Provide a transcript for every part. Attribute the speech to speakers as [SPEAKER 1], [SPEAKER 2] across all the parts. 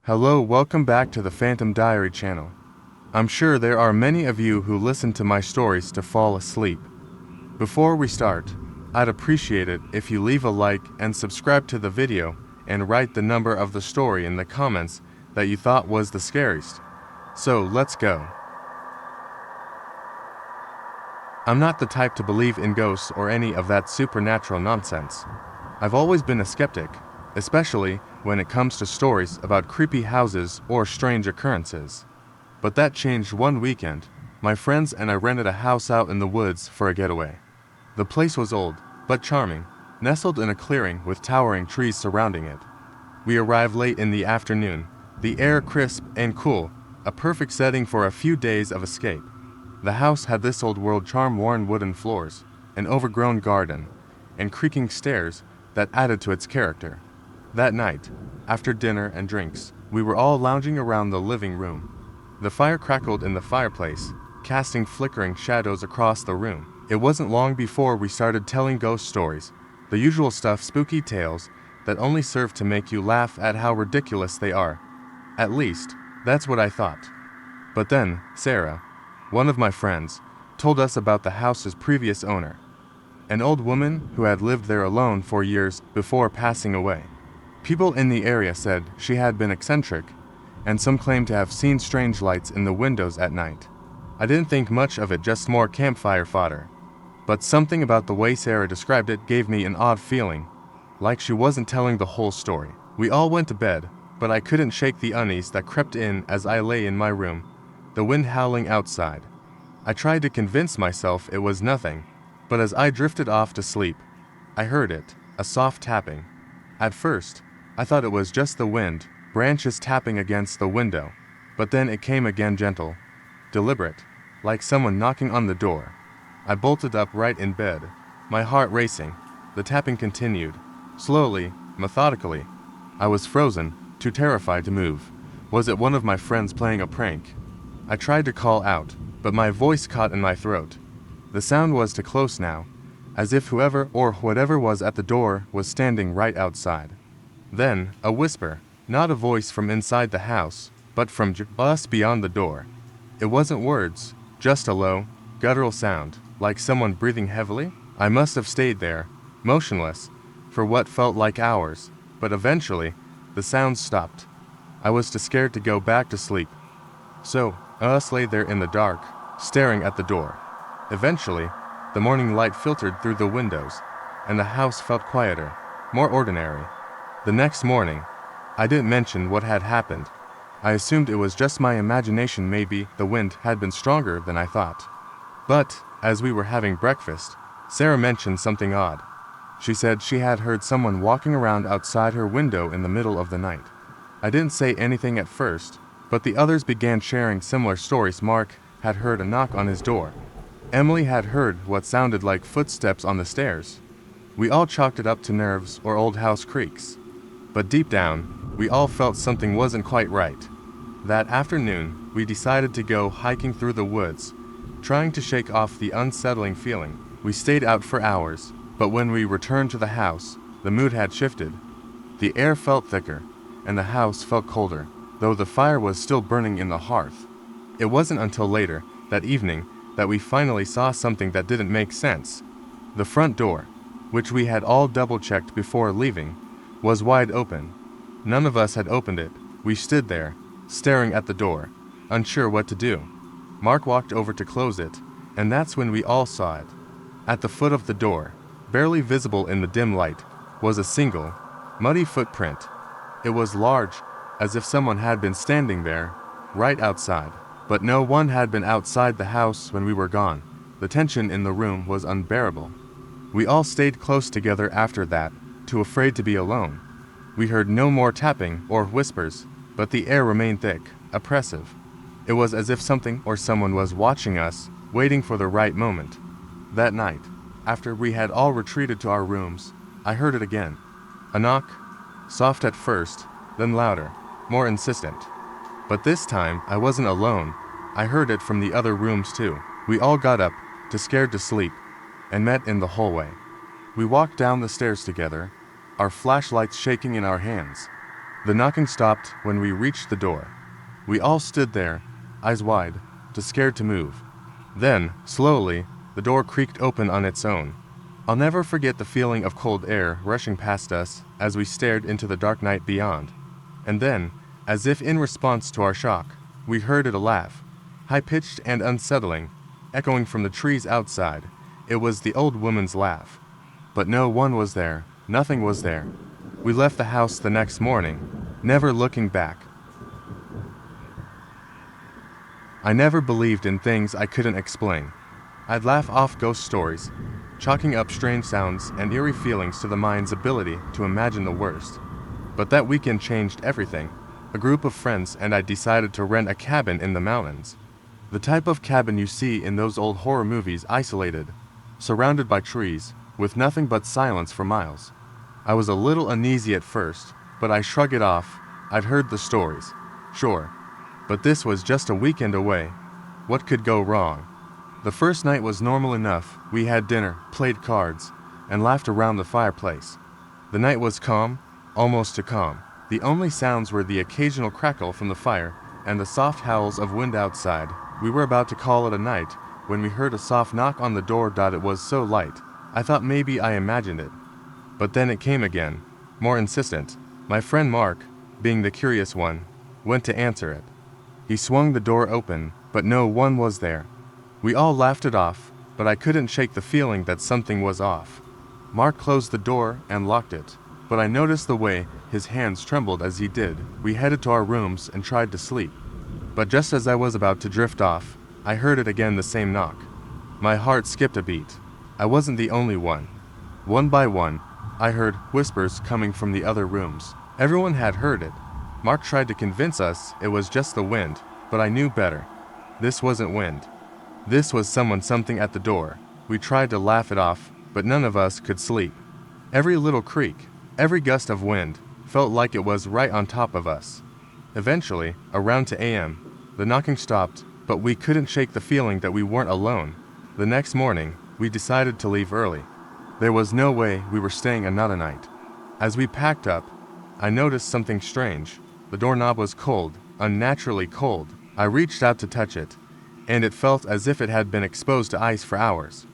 [SPEAKER 1] Hello, welcome back to the Phantom Diary channel. I'm sure there are many of you who listen to my stories to fall asleep. Before we start, I'd appreciate it if you leave a like and subscribe to the video and write the number of the story in the comments that you thought was the scariest. So let's go. I'm not the type to believe in ghosts or any of that supernatural nonsense. I've always been a skeptic, especially when it comes to stories about creepy houses or strange occurrences. But that changed one weekend. My friends and I rented a house out in the woods for a getaway. The place was old, but charming, nestled in a clearing with towering trees surrounding it. We arrived late in the afternoon, the air crisp and cool, a perfect setting for a few days of escape. The house had this old-world charm-worn wooden floors, an overgrown garden, and creaking stairs that added to its character. That night, after dinner and drinks, we were all lounging around the living room. The fire crackled in the fireplace, casting flickering shadows across the room. It wasn't long before we started telling ghost stories, the usual stuff, spooky tales that only serve to make you laugh at how ridiculous they are. At least, that's what I thought. But then, Sarah, one of my friends, told us about the house's previous owner, an old woman who had lived there alone for years before passing away. People in the area said she had been eccentric, and some claimed to have seen strange lights in the windows at night. I didn't think much of it, just more campfire fodder. But something about the way Sarah described it gave me an odd feeling, like she wasn't telling the whole story. We all went to bed, but I couldn't shake the unease that crept in as I lay in my room, the wind howling outside. I tried to convince myself it was nothing, but as I drifted off to sleep, I heard it, a soft tapping. At first, I thought it was just the wind, branches tapping against the window, but then it came again, gentle, deliberate, like someone knocking on the door. I bolted upright in bed, my heart racing. The tapping continued, slowly, methodically. I was frozen, too terrified to move. Was it one of my friends playing a prank? I tried to call out, but my voice caught in my throat. The sound was too close now, as if whoever or whatever was at the door was standing right outside. Then, a whisper, not a voice from inside the house, but from just beyond the door. It wasn't words, just a low, guttural sound, like someone breathing heavily. I must have stayed there, motionless, for what felt like hours, but eventually, the sound stopped. I was too scared to go back to sleep. So, I lay there in the dark, staring at the door. Eventually, the morning light filtered through the windows, and the house felt quieter, more ordinary. The next morning, I didn't mention what had happened. I assumed it was just my imagination. Maybe the wind had been stronger than I thought. But, as we were having breakfast, Sarah mentioned something odd. She said she had heard someone walking around outside her window in the middle of the night. I didn't say anything at first, but the others began sharing similar stories. Mark had heard a knock on his door. Emily had heard what sounded like footsteps on the stairs. We all chalked it up to nerves or old house creaks. But deep down, we all felt something wasn't quite right. That afternoon, we decided to go hiking through the woods, trying to shake off the unsettling feeling. We stayed out for hours, but when we returned to the house, the mood had shifted. The air felt thicker, and the house felt colder, though the fire was still burning in the hearth. It wasn't until later, that evening, that we finally saw something that didn't make sense. The front door, which we had all double-checked before leaving, was wide open. None of us had opened it. We stood there, staring at the door, unsure what to do. Mark walked over to close it, and that's when we all saw it. At the foot of the door, barely visible in the dim light, was a single, muddy footprint. It was large, as if someone had been standing there, right outside. But no one had been outside the house when we were gone. The tension in the room was unbearable. We all stayed close together after that, too afraid to be alone. We heard no more tapping or whispers, but the air remained thick, oppressive. It was as if something or someone was watching us, waiting for the right moment. That night, after we had all retreated to our rooms, I heard it again. A knock, soft at first, then louder, more insistent. But this time, I wasn't alone. I heard it from the other rooms too. We all got up, too scared to sleep, and met in the hallway. We walked down the stairs together, our flashlights shaking in our hands. The knocking stopped when we reached the door. We all stood there, eyes wide, too scared to move. Then, slowly, the door creaked open on its own. I'll never forget the feeling of cold air rushing past us as we stared into the dark night beyond. And then, as if in response to our shock, we heard a laugh, high-pitched and unsettling, echoing from the trees outside. It was the old woman's laugh. But no one was there, nothing was there. We left the house the next morning, never looking back. I never believed in things I couldn't explain. I'd laugh off ghost stories, chalking up strange sounds and eerie feelings to the mind's ability to imagine the worst. But that weekend changed everything. A group of friends and I decided to rent a cabin in the mountains. The type of cabin you see in those old horror movies, isolated, surrounded by trees, with nothing but silence for miles. I was a little uneasy at first, but I shrugged it off. I'd heard the stories, sure. But this was just a weekend away. What could go wrong? The first night was normal enough. We had dinner, played cards, and laughed around the fireplace. The night was calm, almost too calm. The only sounds were the occasional crackle from the fire and the soft howls of wind outside. We were about to call it a night when we heard a soft knock on the door. It was so light, I thought maybe I imagined it. But then it came again, more insistent. My friend Mark, being the curious one, went to answer it. He swung the door open, but no one was there. We all laughed it off, but I couldn't shake the feeling that something was off. Mark closed the door and locked it, but I noticed the way his hands trembled as he did. We headed to our rooms and tried to sleep. But just as I was about to drift off, I heard it again, the same knock. My heart skipped a beat. I wasn't the only one. One by one, I heard whispers coming from the other rooms. Everyone had heard it. Mark tried to convince us it was just the wind, but I knew better. This wasn't wind. This was something at the door. We tried to laugh it off, but none of us could sleep. Every little creak, every gust of wind, felt like it was right on top of us. Eventually, around 2 a.m., the knocking stopped, but we couldn't shake the feeling that we weren't alone. The next morning, we decided to leave early. There was no way we were staying another night. As we packed up, I noticed something strange. The doorknob was cold, unnaturally cold. I reached out to touch it, and it felt as if it had been exposed to ice for hours.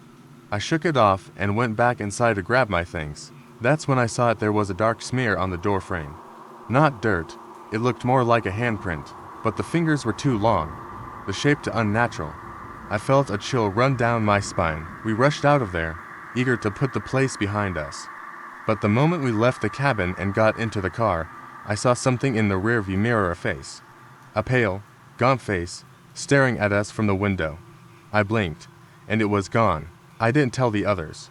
[SPEAKER 1] I shook it off and went back inside to grab my things. That's when I saw there was a dark smear on the door frame. Not dirt, it looked more like a handprint, but the fingers were too long, the shape too unnatural. I felt a chill run down my spine. We rushed out of there, eager to put the place behind us. But the moment we left the cabin and got into the car, I saw something in the rearview mirror, a face. A pale, gaunt face, staring at us from the window. I blinked, and it was gone. I didn't tell the others.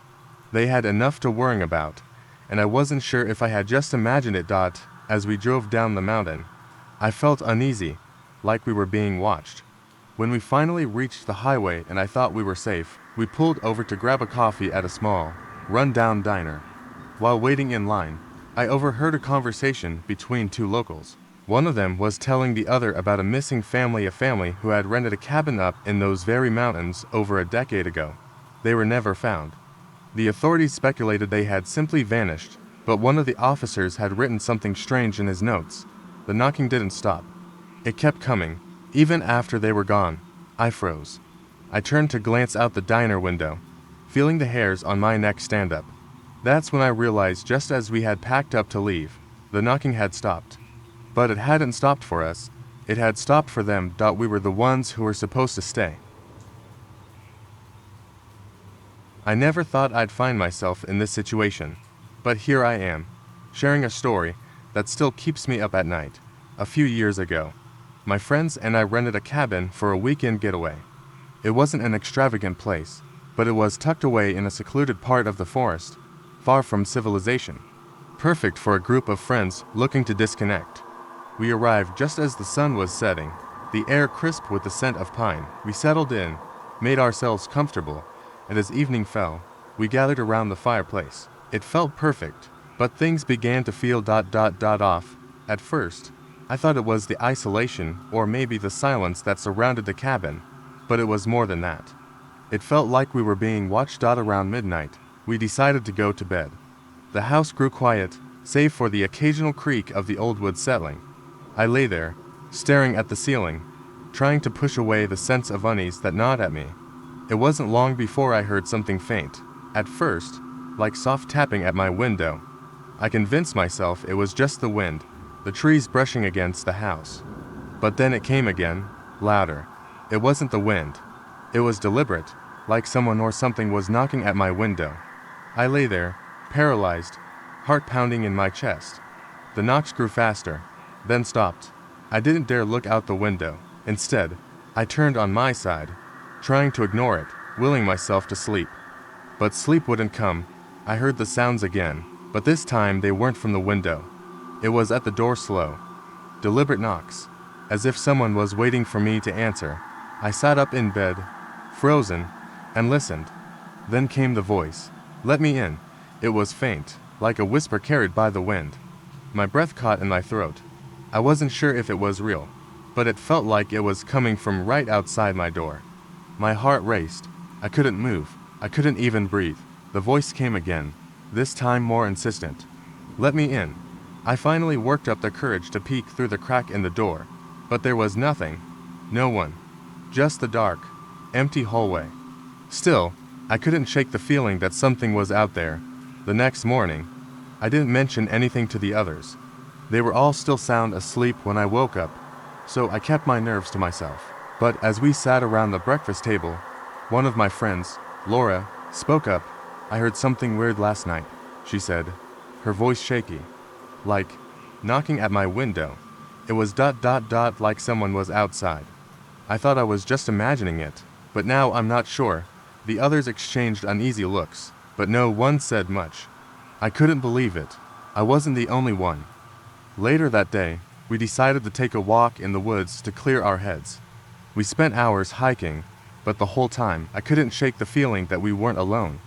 [SPEAKER 1] They had enough to worry about, and I wasn't sure if I had just imagined it. As we drove down the mountain, I felt uneasy, like we were being watched. When we finally reached the highway and I thought we were safe, we pulled over to grab a coffee at a small, run-down diner. While waiting in line, I overheard a conversation between two locals. One of them was telling the other about a missing family, who had rented a cabin up in those very mountains over a decade ago. They were never found. The authorities speculated they had simply vanished, but one of the officers had written something strange in his notes. The knocking didn't stop. It kept coming, even after they were gone. I froze. I turned to glance out the diner window, feeling the hairs on my neck stand up. That's when I realized, just as we had packed up to leave, the knocking had stopped. But it hadn't stopped for us. It had stopped for them. We were the ones who were supposed to stay. I never thought I'd find myself in this situation, but here I am, sharing a story that still keeps me up at night. A few years ago, my friends and I rented a cabin for a weekend getaway. It wasn't an extravagant place, but it was tucked away in a secluded part of the forest, far from civilization. Perfect for a group of friends looking to disconnect. We arrived just as the sun was setting, the air crisp with the scent of pine. We settled in, made ourselves comfortable, and as evening fell, we gathered around the fireplace. It felt perfect, but things began to feel off. At first, I thought it was the isolation or maybe the silence that surrounded the cabin, but it was more than that. It felt like we were being watched. Around midnight, we decided to go to bed. The house grew quiet, save for the occasional creak of the old wood settling. I lay there, staring at the ceiling, trying to push away the sense of unease that gnawed at me. It wasn't long before I heard something faint, at first, like soft tapping at my window. I convinced myself it was just the wind, the trees brushing against the house. But then it came again, louder. It wasn't the wind. It was deliberate, like someone or something was knocking at my window. I lay there, paralyzed, heart pounding in my chest. The knocks grew faster, then stopped. I didn't dare look out the window. Instead, I turned on my side, trying to ignore it, willing myself to sleep. But sleep wouldn't come. I heard the sounds again, but this time they weren't from the window. It was at the door, slow, deliberate knocks, as if someone was waiting for me to answer. I sat up in bed, frozen, and listened. Then came the voice. "Let me in." It was faint, like a whisper carried by the wind. My breath caught in my throat. I wasn't sure if it was real, but it felt like it was coming from right outside my door. My heart raced. I couldn't move. I couldn't even breathe. The voice came again, this time more insistent. "Let me in." I finally worked up the courage to peek through the crack in the door, but there was nothing. No one. Just the dark, empty hallway. Still, I couldn't shake the feeling that something was out there. The next morning, I didn't mention anything to the others. They were all still sound asleep when I woke up, so I kept my nerves to myself. But as we sat around the breakfast table, one of my friends, Laura, spoke up. "I heard something weird last night," she said, her voice shaky. Like, knocking at my window. It was ... like someone was outside. I thought I was just imagining it, but now I'm not sure. The others exchanged uneasy looks, but no one said much. I couldn't believe it. I wasn't the only one. Later that day, we decided to take a walk in the woods to clear our heads. We spent hours hiking, but the whole time I couldn't shake the feeling that we weren't alone.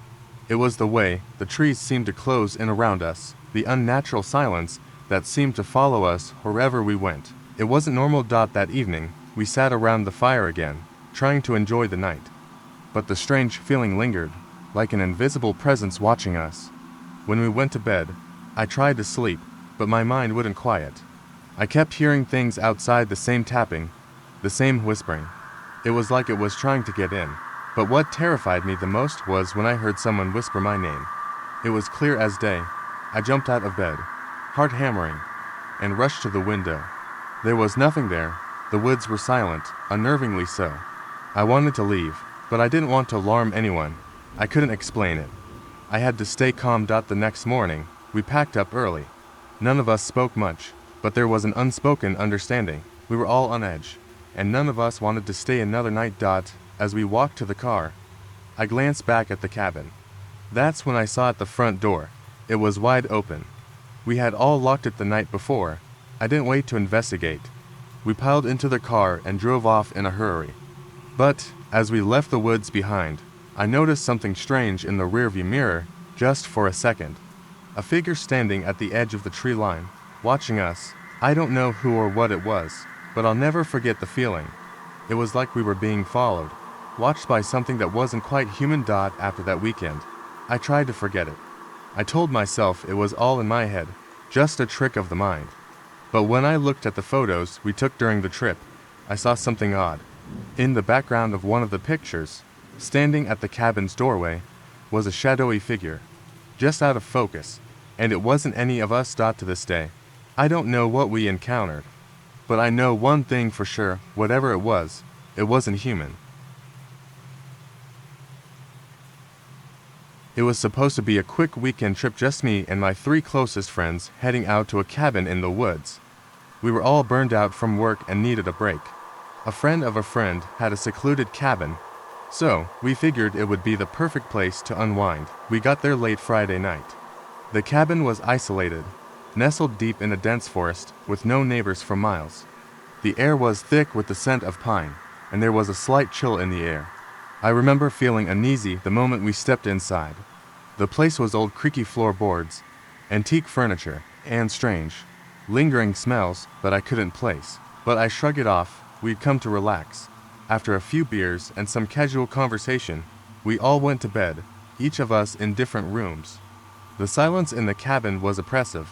[SPEAKER 1] It was the way the trees seemed to close in around us, the unnatural silence that seemed to follow us wherever we went. It wasn't normal. That evening, we sat around the fire again, trying to enjoy the night. But the strange feeling lingered, like an invisible presence watching us. When we went to bed, I tried to sleep, but my mind wouldn't quiet. I kept hearing things outside, the same tapping, the same whispering. It was like it was trying to get in. But what terrified me the most was when I heard someone whisper my name. It was clear as day. I jumped out of bed, heart hammering, and rushed to the window. There was nothing there. The woods were silent, unnervingly so. I wanted to leave, but I didn't want to alarm anyone. I couldn't explain it. I had to stay calm. The next morning, we packed up early. None of us spoke much, but there was an unspoken understanding. We were all on edge, and none of us wanted to stay another night. As we walked to the car, I glanced back at the cabin. That's when I saw at the front door. It was wide open. We had all locked it the night before. I didn't wait to investigate. We piled into the car and drove off in a hurry. But, as we left the woods behind, I noticed something strange in the rearview mirror, just for a second. A figure standing at the edge of the tree line, watching us. I don't know who or what it was, but I'll never forget the feeling. It was like we were being followed, watched by something that wasn't quite human. After that weekend, I tried to forget it. I told myself it was all in my head, just a trick of the mind. But when I looked at the photos we took during the trip, I saw something odd. In the background of one of the pictures, standing at the cabin's doorway, was a shadowy figure, just out of focus, and it wasn't any of us. To this day, I don't know what we encountered, but I know one thing for sure: whatever it wasn't human. It was supposed to be a quick weekend trip, just me and my 3 closest friends heading out to a cabin in the woods. We were all burned out from work and needed a break. A friend of a friend had a secluded cabin, so we figured it would be the perfect place to unwind. We got there late Friday night. The cabin was isolated, nestled deep in a dense forest with no neighbors for miles. The air was thick with the scent of pine, and there was a slight chill in the air. I remember feeling uneasy the moment we stepped inside. The place was old, creaky floorboards, antique furniture, and strange, lingering smells that I couldn't place. But I shrugged it off. We'd come to relax. After a few beers and some casual conversation, we all went to bed, each of us in different rooms. The silence in the cabin was oppressive.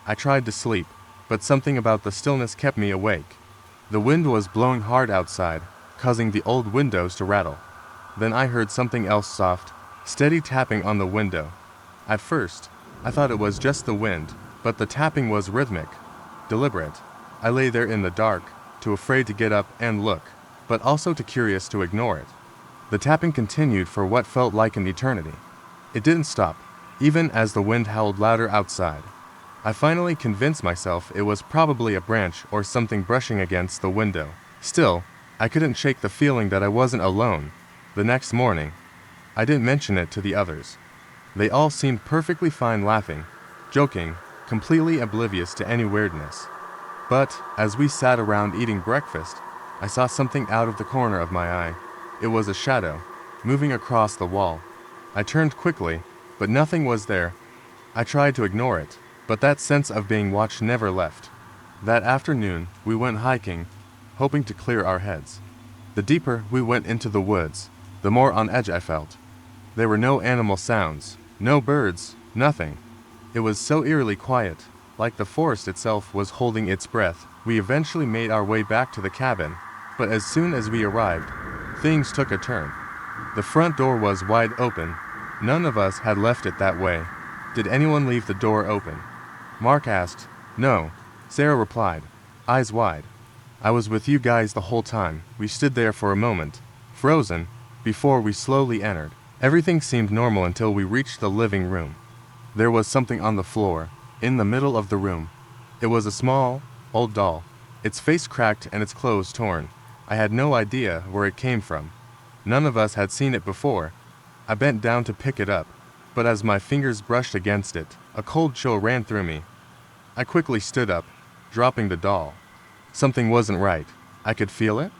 [SPEAKER 1] I tried to sleep, but something about the stillness kept me awake. The wind was blowing hard outside, causing the old windows to rattle. Then I heard something else soft, steady tapping on the window. At first, I thought it was just the wind, but the tapping was rhythmic, deliberate. I lay there in the dark, too afraid to get up and look, but also too curious to ignore it. The tapping continued for what felt like an eternity. It didn't stop, even as the wind howled louder outside. I finally convinced myself it was probably a branch or something brushing against the window. Still, I couldn't shake the feeling that I wasn't alone. The next morning, I didn't mention it to the others. They all seemed perfectly fine laughing, joking, completely oblivious to any weirdness. But, as we sat around eating breakfast, I saw something out of the corner of my eye. It was a shadow, moving across the wall. I turned quickly, but nothing was there. I tried to ignore it, but that sense of being watched never left. That afternoon, we went hiking, hoping to clear our heads. The deeper we went into the woods, the more on edge I felt. There were no animal sounds, no birds, nothing. It was so eerily quiet, like the forest itself was holding its breath. We eventually made our way back to the cabin, but as soon as we arrived, things took a turn. The front door was wide open. None of us had left it that way. Did anyone leave the door open? Mark asked. No, Sarah replied, eyes wide. I was with you guys the whole time. We stood there for a moment, frozen, before we slowly entered. Everything seemed normal until we reached the living room. There was something on the floor, in the middle of the room. It was a small, old doll, its face cracked and its clothes torn. I had no idea where it came from. None of us had seen it before. I bent down to pick it up, but as my fingers brushed against it, a cold chill ran through me. I quickly stood up, dropping the doll. Something wasn't right. I could feel it.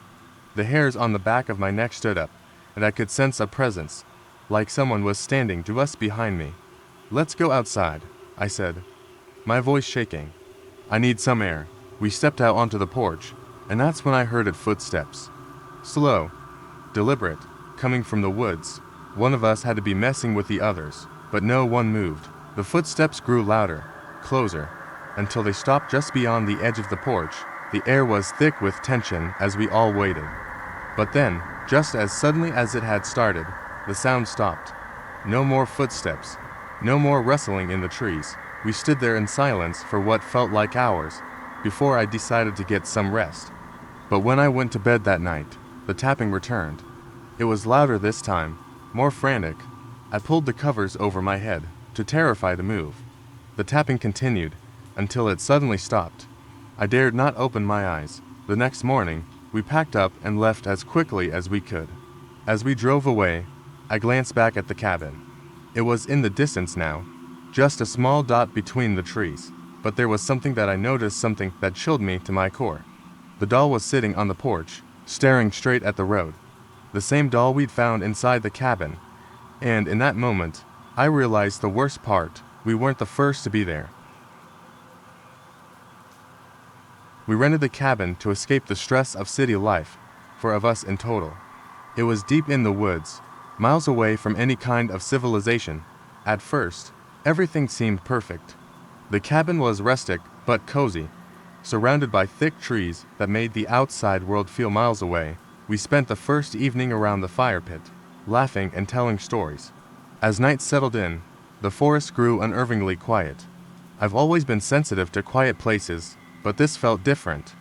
[SPEAKER 1] The hairs on the back of my neck stood up, and I could sense a presence, like someone was standing just behind me. Let's go outside, I said, my voice shaking. I need some air. We stepped out onto the porch, and that's when I heard footsteps. Slow, deliberate, coming from the woods. One of us had to be messing with the others, but no one moved. The footsteps grew louder, closer, until they stopped just beyond the edge of the porch. The air was thick with tension as we all waited. But then, just as suddenly as it had started, the sound stopped. No more footsteps, no more rustling in the trees. We stood there in silence for what felt like hours, before I decided to get some rest. But when I went to bed that night, the tapping returned. It was louder this time, more frantic. I pulled the covers over my head, too terrified to move. The tapping continued, until it suddenly stopped. I dared not open my eyes. The next morning, we packed up and left as quickly as we could. As we drove away, I glanced back at the cabin. It was in the distance now, just a small dot between the trees, but there was something that I noticed, something that chilled me to my core. The doll was sitting on the porch, staring straight at the road. The same doll we'd found inside the cabin. And in that moment, I realized the worst part: we weren't the first to be there. We rented the cabin to escape the stress of city life, 4 of us in total. It was deep in the woods, miles away from any kind of civilization. At first, everything seemed perfect. The cabin was rustic but cozy, surrounded by thick trees that made the outside world feel miles away. We spent the first evening around the fire pit, laughing and telling stories. As night settled in, the forest grew unnervingly quiet. I've always been sensitive to quiet places, but this felt different.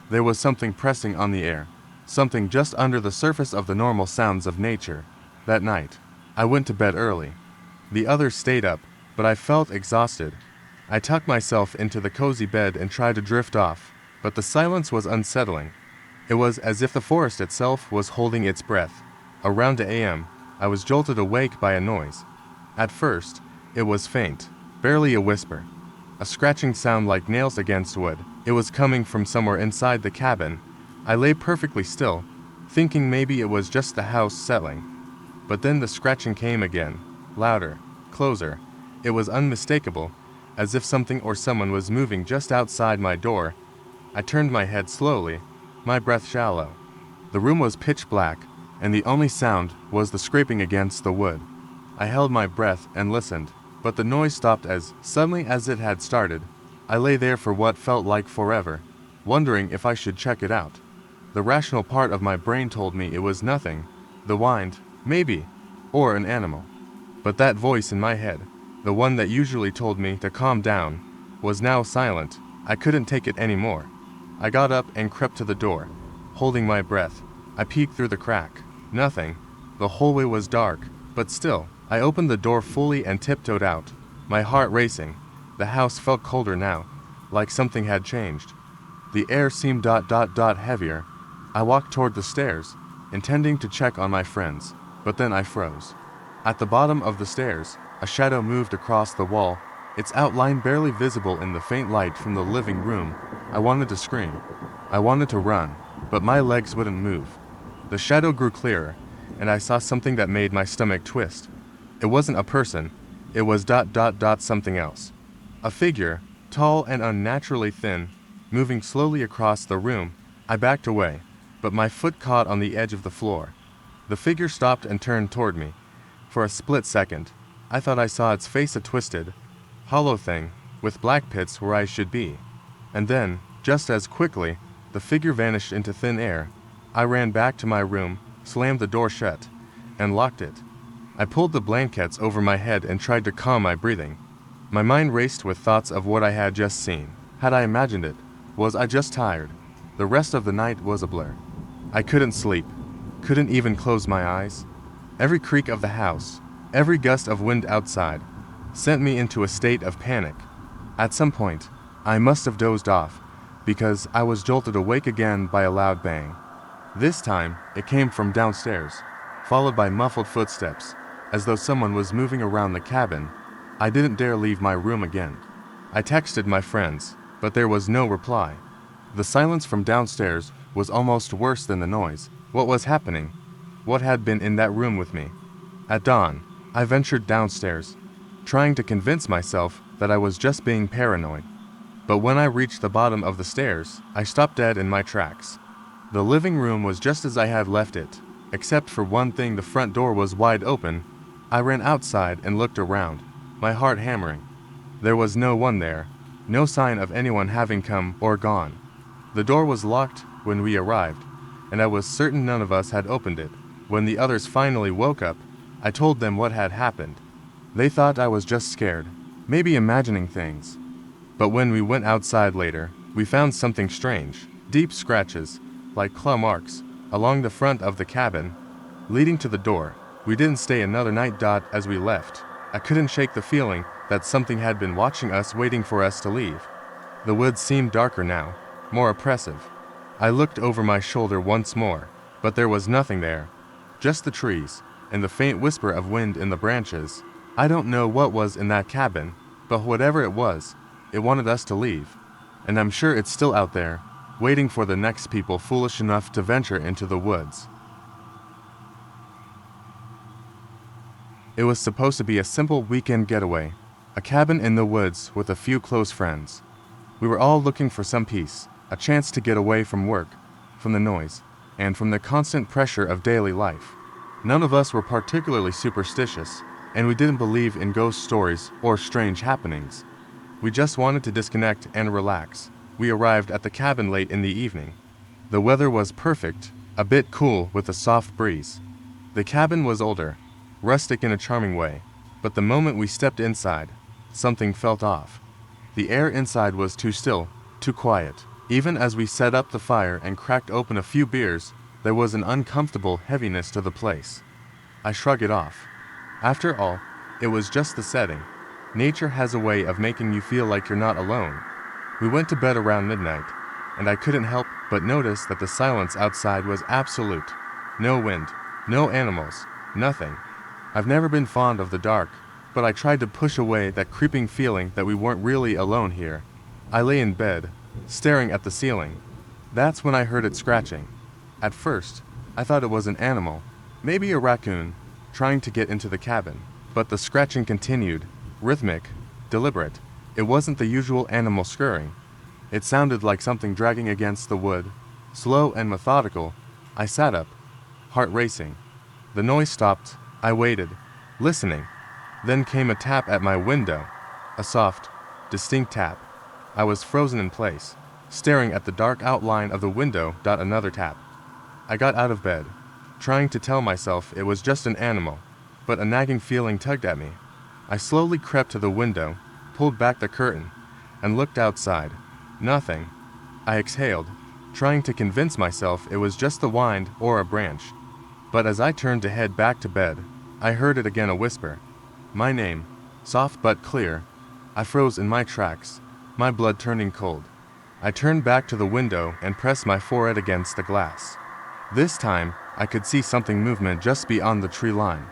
[SPEAKER 1] There was something pressing on the air, something just under the surface of the normal sounds of nature. That night, I went to bed early. The others stayed up, but I felt exhausted. I tucked myself into the cozy bed and tried to drift off, but the silence was unsettling. It was as if the forest itself was holding its breath. Around 2 a.m., I was jolted awake by a noise. At first, it was faint, barely a whisper. A scratching sound like nails against wood. It was coming from somewhere inside the cabin. I lay perfectly still, thinking maybe it was just the house settling. But then the scratching came again, louder, closer. It was unmistakable, as if something or someone was moving just outside my door. I turned my head slowly, my breath shallow. The room was pitch black, and the only sound was the scraping against the wood. I held my breath and listened, but the noise stopped as suddenly as it had started. I lay there for what felt like forever, wondering if I should check it out. The rational part of my brain told me it was nothing, the wind, maybe, or an animal. But that voice in my head, the one that usually told me to calm down, was now silent. I couldn't take it anymore. I got up and crept to the door, holding my breath. I peeked through the crack. Nothing. The hallway was dark, but still, I opened the door fully and tiptoed out, my heart racing. The house felt colder now, like something had changed. The air seemed heavier. I walked toward the stairs, intending to check on my friends, but then I froze. At the bottom of the stairs, a shadow moved across the wall, its outline barely visible in the faint light from the living room. I wanted to scream. I wanted to run, but my legs wouldn't move. The shadow grew clearer, and I saw something that made my stomach twist. It wasn't a person, it was something else. A figure, tall and unnaturally thin, moving slowly across the room. I backed away, but my foot caught on the edge of the floor. The figure stopped and turned toward me. For a split second, I thought I saw its face, a twisted, hollow thing, with black pits where I should be. And then, just as quickly, the figure vanished into thin air. I ran back to my room, slammed the door shut, and locked it. I pulled the blankets over my head and tried to calm my breathing. My mind raced with thoughts of what I had just seen. Had I imagined it? Was I just tired? The rest of the night was a blur. I couldn't sleep, couldn't even close my eyes. Every creak of the house, every gust of wind outside, sent me into a state of panic. At some point, I must have dozed off, because I was jolted awake again by a loud bang. This time, it came from downstairs, followed by muffled footsteps, as though someone was moving around the cabin. I didn't dare leave my room again. I texted my friends, but there was no reply. The silence from downstairs was almost worse than the noise. What was happening? What had been in that room with me? At dawn, I ventured downstairs, trying to convince myself that I was just being paranoid. But when I reached the bottom of the stairs, I stopped dead in my tracks. The living room was just as I had left it, except for one thing: the front door was wide open. I ran outside and looked around, my heart hammering. There was no one there, no sign of anyone having come or gone. The door was locked when we arrived, and I was certain none of us had opened it. When the others finally woke up, I told them what had happened. They thought I was just scared, maybe imagining things. But when we went outside later, we found something strange: deep scratches, like claw marks, along the front of the cabin, leading to the door. We didn't stay another night. As we left, I couldn't shake the feeling that something had been watching us, waiting for us to leave. The woods seemed darker now, more oppressive. I looked over my shoulder once more, but there was nothing there, just the trees, and the faint whisper of wind in the branches. I don't know what was in that cabin, but whatever it was, it wanted us to leave. And I'm sure it's still out there, waiting for the next people foolish enough to venture into the woods. It was supposed to be a simple weekend getaway, a cabin in the woods with a few close friends. We were all looking for some peace, a chance to get away from work, from the noise, and from the constant pressure of daily life. None of us were particularly superstitious, and we didn't believe in ghost stories or strange happenings. We just wanted to disconnect and relax. We arrived at the cabin late in the evening. The weather was perfect, a bit cool with a soft breeze. The cabin was older, rustic in a charming way, but the moment we stepped inside, something felt off. The air inside was too still, too quiet. Even as we set up the fire and cracked open a few beers, there was an uncomfortable heaviness to the place. I shrugged it off. After all, it was just the setting. Nature has a way of making you feel like you're not alone. We went to bed around midnight, and I couldn't help but notice that the silence outside was absolute. No wind, no animals, nothing. I've never been fond of the dark, but I tried to push away that creeping feeling that we weren't really alone here. I lay in bed, staring at the ceiling. That's when I heard it scratching. At first, I thought it was an animal, maybe a raccoon, trying to get into the cabin. But the scratching continued, rhythmic, deliberate. It wasn't the usual animal scurrying. It sounded like something dragging against the wood, slow and methodical. I sat up, heart racing. The noise stopped. I waited, listening. Then came a tap at my window, a soft, distinct tap. I was frozen in place, staring at the dark outline of the window. Another tap. I got out of bed, trying to tell myself it was just an animal, but a nagging feeling tugged at me. I slowly crept to the window, pulled back the curtain, and looked outside. Nothing. I exhaled, trying to convince myself it was just the wind or a branch. But as I turned to head back to bed, I heard it again, a whisper. My name, soft but clear. I froze in my tracks, my blood turning cold. I turned back to the window and pressed my forehead against the glass. This time, I could see something movement just beyond the tree line.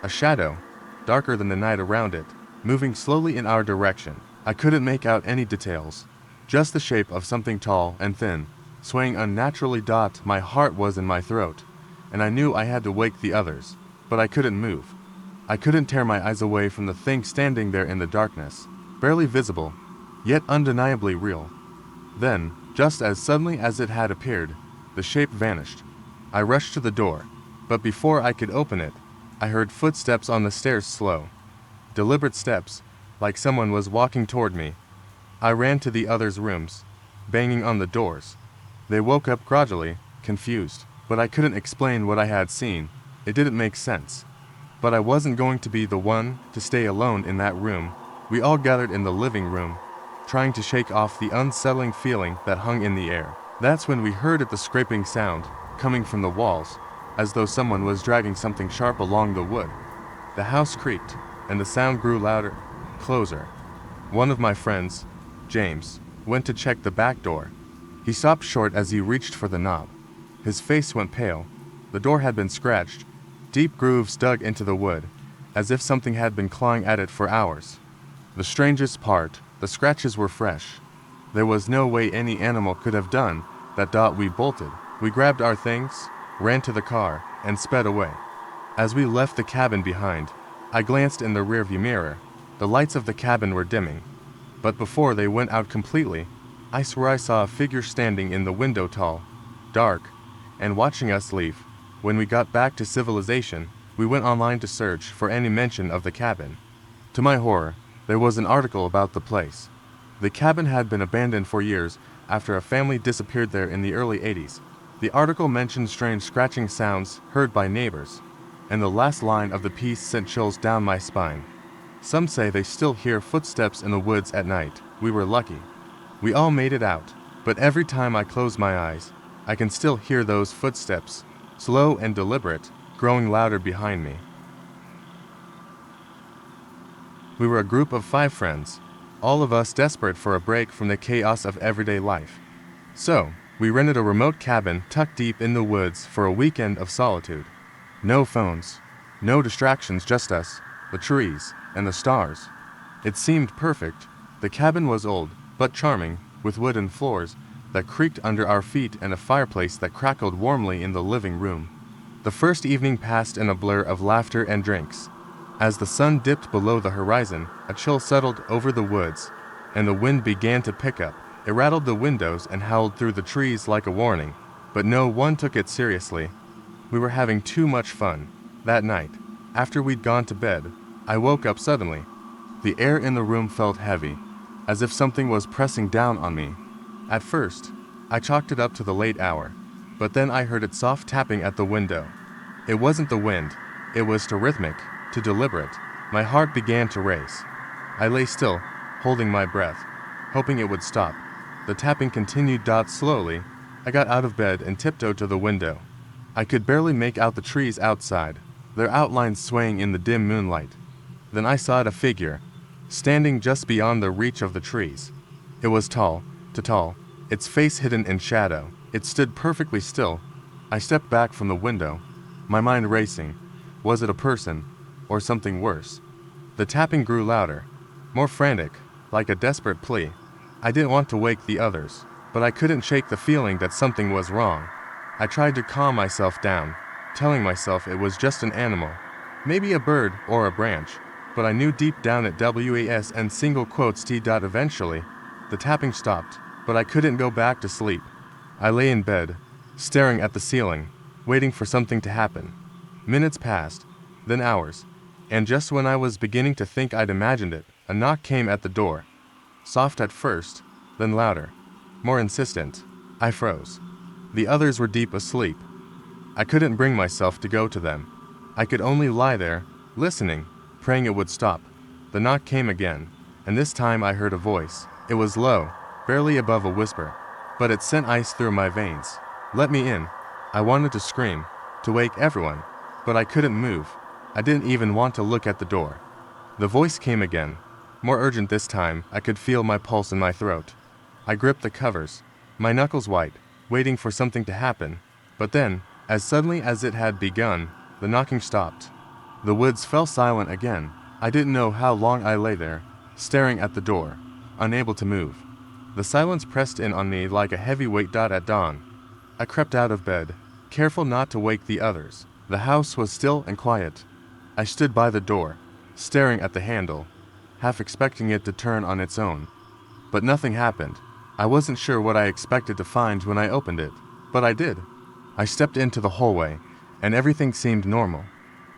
[SPEAKER 1] A shadow, darker than the night around it, moving slowly in our direction. I couldn't make out any details, just the shape of something tall and thin, swaying unnaturally. My heart was in my throat, and I knew I had to wake the others, but I couldn't move. I couldn't tear my eyes away from the thing standing there in the darkness, barely visible, yet undeniably real. Then, just as suddenly as it had appeared, the shape vanished. I rushed to the door, but before I could open it, I heard footsteps on the stairs, slow, deliberate steps, like someone was walking toward me. I ran to the others' rooms, banging on the doors. They woke up gradually, confused, but I couldn't explain what I had seen. It didn't make sense. But I wasn't going to be the one to stay alone in that room. We all gathered in the living room, trying to shake off the unsettling feeling that hung in the air. That's when we heard the scraping sound, coming from the walls, as though someone was dragging something sharp along the wood. The house creaked, and the sound grew louder, closer. One of my friends, James, went to check the back door. He stopped short as he reached for the knob. His face went pale. The door had been scratched, deep grooves dug into the wood, as if something had been clawing at it for hours. The strangest part, the scratches were fresh. There was no way any animal could have done that. We bolted. We grabbed our things, ran to the car, and sped away. As we left the cabin behind, I glanced in the rearview mirror. The lights of the cabin were dimming. But before they went out completely, I swear I saw a figure standing in the window, tall, dark, and watching us leave. When we got back to civilization, we went online to search for any mention of the cabin. To my horror, there was an article about the place. The cabin had been abandoned for years after a family disappeared there in the early 80s. The article mentioned strange scratching sounds heard by neighbors, and the last line of the piece sent chills down my spine. Some say they still hear footsteps in the woods at night. We were lucky. We all made it out, but every time I close my eyes, I can still hear those footsteps, slow and deliberate, growing louder behind me. We were a group of 5 friends, all of us desperate for a break from the chaos of everyday life. So, we rented a remote cabin tucked deep in the woods for a weekend of solitude. No phones, no distractions, just us, the trees, and the stars. It seemed perfect. The cabin was old, but charming, with wooden floors that creaked under our feet and a fireplace that crackled warmly in the living room. The first evening passed in a blur of laughter and drinks. As the sun dipped below the horizon, a chill settled over the woods, and the wind began to pick up. It rattled the windows and howled through the trees like a warning, but no one took it seriously. We were having too much fun. That night, after we'd gone to bed, I woke up suddenly. The air in the room felt heavy, as if something was pressing down on me. At first, I chalked it up to the late hour, but then I heard it soft tapping at the window. It wasn't the wind, it was too rhythmic, too deliberate. My heart began to race. I lay still, holding my breath, hoping it would stop. The tapping continued. Slowly, I got out of bed and tiptoed to the window. I could barely make out the trees outside, their outlines swaying in the dim moonlight. Then I saw a figure, standing just beyond the reach of the trees. It was tall, too tall, its face hidden in shadow. It stood perfectly still. I stepped back from the window, my mind racing. Was it a person, or something worse? The tapping grew louder, more frantic, like a desperate plea. I didn't want to wake the others, but I couldn't shake the feeling that something was wrong. I tried to calm myself down, telling myself it was just an animal, maybe a bird or a branch, but I knew deep down it was and single quotes t. Eventually, the tapping stopped, but I couldn't go back to sleep. I lay in bed, staring at the ceiling, waiting for something to happen. Minutes passed, then hours, and just when I was beginning to think I'd imagined it, a knock came at the door. Soft at first, then louder, more insistent. I froze. The others were deep asleep. I couldn't bring myself to go to them. I could only lie there, listening, praying it would stop. The knock came again, and this time I heard a voice. It was low, barely above a whisper, but it sent ice through my veins. "Let me in." I wanted to scream, to wake everyone, but I couldn't move. I didn't even want to look at the door. The voice came again, more urgent this time. I could feel my pulse in my throat. I gripped the covers, my knuckles white, waiting for something to happen. But then, as suddenly as it had begun, the knocking stopped. The woods fell silent again. I didn't know how long I lay there, staring at the door, unable to move. The silence pressed in on me like a heavyweight at dawn. I crept out of bed, careful not to wake the others. The house was still and quiet. I stood by the door, staring at the handle, half expecting it to turn on its own. But nothing happened. I wasn't sure what I expected to find when I opened it, but I did. I stepped into the hallway, and everything seemed normal.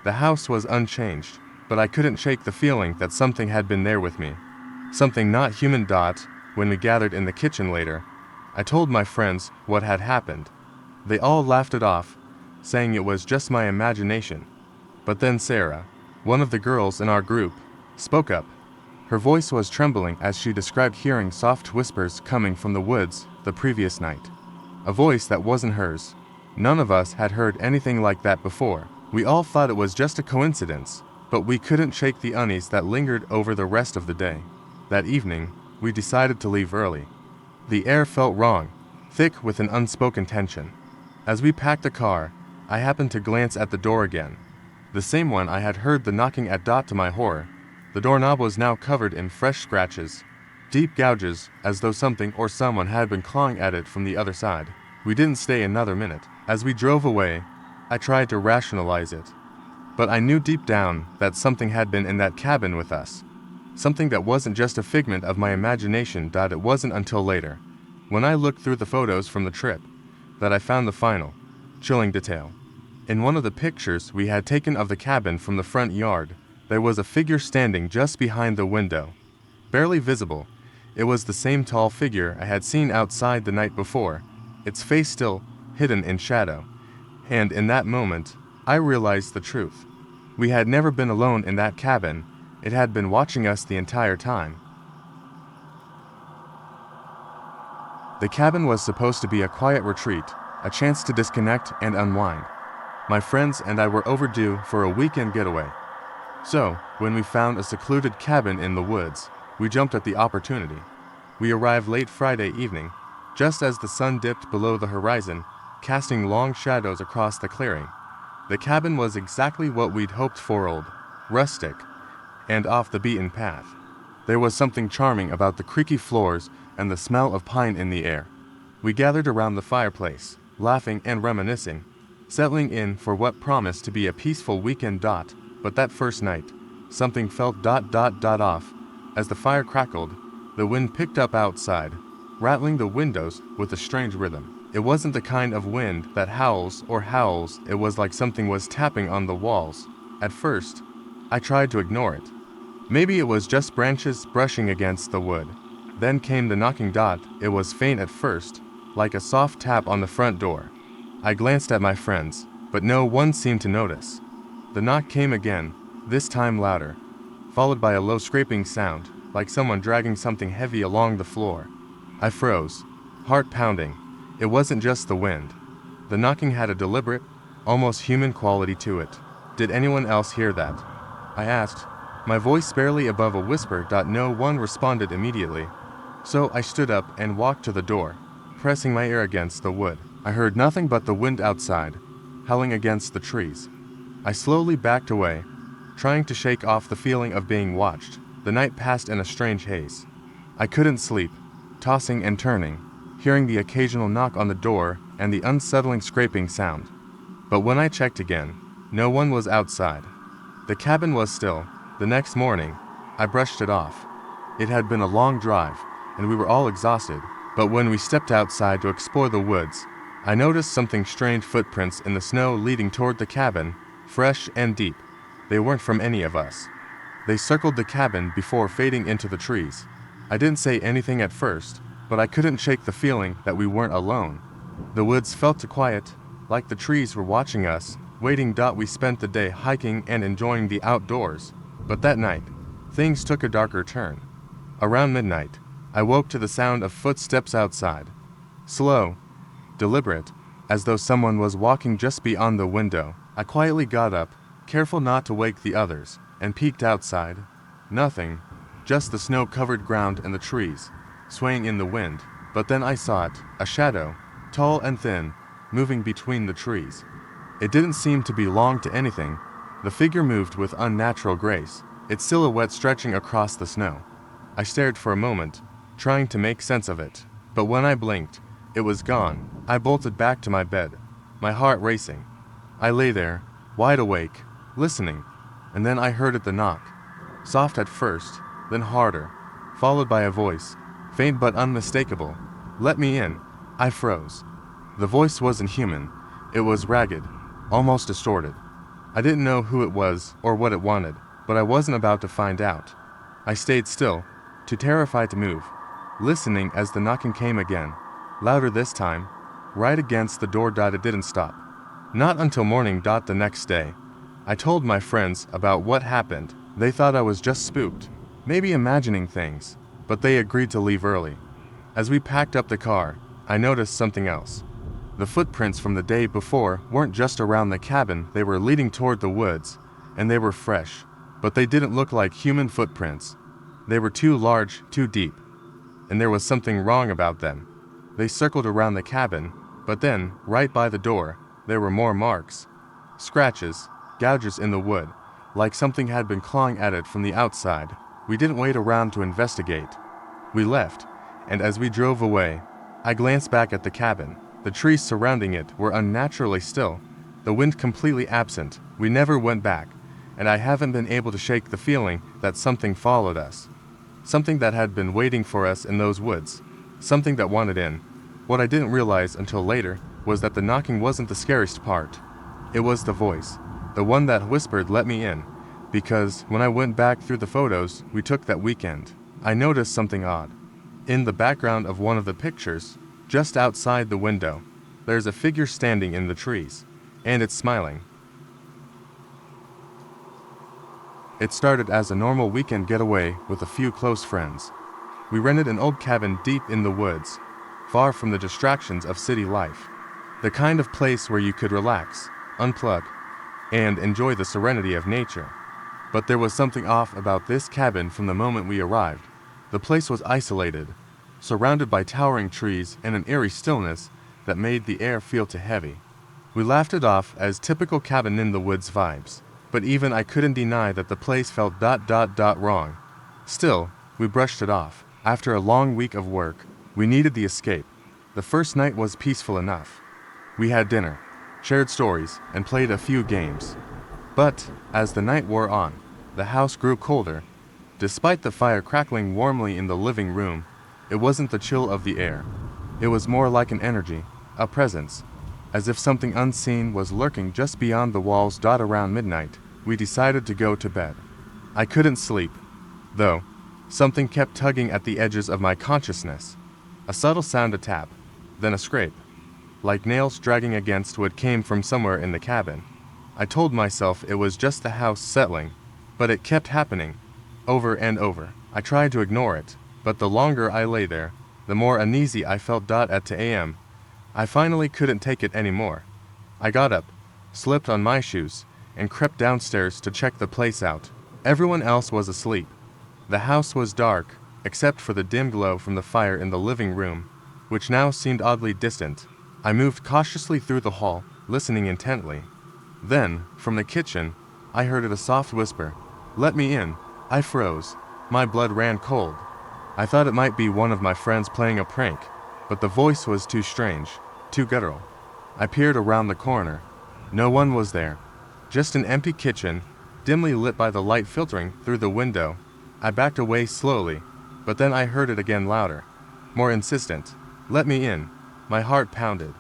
[SPEAKER 1] The house was unchanged, but I couldn't shake the feeling that something had been there with me. Something not human. When we gathered in the kitchen later, I told my friends what had happened. They all laughed it off, saying it was just my imagination. But then Sarah, one of the girls in our group, spoke up. Her voice was trembling as she described hearing soft whispers coming from the woods the previous night. A voice that wasn't hers. None of us had heard anything like that before. We all thought it was just a coincidence, but we couldn't shake the unease that lingered over the rest of the day. That evening, we decided to leave early. The air felt wrong, thick with an unspoken tension. As we packed the car, I happened to glance at the door again. The same one I had heard the knocking at. To my horror, the doorknob was now covered in fresh scratches, deep gouges, as though something or someone had been clawing at it from the other side. We didn't stay another minute. As we drove away, I tried to rationalize it. But I knew deep down that something had been in that cabin with us. Something that wasn't just a figment of my imagination. It wasn't until later, when I looked through the photos from the trip, that I found the final, chilling detail. In one of the pictures we had taken of the cabin from the front yard, there was a figure standing just behind the window. Barely visible, it was the same tall figure I had seen outside the night before, its face still hidden in shadow. And in that moment, I realized the truth. We had never been alone in that cabin. It had been watching us the entire time. The cabin was supposed to be a quiet retreat, a chance to disconnect and unwind. My friends and I were overdue for a weekend getaway. So, when we found a secluded cabin in the woods, we jumped at the opportunity. We arrived late Friday evening, just as the sun dipped below the horizon, casting long shadows across the clearing. The cabin was exactly what we'd hoped for: old, rustic, and off the beaten path. There was something charming about the creaky floors and the smell of pine in the air. We gathered around the fireplace, laughing and reminiscing, settling in for what promised to be a peaceful weekend. But that first night, something felt off. As the fire crackled, the wind picked up outside, rattling the windows with a strange rhythm. It wasn't the kind of wind that howls, it was like something was tapping on the walls. At first, I tried to ignore it. Maybe it was just branches brushing against the wood. Then came the knocking. It was faint at first, like a soft tap on the front door. I glanced at my friends, but no one seemed to notice. The knock came again, this time louder, followed by a low scraping sound, like someone dragging something heavy along the floor. I froze, heart pounding. It wasn't just the wind. The knocking had a deliberate, almost human quality to it. Did anyone else hear that? I asked, my voice barely above a whisper. No one responded immediately. So I stood up and walked to the door, pressing my ear against the wood. I heard nothing but the wind outside, howling against the trees. I slowly backed away, trying to shake off the feeling of being watched. The night passed in a strange haze. I couldn't sleep, tossing and turning, hearing the occasional knock on the door and the unsettling scraping sound. But when I checked again, no one was outside. The cabin was still. The next morning, I brushed it off. It had been a long drive, and we were all exhausted, but when we stepped outside to explore the woods, I noticed something strange: footprints in the snow leading toward the cabin, fresh and deep. They weren't from any of us. They circled the cabin before fading into the trees. I didn't say anything at first, but I couldn't shake the feeling that we weren't alone. The woods felt too quiet, like the trees were watching us, waiting. We spent the day hiking and enjoying the outdoors, but that night, things took a darker turn. Around midnight, I woke to the sound of footsteps outside. Slow, deliberate, as though someone was walking just beyond the window. I quietly got up, careful not to wake the others, and peeked outside. Nothing, just the snow-covered ground and the trees, swaying in the wind. But then I saw it, a shadow, tall and thin, moving between the trees. It didn't seem to belong to anything. The figure moved with unnatural grace, its silhouette stretching across the snow. I stared for a moment, trying to make sense of it, but when I blinked, it was gone. I bolted back to my bed, my heart racing. I lay there, wide awake, listening, and then I heard the knock. Soft at first, then harder, followed by a voice, faint but unmistakable. "Let me in." I froze. The voice wasn't human. It was ragged, almost distorted. I didn't know who it was or what it wanted, but I wasn't about to find out. I stayed still, too terrified to move, listening as the knocking came again, louder this time, right against the door. It didn't stop. Not until morning. The next day, I told my friends about what happened. They thought I was just spooked, maybe imagining things, but they agreed to leave early. As we packed up the car, I noticed something else. The footprints from the day before weren't just around the cabin, they were leading toward the woods, and they were fresh, but they didn't look like human footprints. They were too large, too deep, and there was something wrong about them. They circled around the cabin, but then, right by the door, there were more marks. Scratches, gouges in the wood, like something had been clawing at it from the outside. We didn't wait around to investigate. We left, and as we drove away, I glanced back at the cabin. The trees surrounding it were unnaturally still, the wind completely absent. We never went back, and I haven't been able to shake the feeling that something followed us. Something that had been waiting for us in those woods. Something that wanted in. What I didn't realize until later was that the knocking wasn't the scariest part. It was the voice, the one that whispered, "Let me in," because when I went back through the photos we took that weekend, I noticed something odd. In the background of one of the pictures, just outside the window, there's a figure standing in the trees, and it's smiling. It started as a normal weekend getaway with a few close friends. We rented an old cabin deep in the woods, far from the distractions of city life. The kind of place where you could relax, unplug, and enjoy the serenity of nature. But there was something off about this cabin from the moment we arrived. The place was isolated, surrounded by towering trees and an eerie stillness that made the air feel too heavy. We laughed it off as typical cabin in the woods vibes, but even I couldn't deny that the place felt wrong. Still, we brushed it off. After a long week of work, we needed the escape. The first night was peaceful enough. We had dinner, shared stories, and played a few games. But, as the night wore on, the house grew colder. Despite the fire crackling warmly in the living room, it wasn't the chill of the air. It was more like an energy, a presence, as if something unseen was lurking just beyond the walls. Around midnight, we decided to go to bed. I couldn't sleep, though. Something kept tugging at the edges of my consciousness. A subtle sound, a tap, then a scrape, like nails dragging against wood, came from somewhere in the cabin. I told myself it was just the house settling, but it kept happening, over and over. I tried to ignore it, but the longer I lay there, the more uneasy I felt. At 2 a.m., I finally couldn't take it anymore. I got up, slipped on my shoes, and crept downstairs to check the place out. Everyone else was asleep. The house was dark, except for the dim glow from the fire in the living room, which now seemed oddly distant. I moved cautiously through the hall, listening intently. Then, from the kitchen, I heard a soft whisper, "Let me in." I froze. My blood ran cold. I thought it might be one of my friends playing a prank, but the voice was too strange, too guttural. I peered around the corner. No one was there. Just an empty kitchen, dimly lit by the light filtering through the window. I backed away slowly, but then I heard it again, louder, more insistent. "Let me in." My heart pounded.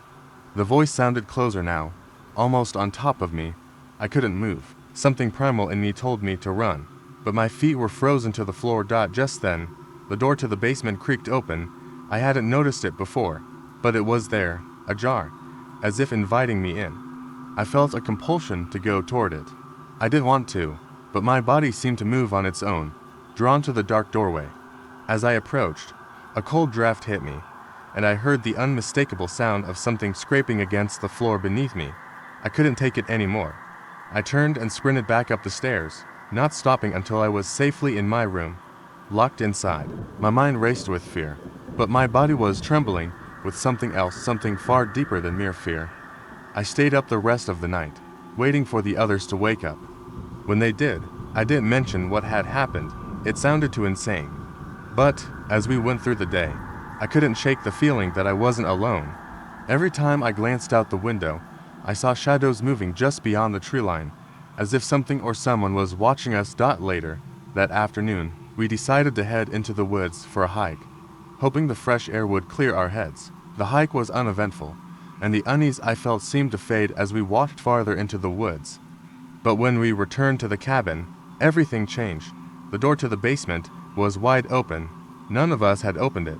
[SPEAKER 1] The voice sounded closer now, almost on top of me. I couldn't move. Something primal in me told me to run, but my feet were frozen to the floor. Just then, the door to the basement creaked open. I hadn't noticed it before, but it was there, ajar, as if inviting me in. I felt a compulsion to go toward it. I didn't want to, but my body seemed to move on its own, drawn to the dark doorway. As I approached, a cold draft hit me, and I heard the unmistakable sound of something scraping against the floor beneath me. I couldn't take it anymore. I turned and sprinted back up the stairs, not stopping until I was safely in my room, locked inside. My mind raced with fear, but my body was trembling with something else, something far deeper than mere fear. I stayed up the rest of the night, waiting for the others to wake up. When they did, I didn't mention what had happened. It sounded too insane. But, as we went through the day, I couldn't shake the feeling that I wasn't alone. Every time I glanced out the window, I saw shadows moving just beyond the tree line, as if something or someone was watching us. Later, that afternoon, we decided to head into the woods for a hike, hoping the fresh air would clear our heads. The hike was uneventful, and the unease I felt seemed to fade as we walked farther into the woods. But when we returned to the cabin, everything changed. The door to the basement was wide open. None of us had opened it.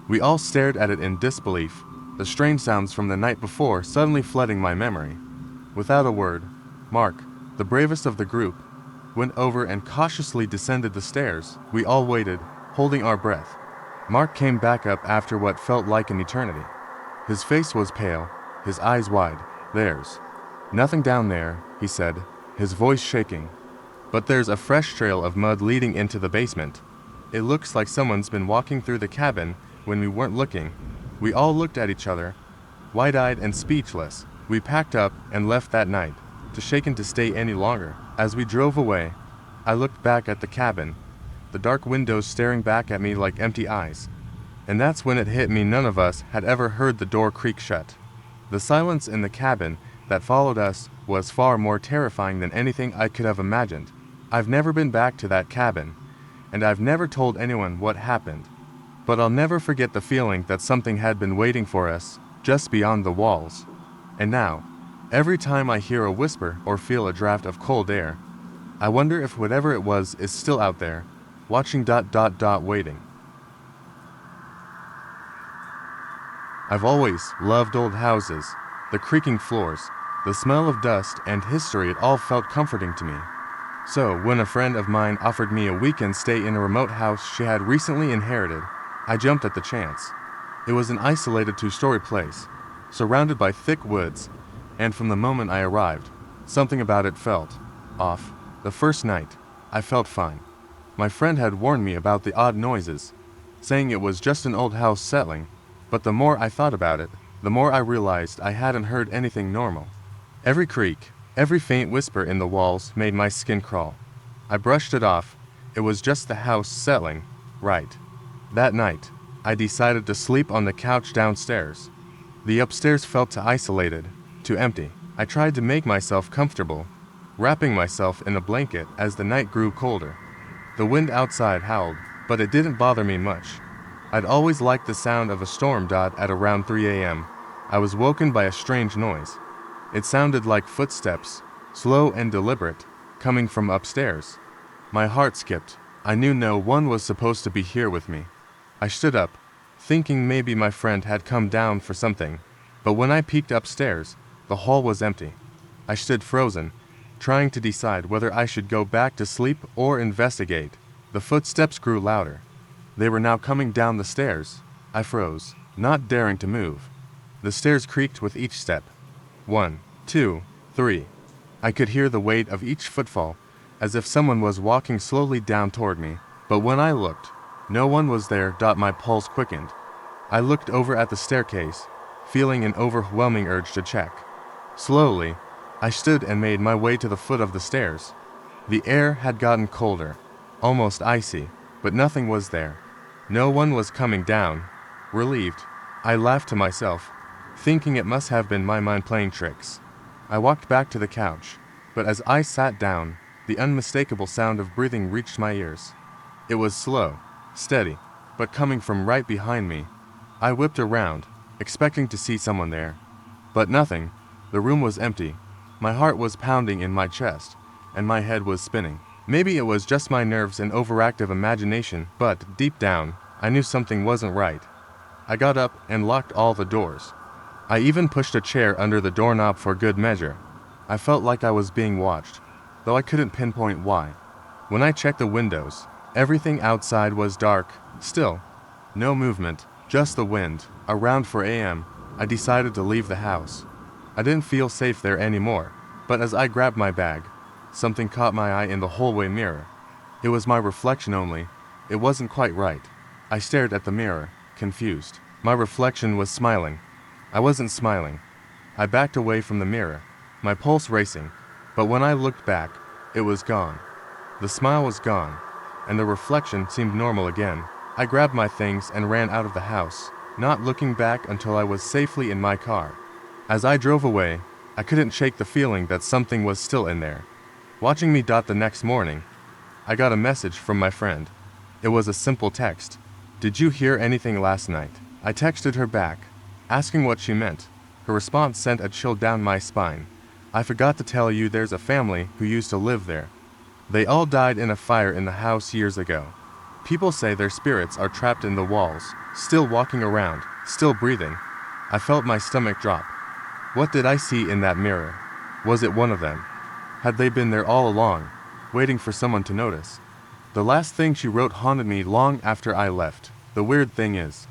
[SPEAKER 1] We all stared at it in disbelief, the strange sounds from the night before suddenly flooding my memory. Without a word, Mark, the bravest of the group, went over and cautiously descended the stairs. We all waited, holding our breath. Mark came back up after what felt like an eternity. His face was pale, his eyes wide. "There's nothing down there," he said, his voice shaking. "But there's a fresh trail of mud leading into the basement. It looks like someone's been walking through the cabin when we weren't looking." We all looked at each other, wide-eyed and speechless. We packed up and left that night, too shaken to stay any longer. As we drove away, I looked back at the cabin, the dark windows staring back at me like empty eyes. And that's when it hit me, none of us had ever heard the door creak shut. The silence in the cabin that followed us was far more terrifying than anything I could have imagined. I've never been back to that cabin, and I've never told anyone what happened. But I'll never forget the feeling that something had been waiting for us, just beyond the walls. And now, every time I hear a whisper or feel a draft of cold air, I wonder if whatever it was is still out there, watching. Waiting. I've always loved old houses, the creaking floors, the smell of dust and history. It all felt comforting to me. So, when a friend of mine offered me a weekend stay in a remote house she had recently inherited, I jumped at the chance. It was an isolated 2-story place, surrounded by thick woods, and from the moment I arrived, something about it felt off. The first night, I felt fine. My friend had warned me about the odd noises, saying it was just an old house settling, but the more I thought about it, the more I realized I hadn't heard anything normal. Every creak, every faint whisper in the walls made my skin crawl. I brushed it off. It was just the house settling, right. That night, I decided to sleep on the couch downstairs. The upstairs felt too isolated, too empty. I tried to make myself comfortable, wrapping myself in a blanket as the night grew colder. The wind outside howled, but it didn't bother me much. I'd always liked the sound of a storm. At around 3 a.m., I was woken by a strange noise. It sounded like footsteps, slow and deliberate, coming from upstairs. My heart skipped. I knew no one was supposed to be here with me. I stood up, thinking maybe my friend had come down for something, but when I peeked upstairs, the hall was empty. I stood frozen, trying to decide whether I should go back to sleep or investigate. The footsteps grew louder. They were now coming down the stairs. I froze, not daring to move. The stairs creaked with each step. 1, 2, 3. I could hear the weight of each footfall, as if someone was walking slowly down toward me. But when I looked, no one was there. My pulse quickened. I looked over at the staircase, feeling an overwhelming urge to check. Slowly, I stood and made my way to the foot of the stairs. The air had gotten colder, almost icy, but nothing was there. No one was coming down. Relieved, I laughed to myself, thinking it must have been my mind playing tricks. I walked back to the couch, but as I sat down, the unmistakable sound of breathing reached my ears. It was slow, steady, but coming from right behind me. I whipped around, expecting to see someone there. But nothing. The room was empty. My heart was pounding in my chest, and my head was spinning. Maybe it was just my nerves and overactive imagination, but deep down, I knew something wasn't right. I got up and locked all the doors. I even pushed a chair under the doorknob for good measure. I felt like I was being watched, though I couldn't pinpoint why. When I checked the windows, everything outside was dark, still. No movement, just the wind. Around 4 a.m., I decided to leave the house. I didn't feel safe there anymore, but as I grabbed my bag, something caught my eye in the hallway mirror. It was my reflection only. It wasn't quite right. I stared at the mirror, confused. My reflection was smiling. I wasn't smiling. I backed away from the mirror, my pulse racing, but when I looked back, it was gone. The smile was gone, and the reflection seemed normal again. I grabbed my things and ran out of the house, not looking back until I was safely in my car. As I drove away, I couldn't shake the feeling that something was still in there. Watching me. The next morning, I got a message from my friend. It was a simple text. "Did you hear anything last night?" I texted her back, asking what she meant. Her response sent a chill down my spine. "I forgot to tell you there's a family who used to live there. They all died in a fire in the house years ago. People say their spirits are trapped in the walls, still walking around, still breathing." I felt my stomach drop. What did I see in that mirror? Was it one of them? Had they been there all along, waiting for someone to notice? The last thing she wrote haunted me long after I left. The weird thing is,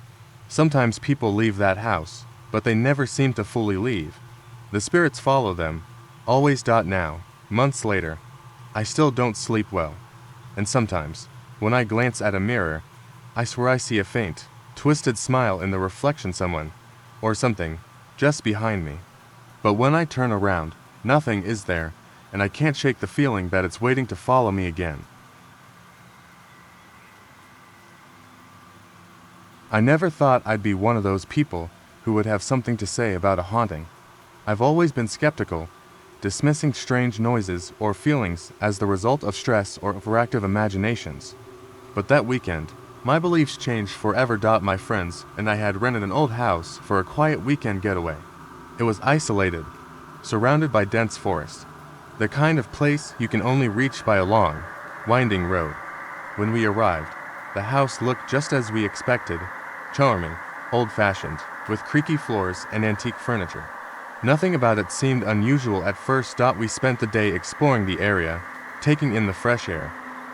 [SPEAKER 1] sometimes people leave that house, but they never seem to fully leave. The spirits follow them, always. Now, months later, I still don't sleep well. And sometimes, when I glance at a mirror, I swear I see a faint, twisted smile in the reflection, someone, or something, just behind me. But when I turn around, nothing is there, and I can't shake the feeling that it's waiting to follow me again. I never thought I'd be one of those people who would have something to say about a haunting. I've always been skeptical, dismissing strange noises or feelings as the result of stress or overactive imaginations. But that weekend, my beliefs changed forever. My friends and I had rented an old house for a quiet weekend getaway. It was isolated, surrounded by dense forest, the kind of place you can only reach by a long, winding road. When we arrived, the house looked just as we expected, charming, old-fashioned, with creaky floors and antique furniture. Nothing about it seemed unusual at first. We spent the day exploring the area, taking in the fresh air,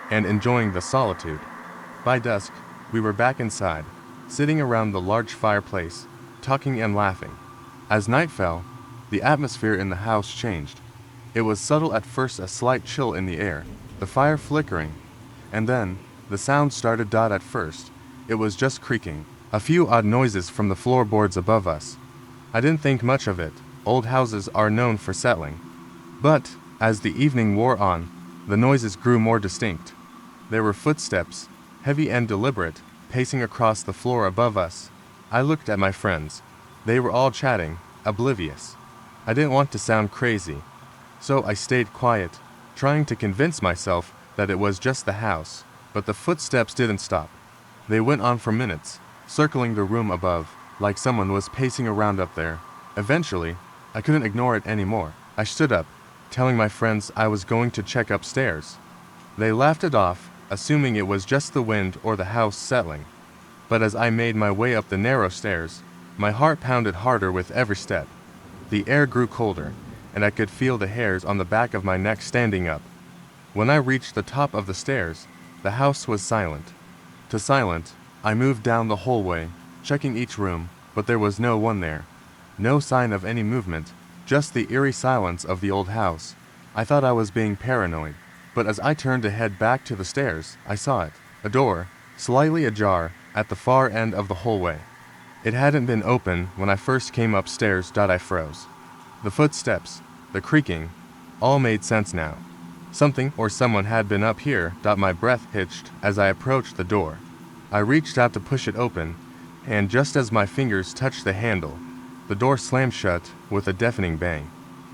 [SPEAKER 1] and enjoying the solitude. By dusk, we were back inside, sitting around the large fireplace, talking and laughing. As night fell, the atmosphere in the house changed. It was subtle at first, a slight chill in the air, the fire flickering, and then, the sound started. At first, it was just creaking, a few odd noises from the floorboards above us. I didn't think much of it. Old houses are known for settling. But, as the evening wore on, the noises grew more distinct. There were footsteps, heavy and deliberate, pacing across the floor above us. I looked at my friends. They were all chatting, oblivious. I didn't want to sound crazy, so I stayed quiet, trying to convince myself that it was just the house. But the footsteps didn't stop. They went on for minutes, circling the room above, like someone was pacing around up there. Eventually, I couldn't ignore it anymore. I stood up, telling my friends I was going to check upstairs. They laughed it off, assuming it was just the wind or the house settling. But as I made my way up the narrow stairs, my heart pounded harder with every step. The air grew colder, and I could feel the hairs on the back of my neck standing up. When I reached the top of the stairs, the house was silent. To silent, I moved down the hallway, checking each room, but there was no one there. No sign of any movement, just the eerie silence of the old house. I thought I was being paranoid, but as I turned to head back to the stairs, I saw it. A door, slightly ajar, at the far end of the hallway. It hadn't been open when I first came upstairs. I froze. The footsteps, the creaking, all made sense now. Something or someone had been up here. My breath hitched as I approached the door. I reached out to push it open, and just as my fingers touched the handle, the door slammed shut with a deafening bang.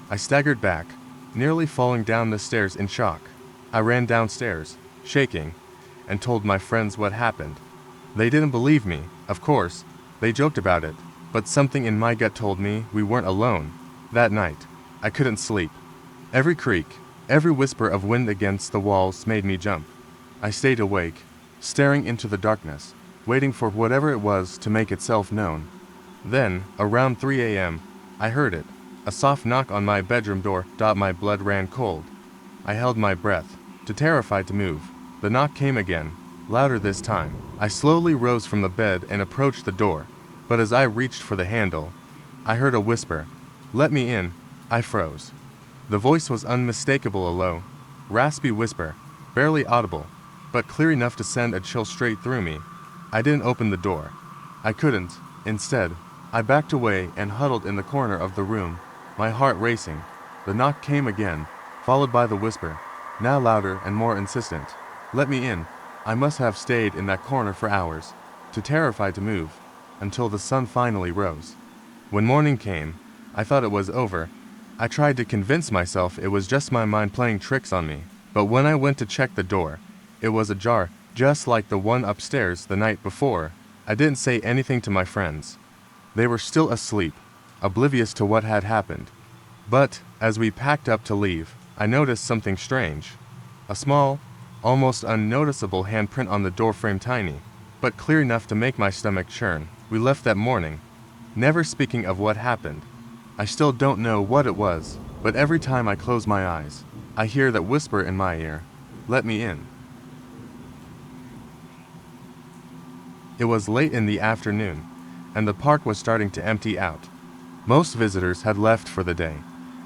[SPEAKER 1] I staggered back, nearly falling down the stairs in shock. I ran downstairs, shaking, and told my friends what happened. They didn't believe me, of course. They joked about it, but something in my gut told me we weren't alone. That night, I couldn't sleep. Every creak, every whisper of wind against the walls made me jump. I stayed awake, staring into the darkness, waiting for whatever it was to make itself known. Then, around 3 a.m., I heard it. A soft knock on my bedroom door. My blood ran cold. I held my breath, too terrified to move. The knock came again, louder this time. I slowly rose from the bed and approached the door, but as I reached for the handle, I heard a whisper. "Let me in." I froze. The voice was unmistakable, a low, raspy whisper, barely audible, but clear enough to send a chill straight through me. I didn't open the door. I couldn't. Instead, I backed away and huddled in the corner of the room, my heart racing. The knock came again, followed by the whisper, now louder and more insistent. "Let me in." I must have stayed in that corner for hours, too terrified to move, until the sun finally rose. When morning came, I thought it was over. I tried to convince myself it was just my mind playing tricks on me, but when I went to check the door, it was ajar, just like the one upstairs the night before. I didn't say anything to my friends. They were still asleep, oblivious to what had happened. But, as we packed up to leave, I noticed something strange. A small, almost unnoticeable handprint on the doorframe, tiny, but clear enough to make my stomach churn. We left that morning, never speaking of what happened. I still don't know what it was, but every time I close my eyes, I hear that whisper in my ear, "Let me in." It was late in the afternoon, and the park was starting to empty out. Most visitors had left for the day,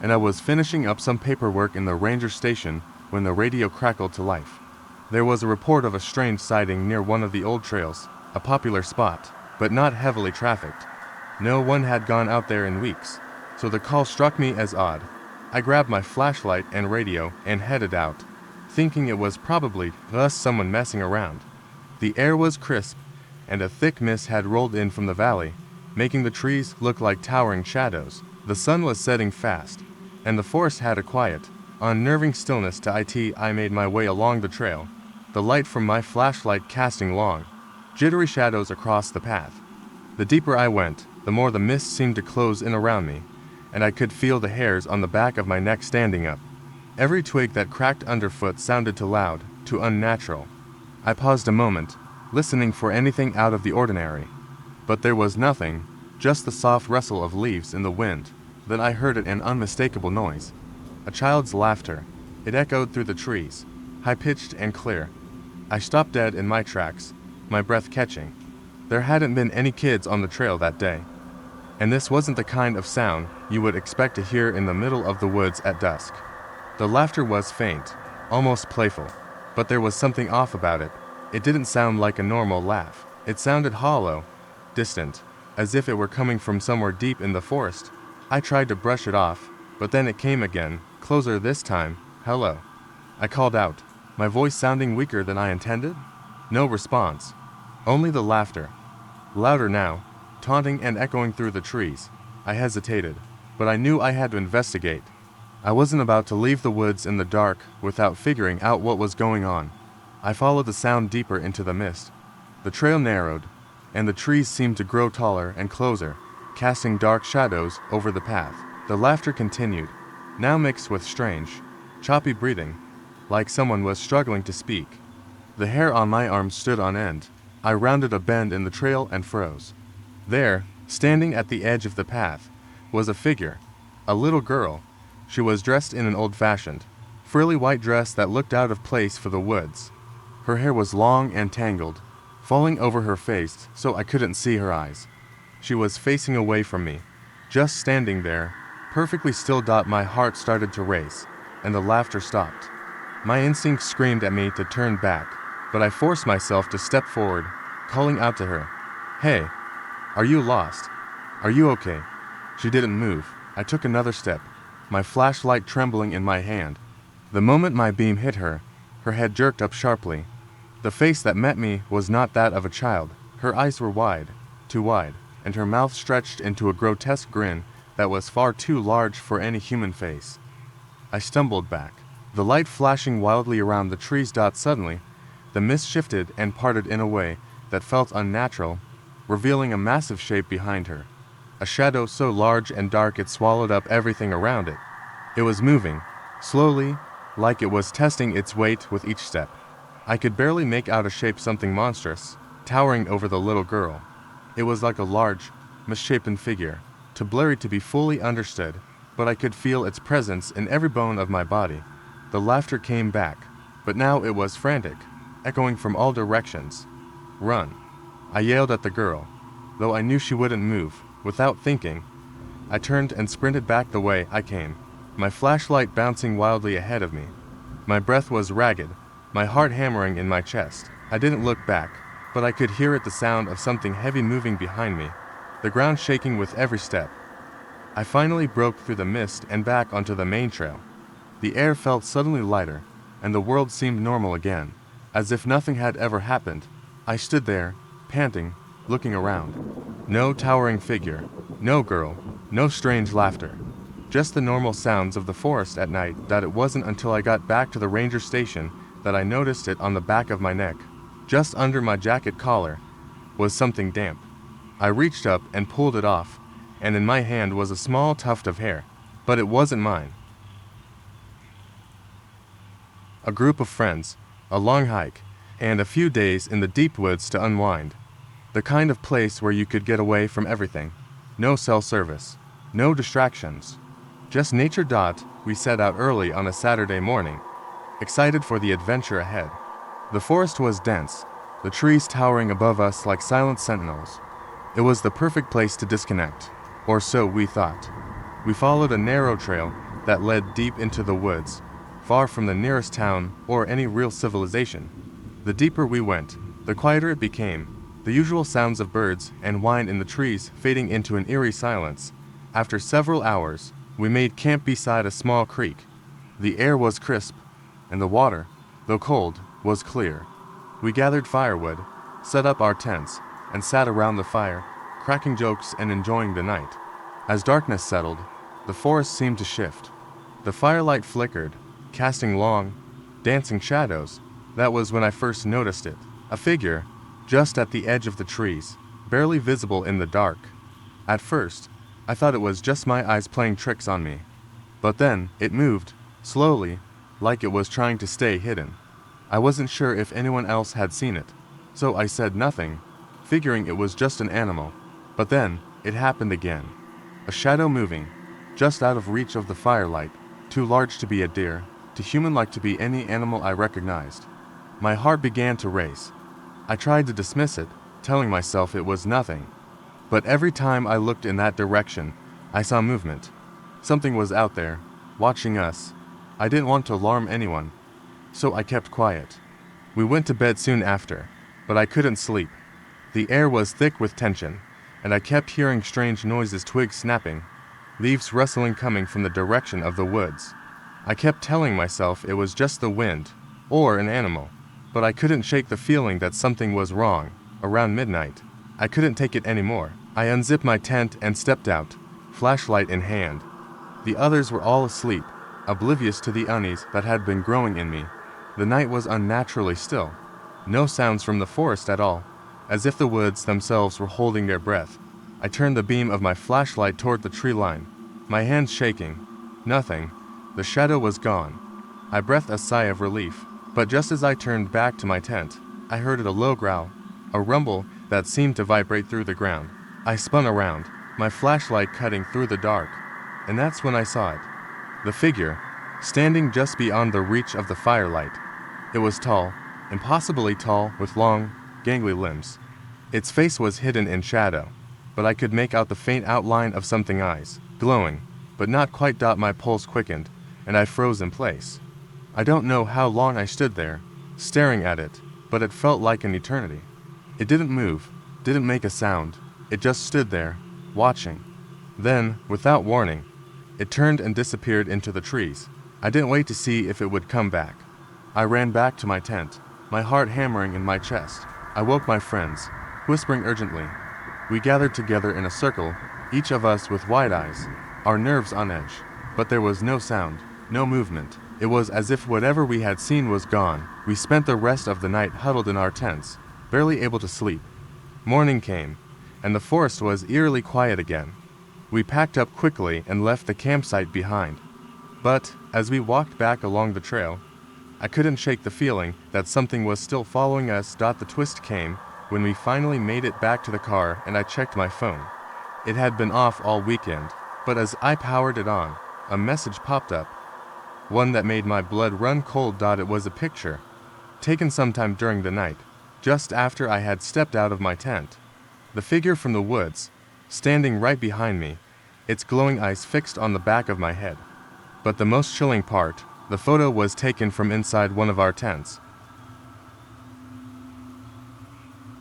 [SPEAKER 1] and I was finishing up some paperwork in the ranger station when the radio crackled to life. There was a report of a strange sighting near one of the old trails, a popular spot, but not heavily trafficked. No one had gone out there in weeks, so the call struck me as odd. I grabbed my flashlight and radio and headed out, thinking it was probably just someone messing around. The air was crisp, and a thick mist had rolled in from the valley, making the trees look like towering shadows. The sun was setting fast, and the forest had a quiet, unnerving stillness to it. I made my way along the trail, the light from my flashlight casting long, jittery shadows across the path. The deeper I went, the more the mist seemed to close in around me, and I could feel the hairs on the back of my neck standing up. Every twig that cracked underfoot sounded too loud, too unnatural. I paused a moment, listening for anything out of the ordinary. But there was nothing, just the soft rustle of leaves in the wind. Then I heard an unmistakable noise. A child's laughter. It echoed through the trees, high-pitched and clear. I stopped dead in my tracks, my breath catching. There hadn't been any kids on the trail that day. And this wasn't the kind of sound you would expect to hear in the middle of the woods at dusk. The laughter was faint, almost playful, but there was something off about it. It didn't sound like a normal laugh. It sounded hollow, distant, as if it were coming from somewhere deep in the forest. I tried to brush it off, but then it came again, closer this time. "Hello." I called out, my voice sounding weaker than I intended. No response. Only the laughter. Louder now, taunting and echoing through the trees. I hesitated, but I knew I had to investigate. I wasn't about to leave the woods in the dark without figuring out what was going on. I followed the sound deeper into the mist. The trail narrowed, and the trees seemed to grow taller and closer, casting dark shadows over the path. The laughter continued, now mixed with strange, choppy breathing, like someone was struggling to speak. The hair on my arm stood on end. I rounded a bend in the trail and froze. There, standing at the edge of the path, was a figure, a little girl. She was dressed in an old-fashioned, frilly white dress that looked out of place for the woods. Her hair was long and tangled, falling over her face so I couldn't see her eyes. She was facing away from me, just standing there, perfectly still. My heart started to race, and the laughter stopped. My instinct screamed at me to turn back, but I forced myself to step forward, calling out to her, "Hey, are you lost? Are you okay?" She didn't move. I took another step, my flashlight trembling in my hand. The moment my beam hit her, her head jerked up sharply. The face that met me was not that of a child. Her eyes were wide, too wide, and her mouth stretched into a grotesque grin that was far too large for any human face. I stumbled back, the light flashing wildly around the trees. Suddenly, the mist shifted and parted in a way that felt unnatural, revealing a massive shape behind her. A shadow so large and dark it swallowed up everything around it. It was moving, slowly, like it was testing its weight with each step. I could barely make out a shape, something monstrous, towering over the little girl. It was like a large, misshapen figure, too blurry to be fully understood, but I could feel its presence in every bone of my body. The laughter came back, but now it was frantic, echoing from all directions. "Run!" I yelled at the girl, though I knew she wouldn't move. Without thinking, I turned and sprinted back the way I came, my flashlight bouncing wildly ahead of me. My breath was ragged, my heart hammering in my chest. I didn't look back, but I could hear the sound of something heavy moving behind me, the ground shaking with every step. I finally broke through the mist and back onto the main trail. The air felt suddenly lighter, and the world seemed normal again, as if nothing had ever happened. I stood there, panting, looking around. No towering figure, no girl, no strange laughter. Just the normal sounds of the forest at night. It wasn't until I got back to the ranger station that I noticed it on the back of my neck. Just under my jacket collar was something damp. I reached up and pulled it off, and in my hand was a small tuft of hair, but it wasn't mine. A group of friends, a long hike, and a few days in the deep woods to unwind. The kind of place where you could get away from everything. No cell service, no distractions. Just nature. We set out early on a Saturday morning, excited for the adventure ahead. The forest was dense, the trees towering above us like silent sentinels. It was the perfect place to disconnect, or so we thought. We followed a narrow trail that led deep into the woods, far from the nearest town or any real civilization. The deeper we went, the quieter it became, the usual sounds of birds and wind in the trees fading into an eerie silence. After several hours, we made camp beside a small creek. The air was crisp, and the water, though cold, was clear. We gathered firewood, set up our tents, and sat around the fire, cracking jokes and enjoying the night. As darkness settled, the forest seemed to shift. The firelight flickered, casting long, dancing shadows. That was when I first noticed it. A figure, just at the edge of the trees, barely visible in the dark. At first, I thought it was just my eyes playing tricks on me. But then, it moved, slowly, like it was trying to stay hidden. I wasn't sure if anyone else had seen it, so I said nothing, figuring it was just an animal. But then, it happened again. A shadow moving, just out of reach of the firelight, too large to be a deer, too human-like to be any animal I recognized. My heart began to race. I tried to dismiss it, telling myself it was nothing. But every time I looked in that direction, I saw movement. Something was out there, watching us. I didn't want to alarm anyone, so I kept quiet. We went to bed soon after, but I couldn't sleep. The air was thick with tension, and I kept hearing strange noises, twigs snapping, leaves rustling coming from the direction of the woods. I kept telling myself it was just the wind, or an animal, but I couldn't shake the feeling that something was wrong. Around midnight, I couldn't take it anymore. I unzipped my tent and stepped out, flashlight in hand. The others were all asleep, oblivious to the unease that had been growing in me. The night was unnaturally still. No sounds from the forest at all, as if the woods themselves were holding their breath. I turned the beam of my flashlight toward the tree line, my hands shaking. Nothing. The shadow was gone. I breathed a sigh of relief, but just as I turned back to my tent, I heard a low growl, a rumble that seemed to vibrate through the ground. I spun around, my flashlight cutting through the dark, and that's when I saw it. The figure, standing just beyond the reach of the firelight. It was tall, impossibly tall, with long, gangly limbs. Its face was hidden in shadow, but I could make out the faint outline of something eyes, glowing, but not quite. My pulse quickened, and I froze in place. I don't know how long I stood there, staring at it, but it felt like an eternity. It didn't move, didn't make a sound. It just stood there, watching. Then, without warning, it turned and disappeared into the trees. I didn't wait to see if it would come back. I ran back to my tent, my heart hammering in my chest. I woke my friends, whispering urgently. We gathered together in a circle, each of us with wide eyes, our nerves on edge. But there was no sound, no movement. It was as if whatever we had seen was gone. We spent the rest of the night huddled in our tents, barely able to sleep. Morning came, and the forest was eerily quiet again. We packed up quickly and left the campsite behind. But, as we walked back along the trail, I couldn't shake the feeling that something was still following us. The twist came when we finally made it back to the car and I checked my phone. It had been off all weekend, but as I powered it on, a message popped up. One that made my blood run cold. It was a picture, taken sometime during the night, just after I had stepped out of my tent. The figure from the woods, standing right behind me, its glowing eyes fixed on the back of my head. But the most chilling part, the photo was taken from inside one of our tents.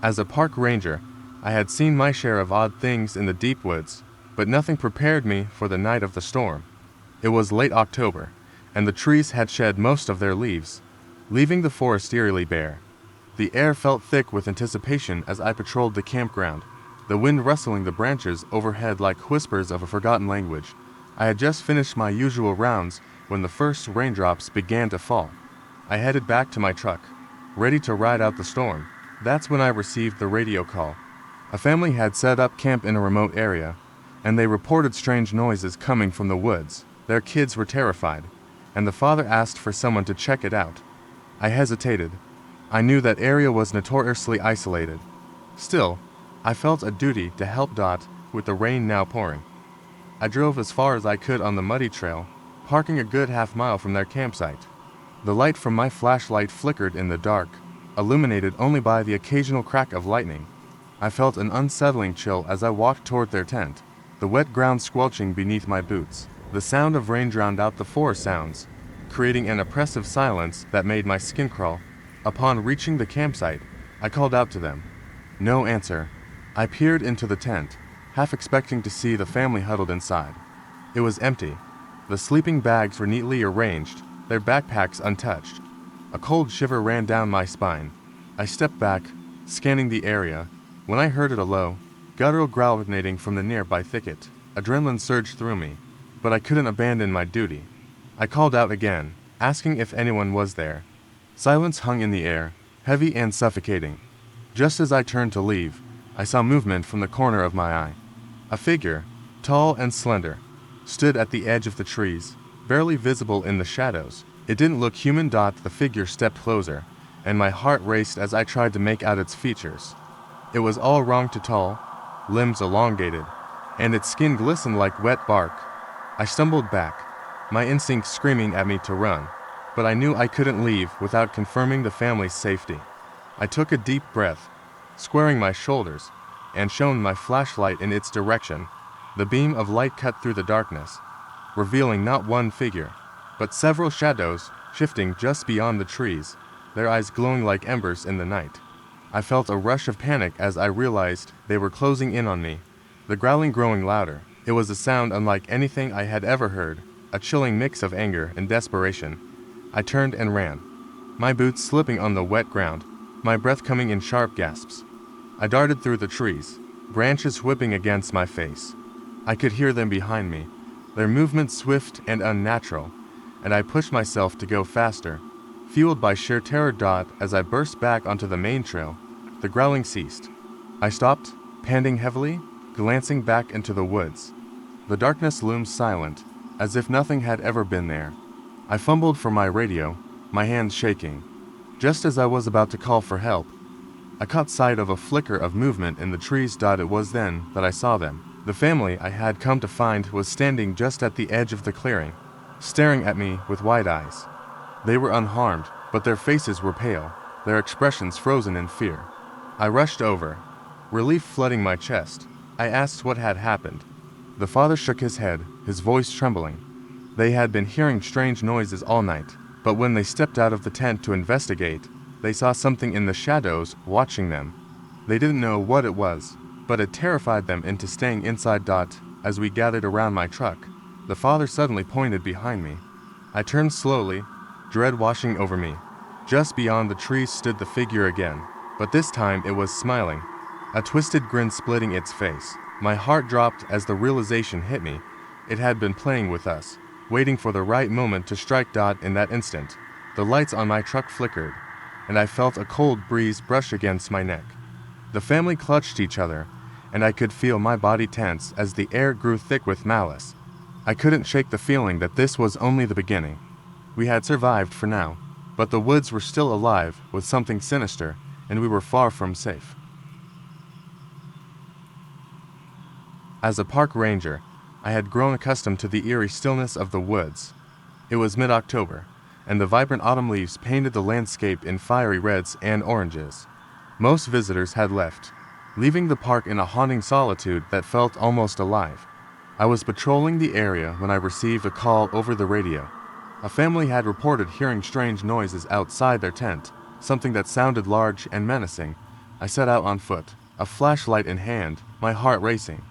[SPEAKER 1] As a park ranger, I had seen my share of odd things in the deep woods, but nothing prepared me for the night of the storm. It was late October, and the trees had shed most of their leaves, leaving the forest eerily bare. The air felt thick with anticipation as I patrolled the campground, the wind rustling the branches overhead like whispers of a forgotten language. I had just finished my usual rounds when the first raindrops began to fall. I headed back to my truck, ready to ride out the storm. That's when I received the radio call. A family had set up camp in a remote area, and they reported strange noises coming from the woods. Their kids were terrified, and the father asked for someone to check it out. I hesitated. I knew that area was notoriously isolated. Still, I felt a duty to help with the rain now pouring. I drove as far as I could on the muddy trail, parking a good half-mile from their campsite. The light from my flashlight flickered in the dark, illuminated only by the occasional crack of lightning. I felt an unsettling chill as I walked toward their tent, the wet ground squelching beneath my boots. The sound of rain drowned out the forest sounds, creating an oppressive silence that made my skin crawl. Upon reaching the campsite, I called out to them. No answer. I peered into the tent, half expecting to see the family huddled inside. It was empty. The sleeping bags were neatly arranged, their backpacks untouched. A cold shiver ran down my spine. I stepped back, scanning the area, when I heard a low, guttural growl emanating from the nearby thicket. Adrenaline surged through me, but I couldn't abandon my duty. I called out again, asking if anyone was there. Silence hung in the air, heavy and suffocating. Just as I turned to leave, I saw movement from the corner of my eye. A figure, tall and slender, stood at the edge of the trees, barely visible in the shadows. It didn't look human. The figure stepped closer, and my heart raced as I tried to make out its features. It was all wrong to tall, limbs elongated, and its skin glistened like wet bark. I stumbled back, my instincts screaming at me to run, but I knew I couldn't leave without confirming the family's safety. I took a deep breath, squaring my shoulders, and shone my flashlight in its direction. The beam of light cut through the darkness, revealing not one figure, but several shadows shifting just beyond the trees, their eyes glowing like embers in the night. I felt a rush of panic as I realized they were closing in on me, the growling growing louder. It was a sound unlike anything I had ever heard, a chilling mix of anger and desperation. I turned and ran, my boots slipping on the wet ground, my breath coming in sharp gasps. I darted through the trees, branches whipping against my face. I could hear them behind me, their movements swift and unnatural, and I pushed myself to go faster, fueled by sheer terror. As I burst back onto the main trail, the growling ceased. I stopped, panting heavily, glancing back into the woods. The darkness loomed silent, as if nothing had ever been there. I fumbled for my radio, my hands shaking. Just as I was about to call for help, I caught sight of a flicker of movement in the trees. It was then that I saw them. The family I had come to find was standing just at the edge of the clearing, staring at me with wide eyes. They were unharmed, but their faces were pale, their expressions frozen in fear. I rushed over, relief flooding my chest. I asked what had happened. The father shook his head, his voice trembling. They had been hearing strange noises all night, but when they stepped out of the tent to investigate, they saw something in the shadows watching them. They didn't know what it was, but it terrified them into staying inside. As we gathered around my truck, the father suddenly pointed behind me. I turned slowly, dread washing over me. Just beyond the trees stood the figure again, but this time it was smiling, a twisted grin splitting its face. My heart dropped as the realization hit me. It had been playing with us, waiting for the right moment to strike. In that instant, the lights on my truck flickered, and I felt a cold breeze brush against my neck. The family clutched each other, and I could feel my body tense as the air grew thick with malice. I couldn't shake the feeling that this was only the beginning. We had survived for now, but the woods were still alive with something sinister, and we were far from safe. As a park ranger, I had grown accustomed to the eerie stillness of the woods. It was mid-October, and the vibrant autumn leaves painted the landscape in fiery reds and oranges. Most visitors had left, leaving the park in a haunting solitude that felt almost alive. I was patrolling the area when I received a call over the radio. A family had reported hearing strange noises outside their tent, something that sounded large and menacing. I set out on foot, a flashlight in hand, my heart racing.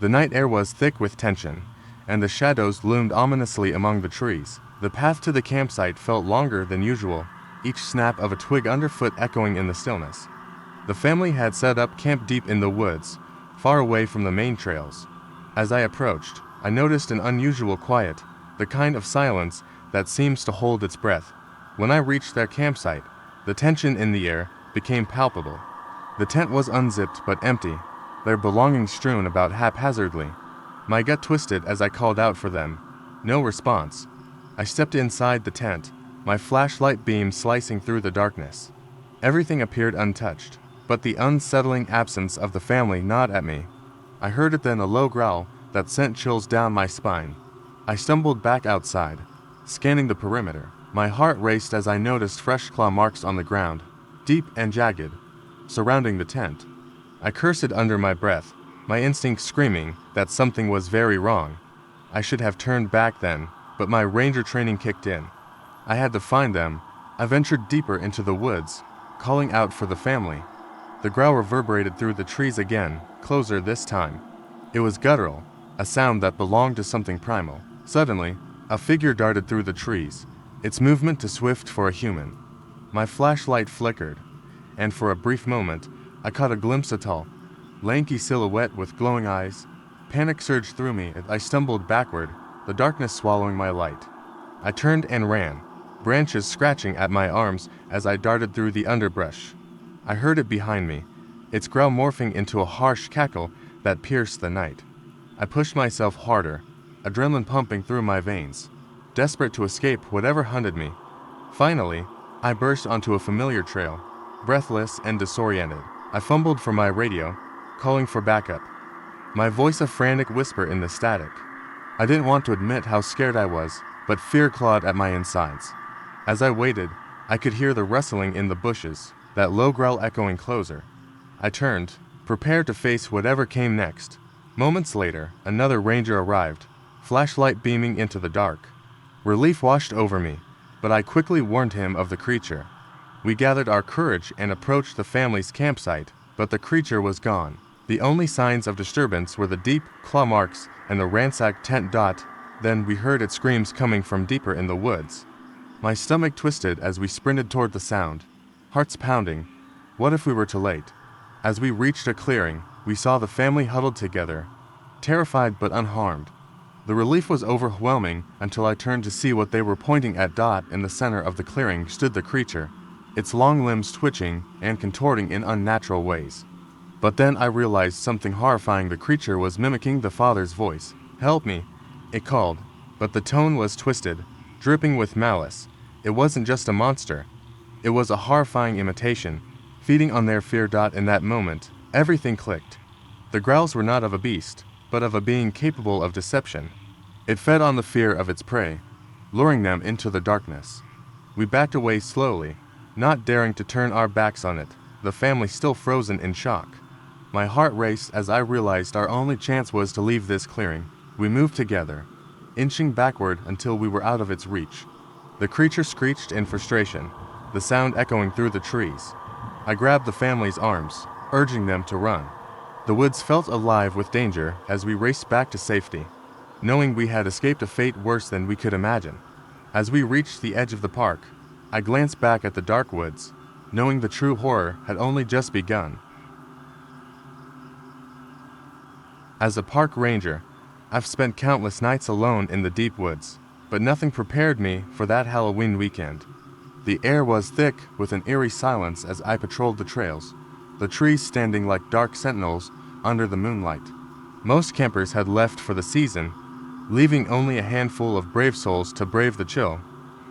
[SPEAKER 1] The night air was thick with tension, and the shadows loomed ominously among the trees. The path to the campsite felt longer than usual, each snap of a twig underfoot echoing in the stillness. The family had set up camp deep in the woods, far away from the main trails. As I approached, I noticed an unusual quiet, the kind of silence that seems to hold its breath. When I reached their campsite, the tension in the air became palpable. The tent was unzipped but empty, their belongings strewn about haphazardly. My gut twisted as I called out for them. No response. I stepped inside the tent, my flashlight beam slicing through the darkness. Everything appeared untouched, but the unsettling absence of the family gnawed at me. I heard it then, a low growl that sent chills down my spine. I stumbled back outside, scanning the perimeter. My heart raced as I noticed fresh claw marks on the ground, deep and jagged, surrounding the tent. I cursed under my breath, my instinct screaming that something was very wrong. I should have turned back then, but my ranger training kicked in. I had to find them. I ventured deeper into the woods, calling out for the family. The growl reverberated through the trees again, closer this time. It was guttural, a sound that belonged to something primal. Suddenly, a figure darted through the trees, its movement too swift for a human. My flashlight flickered, and for a brief moment, I caught a glimpse of a tall, lanky silhouette with glowing eyes. Panic surged through me as I stumbled backward, the darkness swallowing my light. I turned and ran, branches scratching at my arms as I darted through the underbrush. I heard it behind me, its growl morphing into a harsh cackle that pierced the night. I pushed myself harder, adrenaline pumping through my veins, desperate to escape whatever hunted me. Finally, I burst onto a familiar trail, breathless and disoriented. I fumbled for my radio, calling for backup, my voice a frantic whisper in the static. I didn't want to admit how scared I was, but fear clawed at my insides. As I waited, I could hear the rustling in the bushes, that low growl echoing closer. I turned, prepared to face whatever came next. Moments later, another ranger arrived, flashlight beaming into the dark. Relief washed over me, but I quickly warned him of the creature. We gathered our courage and approached the family's campsite, but the creature was gone. The only signs of disturbance were the deep claw marks and the ransacked tent. Then we heard its screams coming from deeper in the woods. My stomach twisted as we sprinted toward the sound, hearts pounding. What if we were too late? As we reached a clearing, we saw the family huddled together, terrified but unharmed. The relief was overwhelming until I turned to see what they were pointing at. In the center of the clearing stood the creature, its long limbs twitching and contorting in unnatural ways. But then I realized something horrifying. The creature was mimicking the father's voice. "Help me," it called, but the tone was twisted, dripping with malice. It wasn't just a monster. It was a horrifying imitation, feeding on their fear. In that moment, everything clicked. The growls were not of a beast, but of a being capable of deception. It fed on the fear of its prey, luring them into the darkness. We backed away slowly, not daring to turn our backs on it, the family still frozen in shock. My heart raced as I realized our only chance was to leave this clearing. We moved together, inching backward until we were out of its reach. The creature screeched in frustration, the sound echoing through the trees. I grabbed the family's arms, urging them to run. The woods felt alive with danger as we raced back to safety, knowing we had escaped a fate worse than we could imagine. As we reached the edge of the park, I glanced back at the dark woods, knowing the true horror had only just begun. As a park ranger, I've spent countless nights alone in the deep woods, but nothing prepared me for that Halloween weekend. The air was thick with an eerie silence as I patrolled the trails, the trees standing like dark sentinels under the moonlight. Most campers had left for the season, leaving only a handful of brave souls to brave the chill.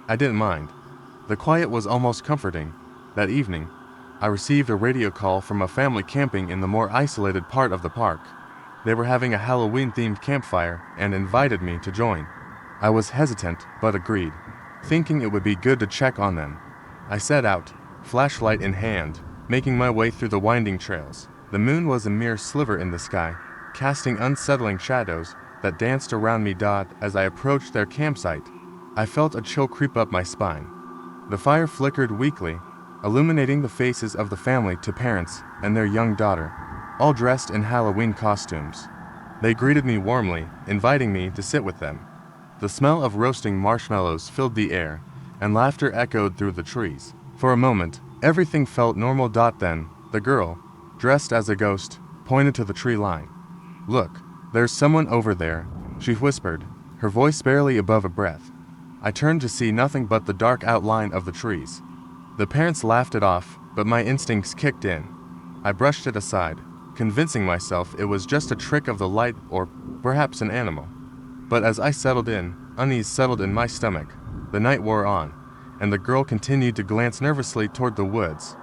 [SPEAKER 1] I didn't mind. The quiet was almost comforting. That evening, I received a radio call from a family camping in the more isolated part of the park. They were having a Halloween-themed campfire and invited me to join. I was hesitant, but agreed, thinking it would be good to check on them. I set out, flashlight in hand, making my way through the winding trails. The moon was a mere sliver in the sky, casting unsettling shadows that danced around me. As I approached their campsite, I felt a chill creep up my spine. The fire flickered weakly, illuminating the faces of the family to parents and their young daughter, all dressed in Halloween costumes. They greeted me warmly, inviting me to sit with them. The smell of roasting marshmallows filled the air, and laughter echoed through the trees. For a moment, everything felt normal. Then, the girl, dressed as a ghost, pointed to the tree line. "Look, there's someone over there," she whispered, her voice barely above a breath. I turned to see nothing but the dark outline of the trees. The parents laughed it off, but my instincts kicked in. I brushed it aside, convincing myself it was just a trick of the light or perhaps an animal. But as I settled in, unease settled in my stomach. The night wore on, and the girl continued to glance nervously toward the woods.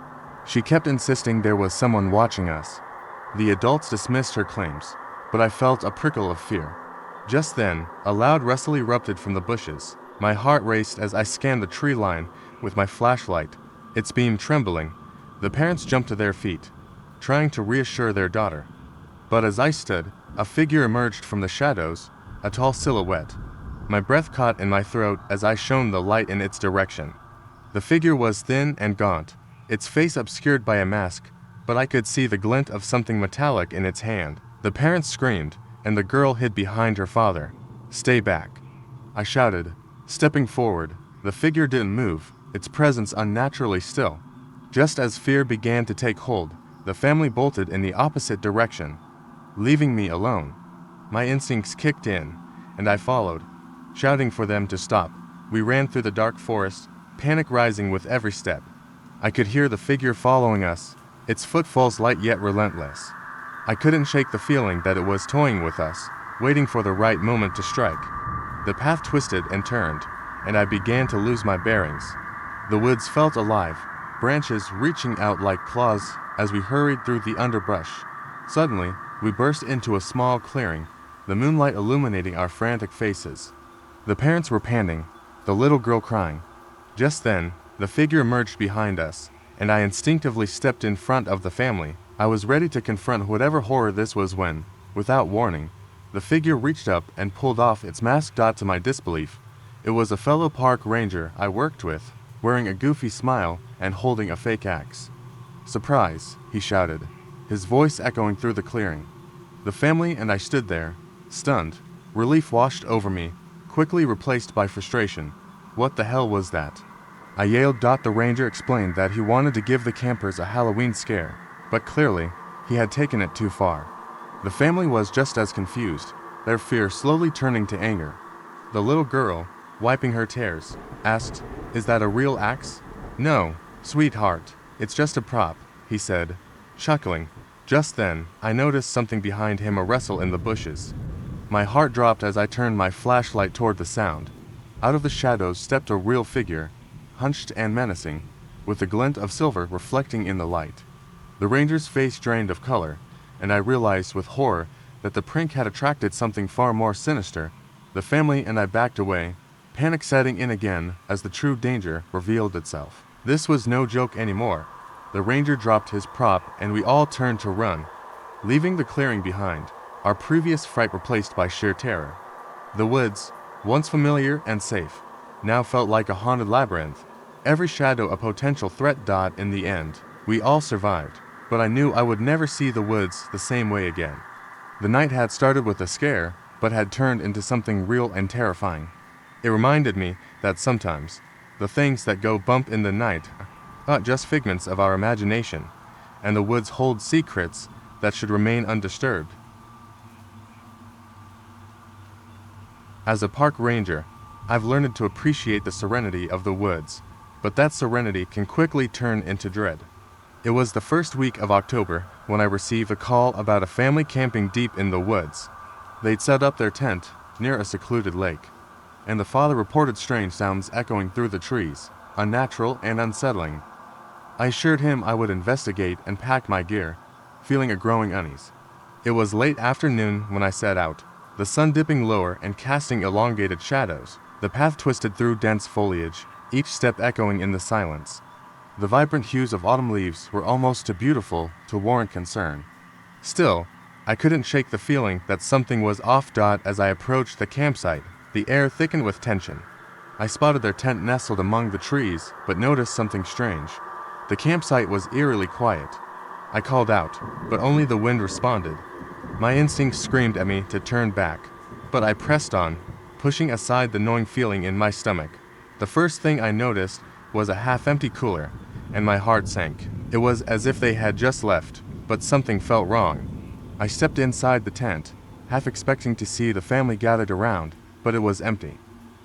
[SPEAKER 1] She kept insisting there was someone watching us. The adults dismissed her claims, but I felt a prickle of fear. Just then, a loud rustle erupted from the bushes. My heart raced as I scanned the tree line with my flashlight, its beam trembling. The parents jumped to their feet, trying to reassure their daughter. But as I stood, a figure emerged from the shadows, a tall silhouette. My breath caught in my throat as I shone the light in its direction. The figure was thin and gaunt, its face obscured by a mask, but I could see the glint of something metallic in its hand. The parents screamed, and the girl hid behind her father. "Stay back," I shouted, stepping forward. The figure didn't move, its presence unnaturally still. Just as fear began to take hold, the family bolted in the opposite direction, leaving me alone. My instincts kicked in, and I followed, shouting for them to stop. We ran through the dark forest, panic rising with every step. I could hear the figure following us, its footfalls light yet relentless. I couldn't shake the feeling that it was toying with us, waiting for the right moment to strike. The path twisted and turned, and I began to lose my bearings. The woods felt alive, branches reaching out like claws as we hurried through the underbrush. Suddenly, we burst into a small clearing, the moonlight illuminating our frantic faces. The parents were panting, the little girl crying. Just then, the figure emerged behind us, and I instinctively stepped in front of the family. I was ready to confront whatever horror this was when, without warning, the figure reached up and pulled off its mask. To my disbelief, it was a fellow park ranger I worked with, wearing a goofy smile and holding a fake axe. "Surprise," he shouted, his voice echoing through the clearing. The family and I stood there, stunned. Relief washed over me, quickly replaced by frustration. What the hell was that? I yelled. The ranger explained that he wanted to give the campers a Halloween scare, but clearly, he had taken it too far. The family was just as confused, their fear slowly turning to anger. The little girl, wiping her tears, asked, "Is that a real axe?" "No, sweetheart, it's just a prop," he said, chuckling. Just then, I noticed something behind him, a rustle in the bushes. My heart dropped as I turned my flashlight toward the sound. Out of the shadows stepped a real figure, hunched and menacing, with a glint of silver reflecting in the light. The ranger's face drained of color, and I realized with horror that the prank had attracted something far more sinister. The family and I backed away, panic setting in again as the true danger revealed itself. This was no joke anymore. The ranger dropped his prop and we all turned to run, leaving the clearing behind, our previous fright replaced by sheer terror. The woods, once familiar and safe, now felt like a haunted labyrinth, every shadow a potential threat. In the end, we all survived, but I knew I would never see the woods the same way again. The night had started with a scare, but had turned into something real and terrifying. It reminded me that sometimes, the things that go bump in the night are not just figments of our imagination, and the woods hold secrets that should remain undisturbed. As a park ranger, I've learned to appreciate the serenity of the woods, but that serenity can quickly turn into dread. It was the first week of October when I received a call about a family camping deep in the woods. They'd set up their tent near a secluded lake, and the father reported strange sounds echoing through the trees, unnatural and unsettling. I assured him I would investigate and pack my gear, feeling a growing unease. It was late afternoon when I set out, the sun dipping lower and casting elongated shadows. The path twisted through dense foliage, each step echoing in the silence. The vibrant hues of autumn leaves were almost too beautiful to warrant concern. Still, I couldn't shake the feeling that something was off. As I approached the campsite, the air thickened with tension. I spotted their tent nestled among the trees, but noticed something strange. The campsite was eerily quiet. I called out, but only the wind responded. My instincts screamed at me to turn back, but I pressed on, pushing aside the gnawing feeling in my stomach. The first thing I noticed was a half-empty cooler, and my heart sank. It was as if they had just left, but something felt wrong. I stepped inside the tent, half expecting to see the family gathered around, but it was empty.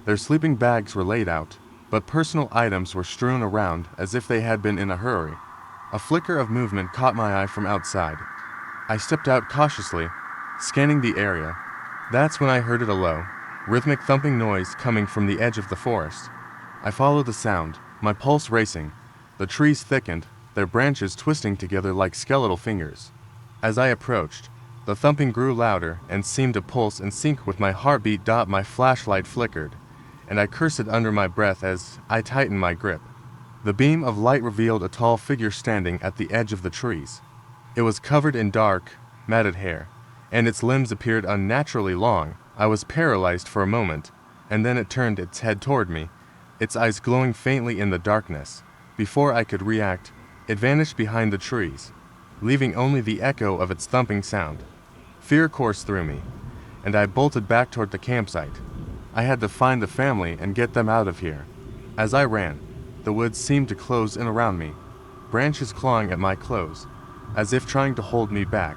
[SPEAKER 1] Their sleeping bags were laid out, but personal items were strewn around as if they had been in a hurry. A flicker of movement caught my eye from outside. I stepped out cautiously, scanning the area. That's when I heard a low, rhythmic thumping noise coming from the edge of the forest. I followed the sound, my pulse racing. The trees thickened, their branches twisting together like skeletal fingers. As I approached, the thumping grew louder and seemed to pulse in sync with my heartbeat. My flashlight flickered, and I cursed under my breath as I tightened my grip. The beam of light revealed a tall figure standing at the edge of the trees. It was covered in dark, matted hair, and its limbs appeared unnaturally long. I was paralyzed for a moment, and then it turned its head toward me, its eyes glowing faintly in the darkness. Before I could react, it vanished behind the trees, leaving only the echo of its thumping sound. Fear coursed through me, and I bolted back toward the campsite. I had to find the family and get them out of here. As I ran, the woods seemed to close in around me, branches clawing at my clothes, as if trying to hold me back.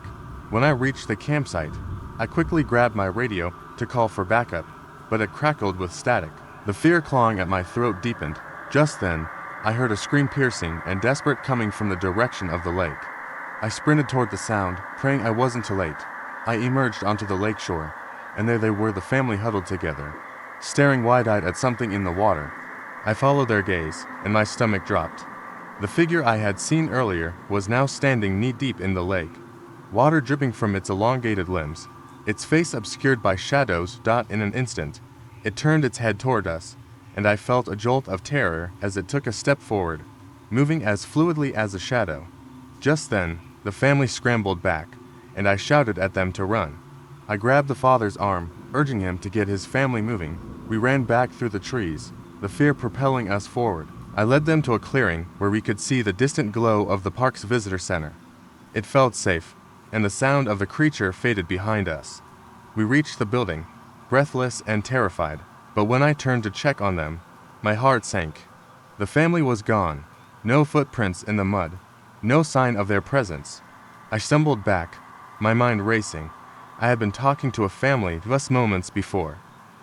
[SPEAKER 1] When I reached the campsite, I quickly grabbed my radio to call for backup, but it crackled with static. The fear clawing at my throat deepened. Just then, I heard a scream, piercing and desperate, coming from the direction of the lake. I sprinted toward the sound, praying I wasn't too late. I emerged onto the lakeshore, and there they were, the family huddled together, staring wide-eyed at something in the water. I followed their gaze, and my stomach dropped. The figure I had seen earlier was now standing knee-deep in the lake, water dripping from its elongated limbs, its face obscured by shadows. In an instant, it turned its head toward us, and I felt a jolt of terror as it took a step forward, moving as fluidly as a shadow. Just then, the family scrambled back, and I shouted at them to run. I grabbed the father's arm, urging him to get his family moving. We ran back through the trees, the fear propelling us forward. I led them to a clearing where we could see the distant glow of the park's visitor center. It felt safe, and the sound of the creature faded behind us. We reached the building, breathless and terrified, but when I turned to check on them, my heart sank. The family was gone, no footprints in the mud, no sign of their presence. I stumbled back, my mind racing. I had been talking to a family just moments before.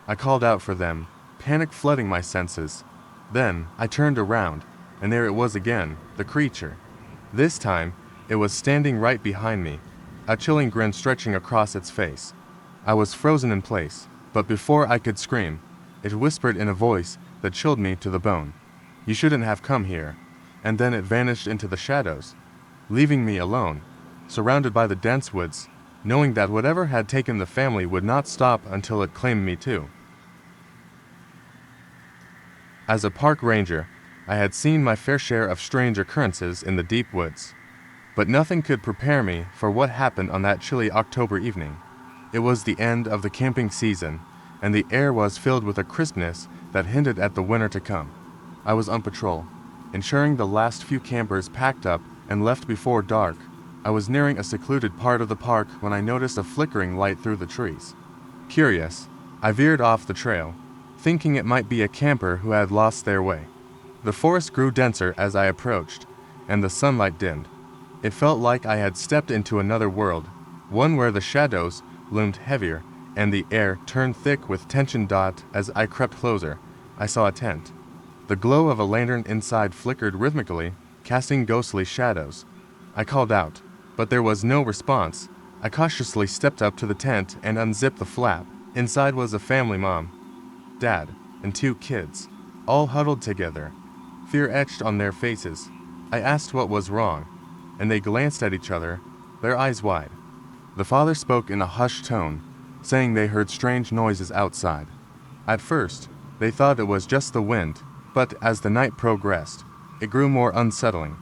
[SPEAKER 1] I called out for them, panic flooding my senses. Then, I turned around, and there it was again, the creature. This time, it was standing right behind me, a chilling grin stretching across its face. I was frozen in place, but before I could scream, it whispered in a voice that chilled me to the bone. "You shouldn't have come here." And then it vanished into the shadows, leaving me alone, surrounded by the dense woods, knowing that whatever had taken the family would not stop until it claimed me too. As a park ranger, I had seen my fair share of strange occurrences in the deep woods, but nothing could prepare me for what happened on that chilly October evening. It was the end of the camping season, and the air was filled with a crispness that hinted at the winter to come. I was on patrol, ensuring the last few campers packed up and left before dark. I was nearing a secluded part of the park when I noticed a flickering light through the trees. Curious, I veered off the trail, thinking it might be a camper who had lost their way. The forest grew denser as I approached, and the sunlight dimmed. It felt like I had stepped into another world, one where the shadows loomed heavier and the air turned thick with tension. As I crept closer, I saw a tent. The glow of a lantern inside flickered rhythmically, casting ghostly shadows. I called out, but there was no response. I cautiously stepped up to the tent and unzipped the flap. Inside was a family, mom, dad, and 2 kids, all huddled together, fear etched on their faces. I asked what was wrong, and they glanced at each other, their eyes wide. The father spoke in a hushed tone, saying they heard strange noises outside. At first, they thought it was just the wind, but as the night progressed, it grew more unsettling.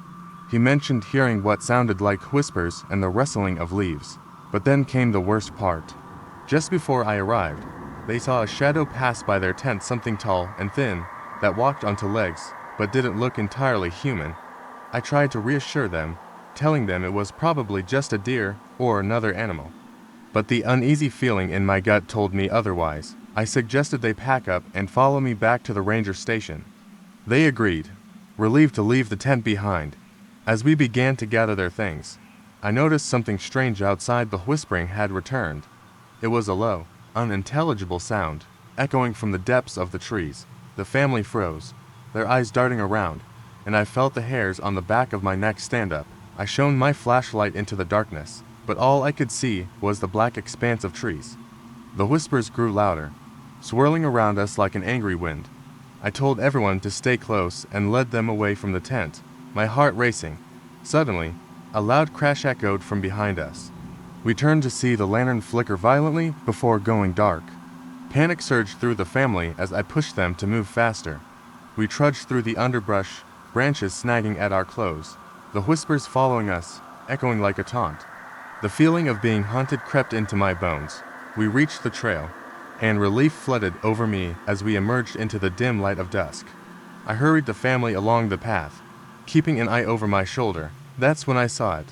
[SPEAKER 1] He mentioned hearing what sounded like whispers and the rustling of leaves. But then came the worst part. Just before I arrived, they saw a shadow pass by their tent, something tall and thin, that walked onto legs, but didn't look entirely human. I tried to reassure them, telling them it was probably just a deer or another animal. But the uneasy feeling in my gut told me otherwise. I suggested they pack up and follow me back to the ranger station. They agreed, relieved to leave the tent behind. As we began to gather their things, I noticed something strange outside. The whispering had returned. It was a low, unintelligible sound, echoing from the depths of the trees. The family froze, their eyes darting around, and I felt the hairs on the back of my neck stand up. I shone my flashlight into the darkness, but all I could see was the black expanse of trees. The whispers grew louder, swirling around us like an angry wind. I told everyone to stay close and led them away from the tent, my heart racing. Suddenly, a loud crash echoed from behind us. We turned to see the lantern flicker violently before going dark. Panic surged through the family as I pushed them to move faster. We trudged through the underbrush, branches snagging at our clothes, the whispers following us, echoing like a taunt. The feeling of being haunted crept into my bones. We reached the trail, and relief flooded over me as we emerged into the dim light of dusk. I hurried the family along the path, keeping an eye over my shoulder. That's when I saw it.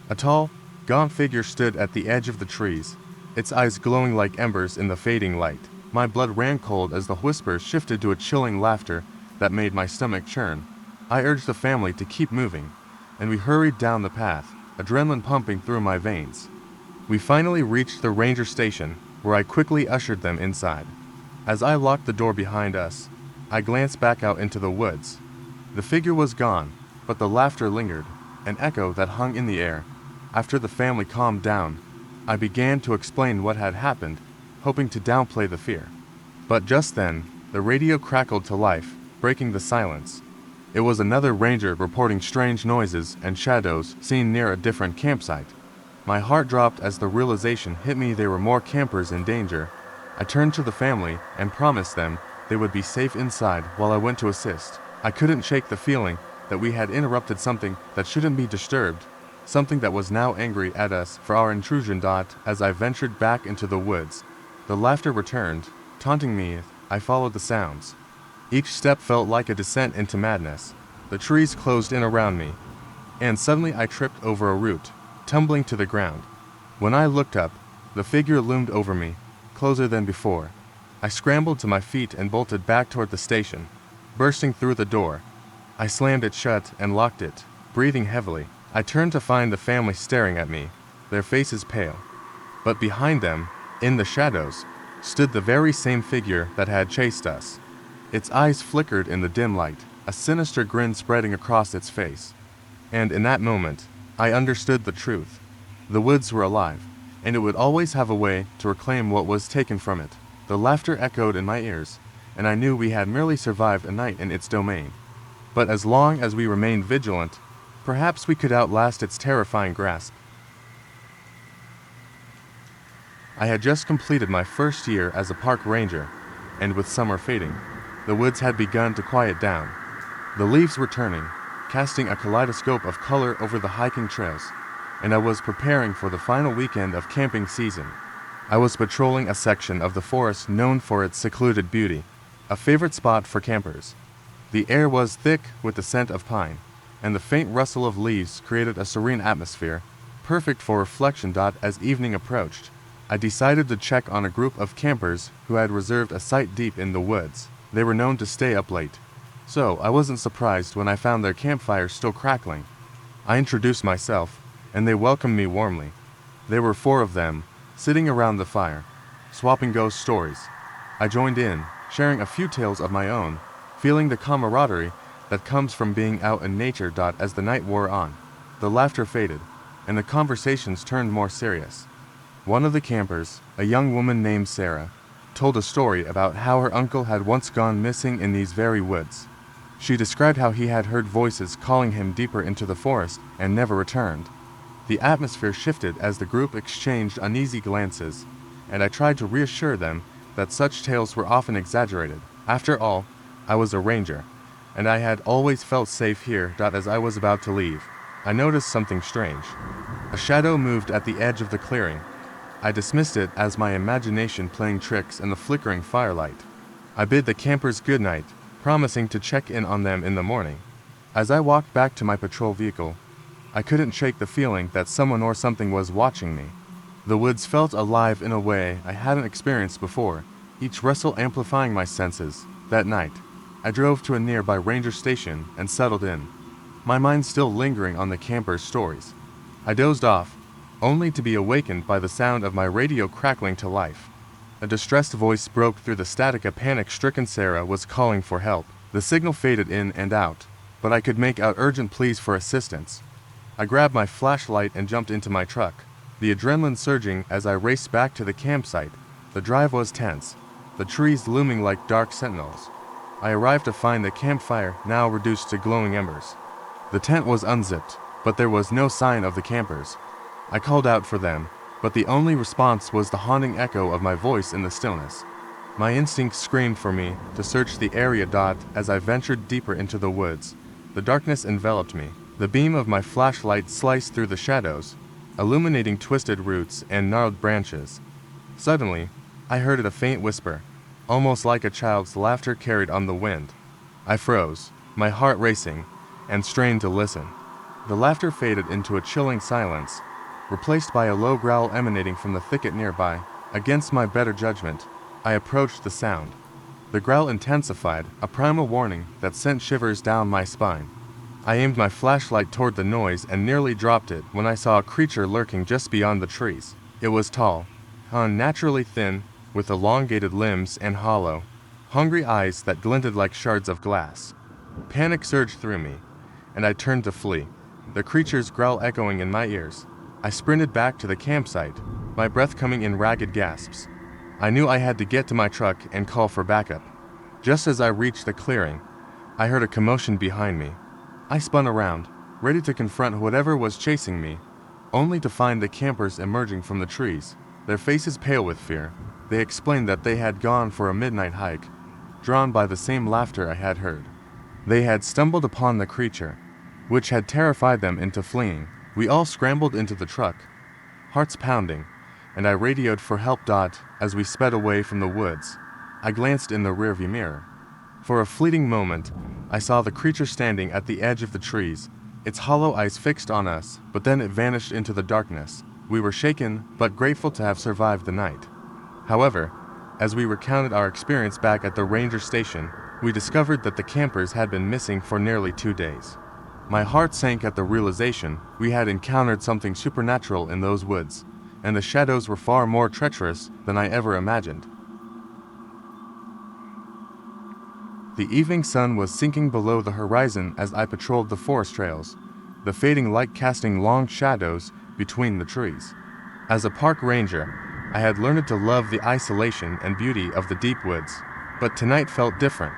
[SPEAKER 1] A tall, gaunt figure stood at the edge of the trees, its eyes glowing like embers in the fading light. My blood ran cold as the whispers shifted to a chilling laughter that made my stomach churn. I urged the family to keep moving, and we hurried down the path, adrenaline pumping through my veins. We finally reached the ranger station, where I quickly ushered them inside. As I locked the door behind us, I glanced back out into the woods. The figure was gone, but the laughter lingered, an echo that hung in the air. After the family calmed down, I began to explain what had happened, hoping to downplay the fear. But just then, the radio crackled to life, breaking the silence. It was another ranger reporting strange noises and shadows seen near a different campsite. My heart dropped as the realization hit me there were more campers in danger. I turned to the family and promised them they would be safe inside while I went to assist. I couldn't shake the feeling that we had interrupted something that shouldn't be disturbed, something that was now angry at us for our intrusion. As I ventured back into the woods, the laughter returned, taunting me. I followed the sounds. Each step felt like a descent into madness. The trees closed in around me, and suddenly I tripped over a root, tumbling to the ground. When I looked up, the figure loomed over me, closer than before. I scrambled to my feet and bolted back toward the station. Bursting through the door, I slammed it shut and locked it, breathing heavily. I turned to find the family staring at me, their faces pale. But behind them, in the shadows, stood the very same figure that had chased us. Its eyes flickered in the dim light, a sinister grin spreading across its face. And in that moment, I understood the truth. The woods were alive, and it would always have a way to reclaim what was taken from it. The laughter echoed in my ears, and I knew we had merely survived a night in its domain. But as long as we remained vigilant, perhaps we could outlast its terrifying grasp. I had just completed my first year as a park ranger, and with summer fading, the woods had begun to quiet down. The leaves were turning, casting a kaleidoscope of color over the hiking trails, and I was preparing for the final weekend of camping season. I was patrolling a section of the forest known for its secluded beauty, a favorite spot for campers. The air was thick with the scent of pine, and the faint rustle of leaves created a serene atmosphere, perfect for reflection. As evening approached, I decided to check on a group of campers who had reserved a site deep in the woods. They were known to stay up late, so I wasn't surprised when I found their campfire still crackling. I introduced myself, and they welcomed me warmly. There were 4 of them, sitting around the fire, swapping ghost stories. I joined in, sharing a few tales of my own, feeling the camaraderie that comes from being out in nature. As the night wore on, the laughter faded, and the conversations turned more serious. One of the campers, a young woman named Sarah, told a story about how her uncle had once gone missing in these very woods. She described how he had heard voices calling him deeper into the forest and never returned. The atmosphere shifted as the group exchanged uneasy glances, and I tried to reassure them that such tales were often exaggerated. After all, I was a ranger, and I had always felt safe here. As I was about to leave, I noticed something strange. A shadow moved at the edge of the clearing. I dismissed it as my imagination playing tricks in the flickering firelight. I bid the campers good night, promising to check in on them in the morning. As I walked back to my patrol vehicle, I couldn't shake the feeling that someone or something was watching me. The woods felt alive in a way I hadn't experienced before, each rustle amplifying my senses. That night, I drove to a nearby ranger station and settled in, my mind still lingering on the campers' stories. I dozed off, only to be awakened by the sound of my radio crackling to life. A distressed voice broke through the static. A panic-stricken Sarah was calling for help. The signal faded in and out, but I could make out urgent pleas for assistance. I grabbed my flashlight and jumped into my truck, the adrenaline surging as I raced back to the campsite. The drive was tense, the trees looming like dark sentinels. I arrived to find the campfire now reduced to glowing embers. The tent was unzipped, but there was no sign of the campers. I called out for them, but the only response was the haunting echo of my voice in the stillness. My instincts screamed for me to search the area. As I ventured deeper into the woods, the darkness enveloped me. The beam of my flashlight sliced through the shadows, illuminating twisted roots and gnarled branches. Suddenly, I heard a faint whisper, almost like a child's laughter carried on the wind. I froze, my heart racing, and strained to listen. The laughter faded into a chilling silence, replaced by a low growl emanating from the thicket nearby. Against my better judgment, I approached the sound. The growl intensified, a primal warning that sent shivers down my spine. I aimed my flashlight toward the noise and nearly dropped it when I saw a creature lurking just beyond the trees. It was tall, unnaturally thin, with elongated limbs and hollow, hungry eyes that glinted like shards of glass. Panic surged through me, and I turned to flee, the creature's growl echoing in my ears. I sprinted back to the campsite, my breath coming in ragged gasps. I knew I had to get to my truck and call for backup. Just as I reached the clearing, I heard a commotion behind me. I spun around, ready to confront whatever was chasing me, only to find the campers emerging from the trees, their faces pale with fear. They explained that they had gone for a midnight hike, drawn by the same laughter I had heard. They had stumbled upon the creature, which had terrified them into fleeing. We all scrambled into the truck, hearts pounding, and I radioed for help. As we sped away from the woods, I glanced in the rearview mirror. For a fleeting moment, I saw the creature standing at the edge of the trees, its hollow eyes fixed on us, but then it vanished into the darkness. We were shaken, but grateful to have survived the night. However, as we recounted our experience back at the ranger station, we discovered that the campers had been missing for nearly 2 days. My heart sank at the realization we had encountered something supernatural in those woods, and the shadows were far more treacherous than I ever imagined. The evening sun was sinking below the horizon as I patrolled the forest trails, the fading light casting long shadows between the trees. As a park ranger, I had learned to love the isolation and beauty of the deep woods, but tonight felt different.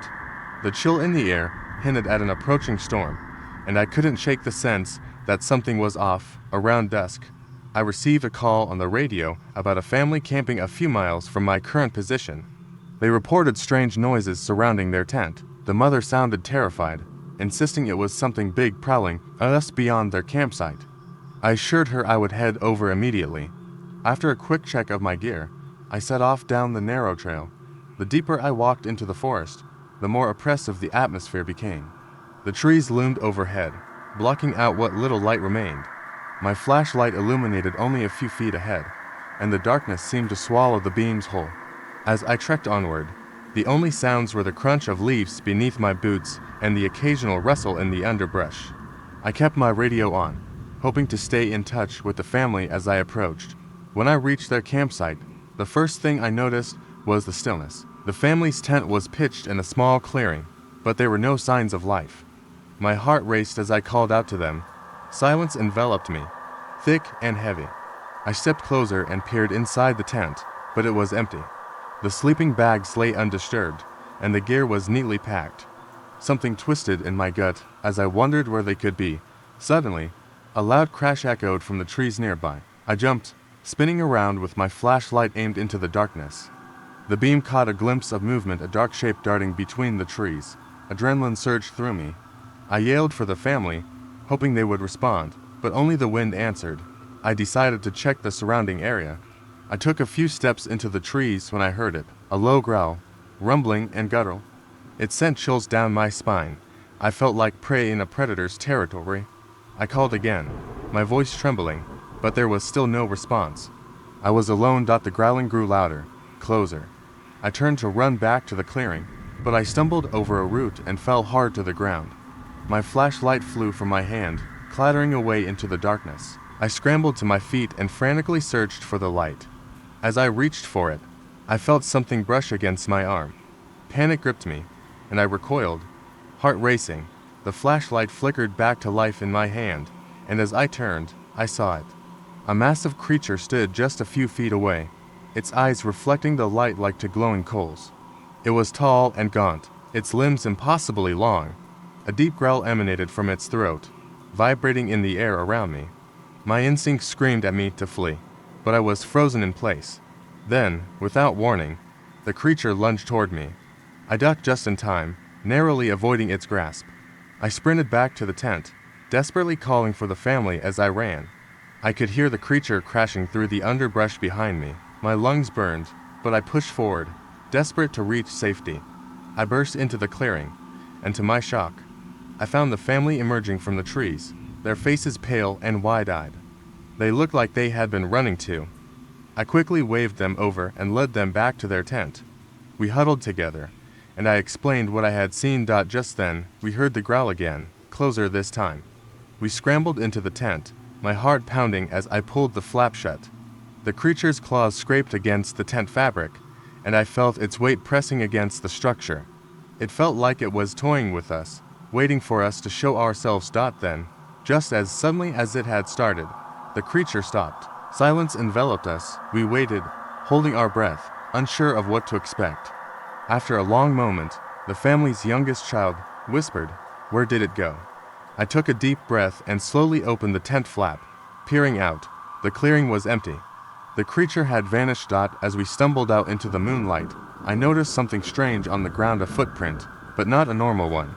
[SPEAKER 1] The chill in the air hinted at an approaching storm, and I couldn't shake the sense that something was off. Around dusk, I received a call on the radio about a family camping a few miles from my current position. They reported strange noises surrounding their tent. The mother sounded terrified, insisting it was something big prowling just beyond their campsite. I assured her I would head over immediately. After a quick check of my gear, I set off down the narrow trail. The deeper I walked into the forest, the more oppressive the atmosphere became. The trees loomed overhead, blocking out what little light remained. My flashlight illuminated only a few feet ahead, and the darkness seemed to swallow the beams whole. As I trekked onward, the only sounds were the crunch of leaves beneath my boots and the occasional rustle in the underbrush. I kept my radio on, hoping to stay in touch with the family as I approached. When I reached their campsite, the first thing I noticed was the stillness. The family's tent was pitched in a small clearing, but there were no signs of life. My heart raced as I called out to them. Silence enveloped me, thick and heavy. I stepped closer and peered inside the tent, but it was empty. The sleeping bags lay undisturbed, and the gear was neatly packed. Something twisted in my gut as I wondered where they could be. Suddenly, A loud crash echoed from the trees nearby. I jumped, spinning around with my flashlight aimed into the darkness. The beam caught a glimpse of movement, a dark shape darting between the trees. Adrenaline surged through me. I yelled for the family, hoping they would respond, but only the wind answered. I decided to check the surrounding area. I took a few steps into the trees when I heard it, a low growl, rumbling and guttural. It sent chills down my spine. I felt like prey in a predator's territory. I called again, my voice trembling, but there was still no response. I was alone. The growling grew louder, closer. I turned to run back to the clearing, but I stumbled over a root and fell hard to the ground. My flashlight flew from my hand, clattering away into the darkness. I scrambled to my feet and frantically searched for the light. As I reached for it, I felt something brush against my arm. Panic gripped me, and I recoiled, heart racing. The flashlight flickered back to life in my hand, and as I turned, I saw it. A massive creature stood just a few feet away, its eyes reflecting the light like two glowing coals. It was tall and gaunt, its limbs impossibly long. A deep growl emanated from its throat, vibrating in the air around me. My instincts screamed at me to flee, but I was frozen in place. Then, without warning, the creature lunged toward me. I ducked just in time, narrowly avoiding its grasp. I sprinted back to the tent, desperately calling for the family as I ran. I could hear the creature crashing through the underbrush behind me. My lungs burned, but I pushed forward, desperate to reach safety. I burst into the clearing, and to my shock, I found the family emerging from the trees, their faces pale and wide-eyed. They looked like they had been running too. I quickly waved them over and led them back to their tent. We huddled together, and I explained what I had seen. Just then, we heard the growl again, closer this time. We scrambled into the tent, my heart pounding as I pulled the flap shut. The creature's claws scraped against the tent fabric, and I felt its weight pressing against the structure. It felt like it was toying with us, waiting for us to show ourselves. Then, just as suddenly as it had started, the creature stopped. Silence enveloped us. We waited, holding our breath, unsure of what to expect. After a long moment, the family's youngest child whispered, "Where did it go?" I took a deep breath and slowly opened the tent flap, peering out. The clearing was empty. The creature had vanished. As we stumbled out into the moonlight, I noticed something strange on the ground, a footprint, but not a normal one.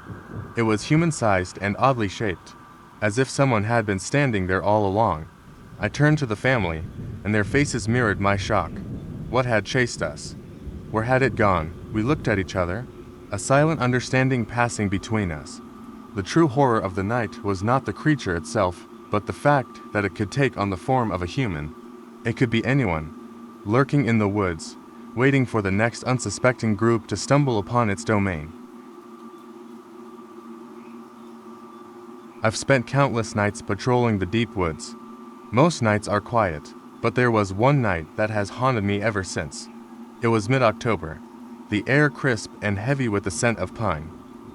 [SPEAKER 1] It was human-sized and oddly shaped, as if someone had been standing there all along. I turned to the family, and their faces mirrored my shock. What had chased us? Where had it gone? We looked at each other, a silent understanding passing between us. The true horror of the night was not the creature itself, but the fact that it could take on the form of a human. It could be anyone, lurking in the woods, waiting for the next unsuspecting group to stumble upon its domain. I've spent countless nights patrolling the deep woods. Most nights are quiet, but there was one night that has haunted me ever since. It was mid-October, the air crisp and heavy with the scent of pine.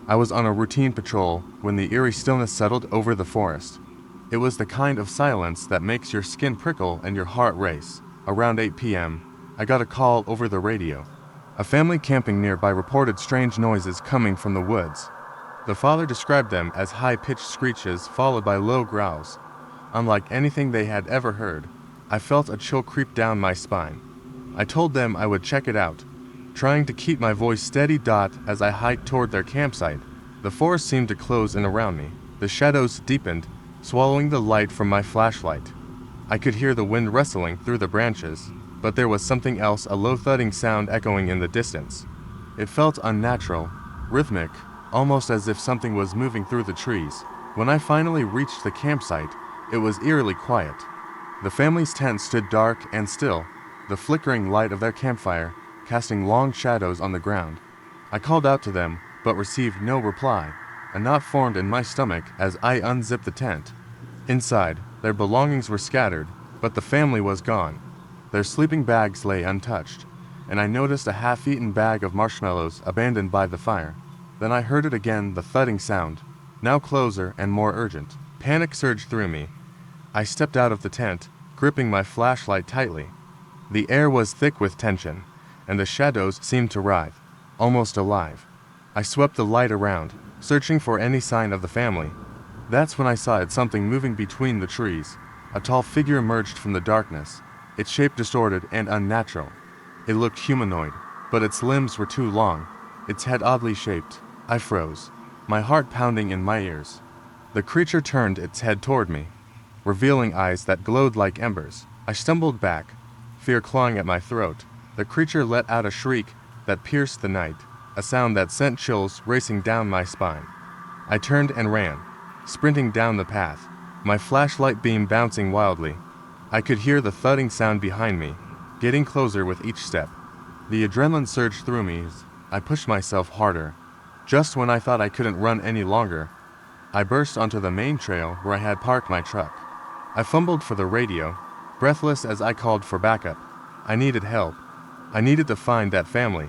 [SPEAKER 1] I was on a routine patrol when the eerie stillness settled over the forest. It was the kind of silence that makes your skin prickle and your heart race. Around 8 p.m., I got a call over the radio. A family camping nearby reported strange noises coming from the woods. The father described them as high-pitched screeches followed by low growls. Unlike anything they had ever heard, I felt a chill creep down my spine. I told them I would check it out, trying to keep my voice steady. As I hiked toward their campsite, the forest seemed to close in around me. The shadows deepened, swallowing the light from my flashlight. I could hear the wind rustling through the branches, but there was something else, a low thudding sound echoing in the distance. It felt unnatural, rhythmic, almost as if something was moving through the trees. When I finally reached the campsite, it was eerily quiet. The family's tent stood dark and still, the flickering light of their campfire casting long shadows on the ground. I called out to them, but received no reply. A knot formed in my stomach as I unzipped the tent. Inside, their belongings were scattered, but the family was gone. Their sleeping bags lay untouched, and I noticed a half-eaten bag of marshmallows abandoned by the fire. Then I heard it again, the thudding sound, now closer and more urgent. Panic surged through me. I stepped out of the tent, gripping my flashlight tightly. The air was thick with tension, and the shadows seemed to writhe, almost alive. I swept the light around, searching for any sign of the family. That's when I saw it, something moving between the trees. A tall figure emerged from the darkness, its shape distorted and unnatural. It looked humanoid, but its limbs were too long, its head oddly shaped. I froze, my heart pounding in my ears. The creature turned its head toward me, revealing eyes that glowed like embers. I stumbled back, fear clawing at my throat. The creature let out a shriek that pierced the night, a sound that sent chills racing down my spine. I turned and ran, sprinting down the path, my flashlight beam bouncing wildly. I could hear the thudding sound behind me, getting closer with each step. The adrenaline surged through me as I pushed myself harder. Just when I thought I couldn't run any longer, I burst onto the main trail where I had parked my truck. I fumbled for the radio, breathless as I called for backup. I needed help. I needed to find that family.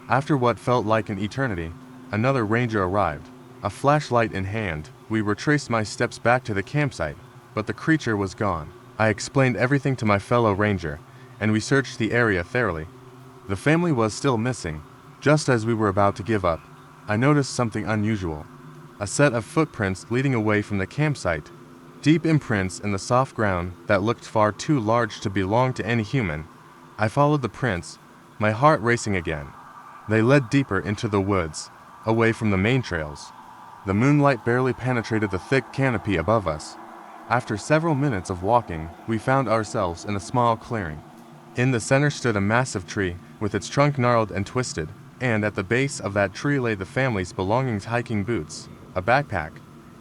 [SPEAKER 1] After what felt like an eternity, another ranger arrived. A flashlight in hand, we retraced my steps back to the campsite, but the creature was gone. I explained everything to my fellow ranger, and we searched the area thoroughly. The family was still missing. Just as we were about to give up, I noticed something unusual. A set of footprints leading away from the campsite, deep imprints in the soft ground that looked far too large to belong to any human. I followed the prints, my heart racing again. They led deeper into the woods, away from the main trails. The moonlight barely penetrated the thick canopy above us. After several minutes of walking, we found ourselves in a small clearing. In the center stood a massive tree, with its trunk gnarled and twisted, and at the base of that tree lay the family's belongings: hiking boots, a backpack,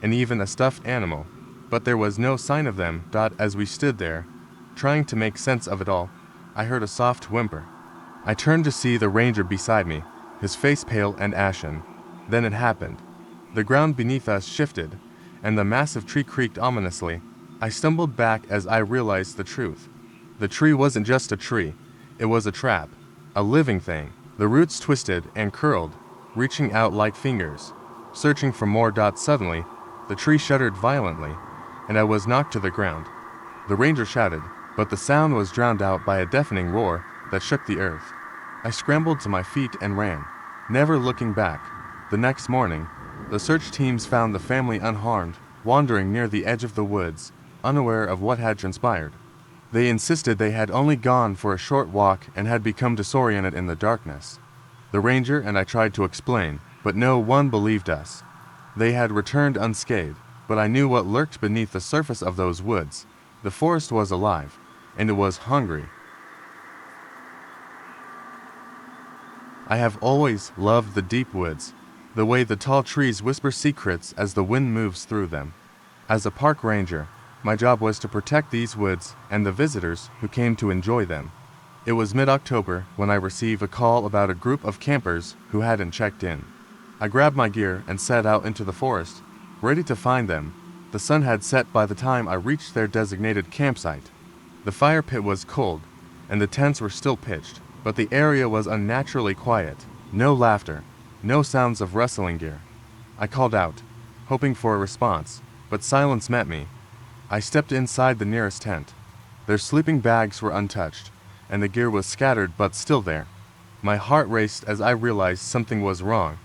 [SPEAKER 1] and even a stuffed animal. But there was no sign of them. As we stood there, trying to make sense of it all, I heard a soft whimper. I turned to see the ranger beside me, his face pale and ashen. Then it happened. The ground beneath us shifted, and the massive tree creaked ominously. I stumbled back as I realized the truth. The tree wasn't just a tree, it was a trap, a living thing. The roots twisted and curled, reaching out like fingers, searching for more. Suddenly, the tree shuddered violently, and I was knocked to the ground. The ranger shouted, but the sound was drowned out by a deafening roar that shook the earth. I scrambled to my feet and ran, never looking back. The next morning, the search teams found the family unharmed, wandering near the edge of the woods, unaware of what had transpired. They insisted they had only gone for a short walk and had become disoriented in the darkness. The ranger and I tried to explain, but no one believed us. They had returned unscathed, but I knew what lurked beneath the surface of those woods. The forest was alive, and it was hungry. I have always loved the deep woods, the way the tall trees whisper secrets as the wind moves through them. As a park ranger, my job was to protect these woods and the visitors who came to enjoy them. It was mid-October when I received a call about a group of campers who hadn't checked in. I grabbed my gear and set out into the forest, ready to find them. The sun had set by the time I reached their designated campsite. The fire pit was cold, and the tents were still pitched, but the area was unnaturally quiet. No laughter, no sounds of wrestling gear. I called out, hoping for a response, but silence met me. I stepped inside the nearest tent. Their sleeping bags were untouched, and the gear was scattered but still there. My heart raced as I realized something was wrong.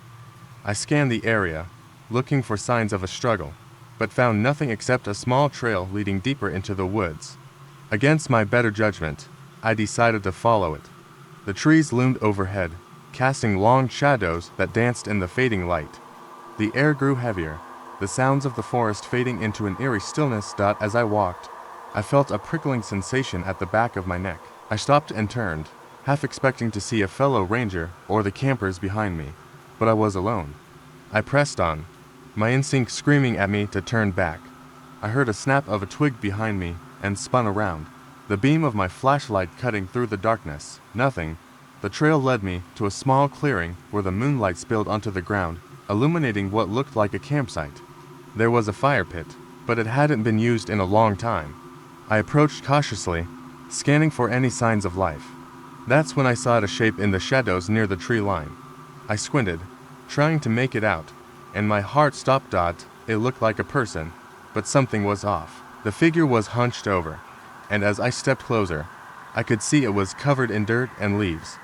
[SPEAKER 1] I scanned the area, looking for signs of a struggle, but found nothing except a small trail leading deeper into the woods. Against my better judgment, I decided to follow it. The trees loomed overhead, casting long shadows that danced in the fading light. The air grew heavier, the sounds of the forest fading into an eerie stillness. As I walked, I felt a prickling sensation at the back of my neck. I stopped and turned, half expecting to see a fellow ranger or the campers behind me, but I was alone. I pressed on, my instinct screaming at me to turn back. I heard a snap of a twig behind me and spun around, the beam of my flashlight cutting through the darkness. Nothing. The trail led me to a small clearing where the moonlight spilled onto the ground, illuminating what looked like a campsite. There was a fire pit, but it hadn't been used in a long time. I approached cautiously, scanning for any signs of life. That's when I saw a shape in the shadows near the tree line. I squinted, trying to make it out, and my heart stopped. It looked like a person, but something was off. The figure was hunched over, and as I stepped closer, I could see it was covered in dirt and leaves.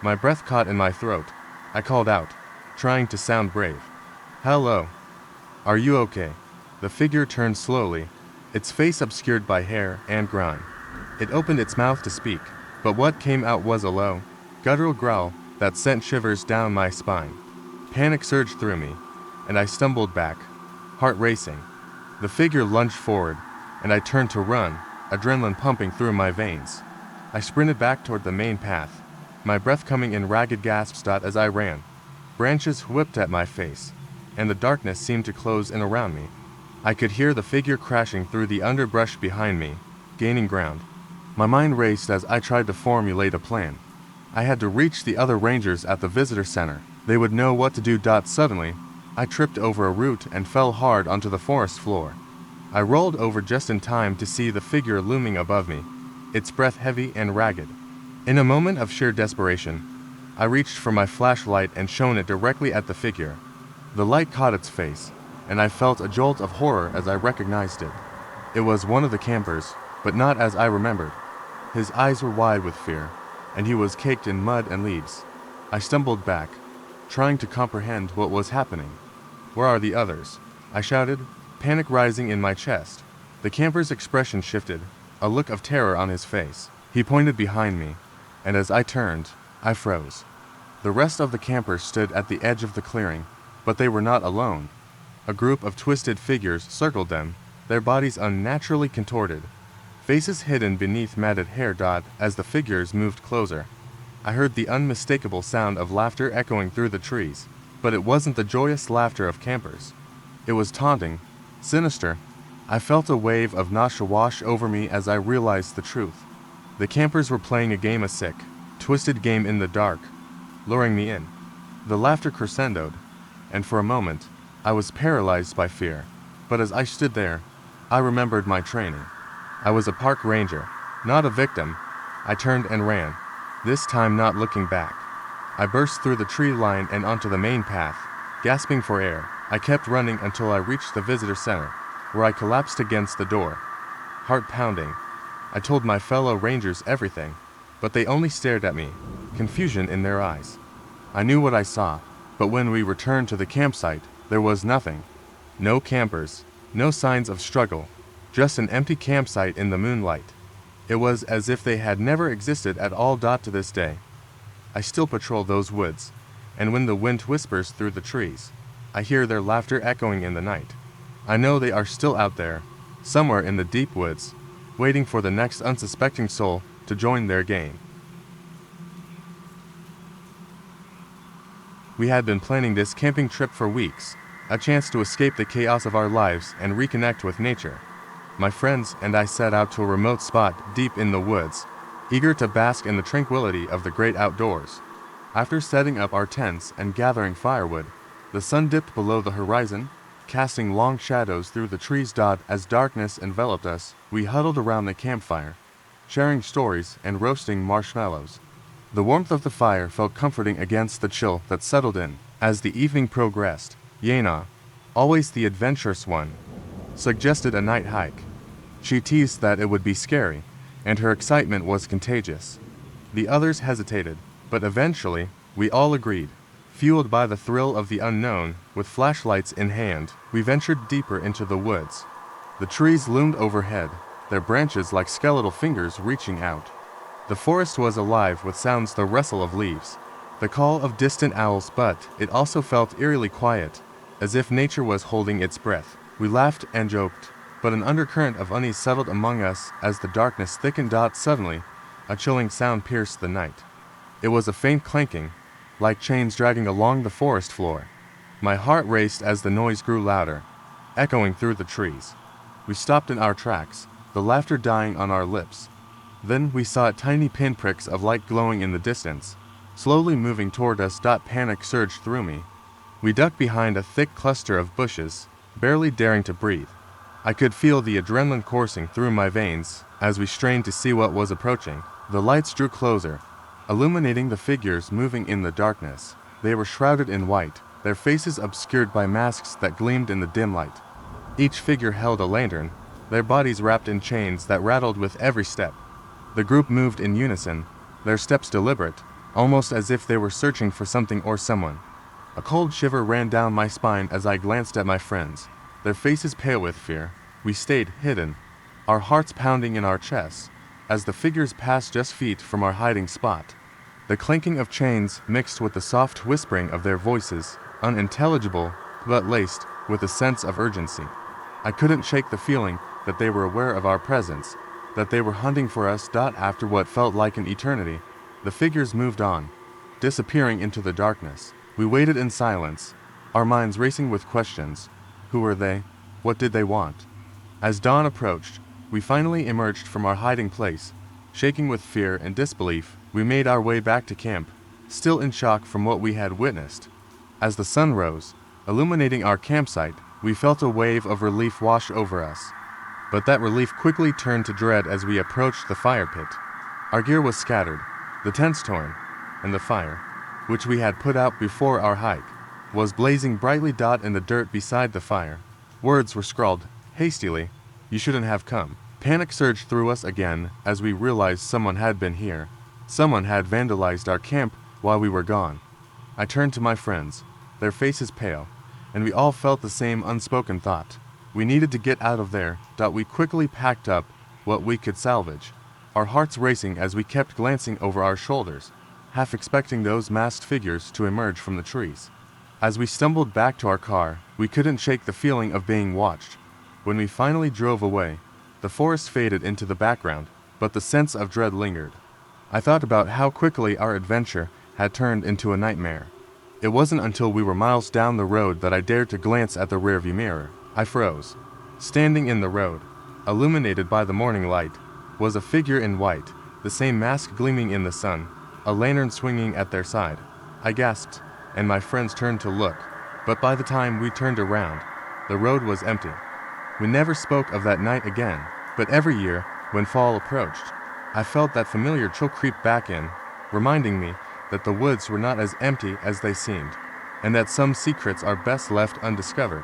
[SPEAKER 1] My breath caught in my throat. I called out, trying to sound brave. "Hello. Are you okay?" The figure turned slowly, its face obscured by hair and grime. It opened its mouth to speak, but what came out was a low, guttural growl that sent shivers down my spine. Panic surged through me, and I stumbled back, heart racing. The figure lunged forward, and I turned to run, adrenaline pumping through my veins. I sprinted back toward the main path, my breath coming in ragged gasps as I ran. Branches whipped at my face, and the darkness seemed to close in around me. I could hear the figure crashing through the underbrush behind me, gaining ground. My mind raced as I tried to formulate a plan. I had to reach the other rangers at the visitor center. They would know what to do. Suddenly, I tripped over a root and fell hard onto the forest floor. I rolled over just in time to see the figure looming above me, its breath heavy and ragged. In a moment of sheer desperation, I reached for my flashlight and shone it directly at the figure. The light caught its face, and I felt a jolt of horror as I recognized it. It was one of the campers, but not as I remembered. His eyes were wide with fear, and he was caked in mud and leaves. I stumbled back, trying to comprehend what was happening. "Where are the others?" I shouted, panic rising in my chest. The camper's expression shifted, a look of terror on his face. He pointed behind me, and as I turned, I froze. The rest of the campers stood at the edge of the clearing, but they were not alone. A group of twisted figures circled them, their bodies unnaturally contorted, faces hidden beneath matted hair. As the figures moved closer, I heard the unmistakable sound of laughter echoing through the trees, but it wasn't the joyous laughter of campers. It was taunting, sinister. I felt a wave of nausea wash over me as I realized the truth. The campers were playing a game, a sick, twisted game in the dark, luring me in. The laughter crescendoed, and for a moment, I was paralyzed by fear. But as I stood there, I remembered my training. I was a park ranger, not a victim. I turned and ran, this time not looking back. I burst through the tree line and onto the main path, gasping for air. I kept running until I reached the visitor center, where I collapsed against the door, heart pounding. I told my fellow rangers everything, but they only stared at me, confusion in their eyes. I knew what I saw, but when we returned to the campsite, there was nothing. No campers, no signs of struggle, just an empty campsite in the moonlight. It was as if they had never existed at all. To this day, I still patrol those woods, and when the wind whispers through the trees, I hear their laughter echoing in the night. I know they are still out there, somewhere in the deep woods, waiting for the next unsuspecting soul to join their game. We had been planning this camping trip for weeks, a chance to escape the chaos of our lives and reconnect with nature. My friends and I set out to a remote spot deep in the woods, eager to bask in the tranquility of the great outdoors. After setting up our tents and gathering firewood, the sun dipped below the horizon, casting long shadows through the trees. As darkness enveloped us, we huddled around the campfire, sharing stories and roasting marshmallows. The warmth of the fire felt comforting against the chill that settled in. As the evening progressed, Yana, always the adventurous one, suggested a night hike. She teased that it would be scary, and her excitement was contagious. The others hesitated, but eventually, we all agreed. Fueled by the thrill of the unknown, with flashlights in hand, we ventured deeper into the woods. The trees loomed overhead, their branches like skeletal fingers reaching out. The forest was alive with sounds, the rustle of leaves, the call of distant owls, but it also felt eerily quiet, as if nature was holding its breath. We laughed and joked, but an undercurrent of unease settled among us as the darkness thickened. Suddenly, a chilling sound pierced the night. It was a faint clanking, like chains dragging along the forest floor. My heart raced as the noise grew louder, echoing through the trees. We stopped in our tracks, the laughter dying on our lips. Then we saw tiny pinpricks of light glowing in the distance, slowly moving toward us. Panic surged through me. We ducked behind a thick cluster of bushes, barely daring to breathe. I could feel the adrenaline coursing through my veins as we strained to see what was approaching. The lights drew closer, illuminating the figures moving in the darkness. They were shrouded in white, their faces obscured by masks that gleamed in the dim light. Each figure held a lantern, their bodies wrapped in chains that rattled with every step. The group moved in unison, their steps deliberate, almost as if they were searching for something or someone. A cold shiver ran down my spine as I glanced at my friends. their faces pale with fear. We stayed hidden, our hearts pounding in our chests, as the figures passed just feet from our hiding spot. The clanking of chains mixed with the soft whispering of their voices, unintelligible, but laced with a sense of urgency. I couldn't shake the feeling that they were aware of our presence, that they were hunting for us. After what felt like an eternity, the figures moved on, disappearing into the darkness. We waited in silence, our minds racing with questions. Who were they? What did they want? As dawn approached, we finally emerged from our hiding place. Shaking with fear and disbelief, we made our way back to camp, still in shock from what we had witnessed. As the sun rose, illuminating our campsite, we felt a wave of relief wash over us. But that relief quickly turned to dread as we approached the fire pit. Our gear was scattered, the tents torn, and the fire, which we had put out before our hike, was blazing brightly. In the dirt beside the fire, words were scrawled hastily. "You shouldn't have come." Panic surged through us again as we realized someone had been here. Someone had vandalized our camp while we were gone. I turned to my friends, their faces pale, and we all felt the same unspoken thought. We needed to get out of there. We quickly packed up what we could salvage, our hearts racing as we kept glancing over our shoulders, half expecting those masked figures to emerge from the trees. As we stumbled back to our car, we couldn't shake the feeling of being watched. When we finally drove away, the forest faded into the background, but the sense of dread lingered. I thought about how quickly our adventure had turned into a nightmare. It wasn't until we were miles down the road that I dared to glance at the rearview mirror. I froze. Standing in the road, illuminated by the morning light, was a figure in white, the same mask gleaming in the sun, a lantern swinging at their side. I gasped, and my friends turned to look, but by the time we turned around, the road was empty. We never spoke of that night again, but every year, when fall approached, I felt that familiar chill creep back in, reminding me that the woods were not as empty as they seemed, and that some secrets are best left undiscovered.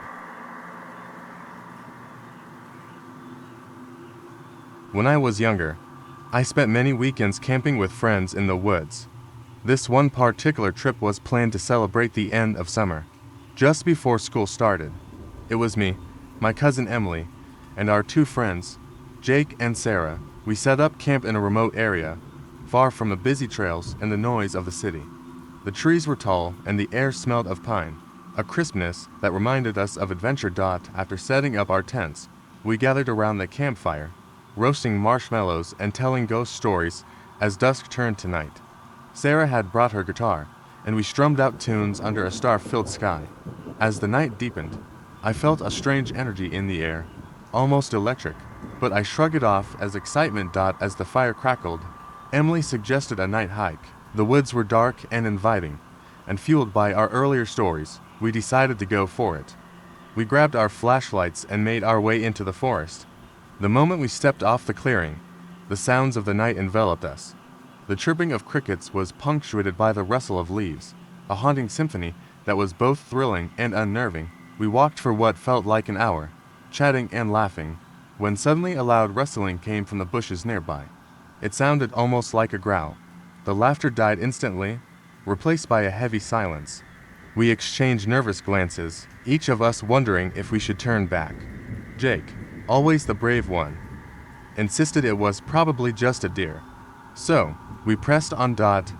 [SPEAKER 1] When I was younger, I spent many weekends camping with friends in the woods. This one particular trip was planned to celebrate the end of summer, just before school started. It was me, my cousin Emily, and our two friends, Jake and Sarah. We set up camp in a remote area, far from the busy trails and the noise of the city. The trees were tall and the air smelled of pine, a crispness that reminded us of adventure. After setting up our tents, we gathered around the campfire, roasting marshmallows and telling ghost stories as dusk turned to night. Sarah had brought her guitar, and we strummed out tunes under a star-filled sky. As the night deepened, I felt a strange energy in the air, almost electric, but I shrugged it off as excitement. As the fire crackled, Emily suggested a night hike. The woods were dark and inviting, and fueled by our earlier stories, we decided to go for it. We grabbed our flashlights and made our way into the forest. The moment we stepped off the clearing, the sounds of the night enveloped us. The chirping of crickets was punctuated by the rustle of leaves, a haunting symphony that was both thrilling and unnerving. We walked for what felt like an hour, chatting and laughing, when suddenly a loud rustling came from the bushes nearby. It sounded almost like a growl. The laughter died instantly, replaced by a heavy silence. We exchanged nervous glances, each of us wondering if we should turn back. Jake, always the brave one, insisted it was probably just a deer. So, we pressed on.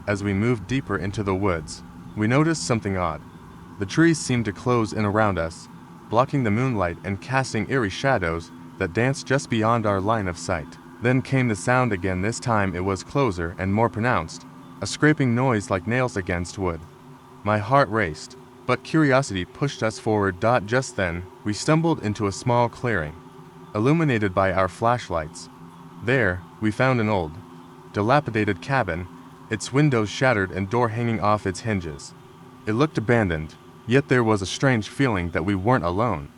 [SPEAKER 1] As we moved deeper into the woods, we noticed something odd. The trees seemed to close in around us, blocking the moonlight and casting eerie shadows that danced just beyond our line of sight. Then came the sound again. This time it was closer and more pronounced, a scraping noise like nails against wood. My heart raced, but curiosity pushed us forward. Just then, we stumbled into a small clearing, illuminated by our flashlights. There, we found an old, dilapidated cabin, its windows shattered and door hanging off its hinges. It looked abandoned, yet there was a strange feeling that we weren't alone.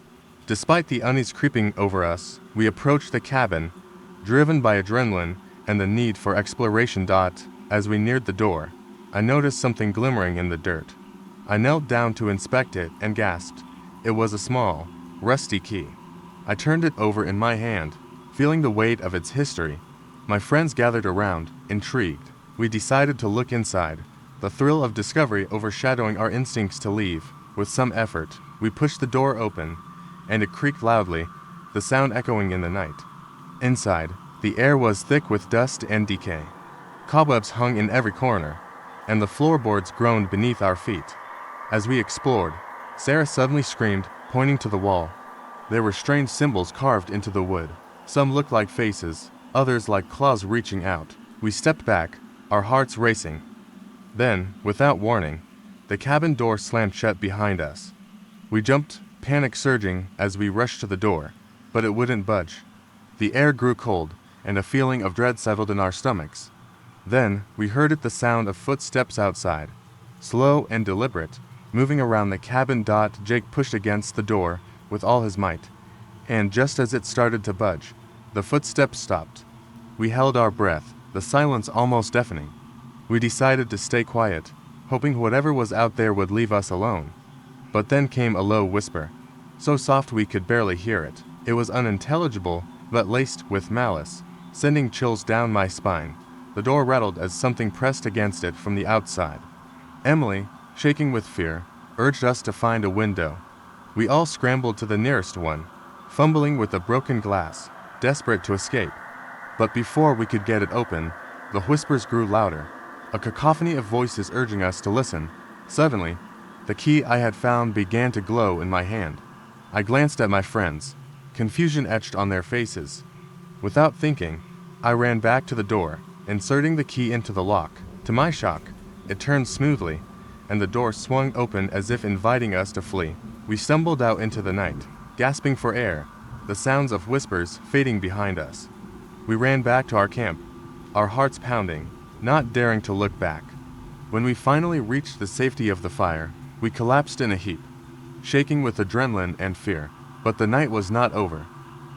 [SPEAKER 1] Despite the unease creeping over us, we approached the cabin, driven by adrenaline and the need for exploration. As we neared the door, I noticed something glimmering in the dirt. I knelt down to inspect it and gasped. It was a small, rusty key. I turned it over in my hand, feeling the weight of its history. My friends gathered around, intrigued. We decided to look inside, the thrill of discovery overshadowing our instincts to leave. With some effort, we pushed the door open, and it creaked loudly, the sound echoing in the night. Inside, the air was thick with dust and decay. Cobwebs hung in every corner, and the floorboards groaned beneath our feet. As we explored, Sarah suddenly screamed, pointing to the wall. There were strange symbols carved into the wood. Some looked like faces, others like claws reaching out. We stepped back, our hearts racing. Then, without warning, the cabin door slammed shut behind us. We jumped, panic surging as we rushed to the door, but it wouldn't budge. The air grew cold, and a feeling of dread settled in our stomachs. Then, we heard the sound of footsteps outside, slow and deliberate, moving around the cabin. Jake pushed against the door with all his might, and just as it started to budge, the footsteps stopped. We held our breath, the silence almost deafening. We decided to stay quiet, hoping whatever was out there would leave us alone. But then came a low whisper, so soft we could barely hear it. It was unintelligible, but laced with malice, sending chills down my spine. The door rattled as something pressed against it from the outside. Emily, shaking with fear, urged us to find a window. We all scrambled to the nearest one, fumbling with the broken glass, desperate to escape. But before we could get it open, the whispers grew louder, a cacophony of voices urging us to listen. Suddenly, the key I had found began to glow in my hand. I glanced at my friends, confusion etched on their faces. Without thinking, I ran back to the door, inserting the key into the lock. To my shock, it turned smoothly, and the door swung open as if inviting us to flee. We stumbled out into the night, gasping for air, the sounds of whispers fading behind us. We ran back to our camp, our hearts pounding, not daring to look back. When we finally reached the safety of the fire, we collapsed in a heap, shaking with adrenaline and fear. But the night was not over.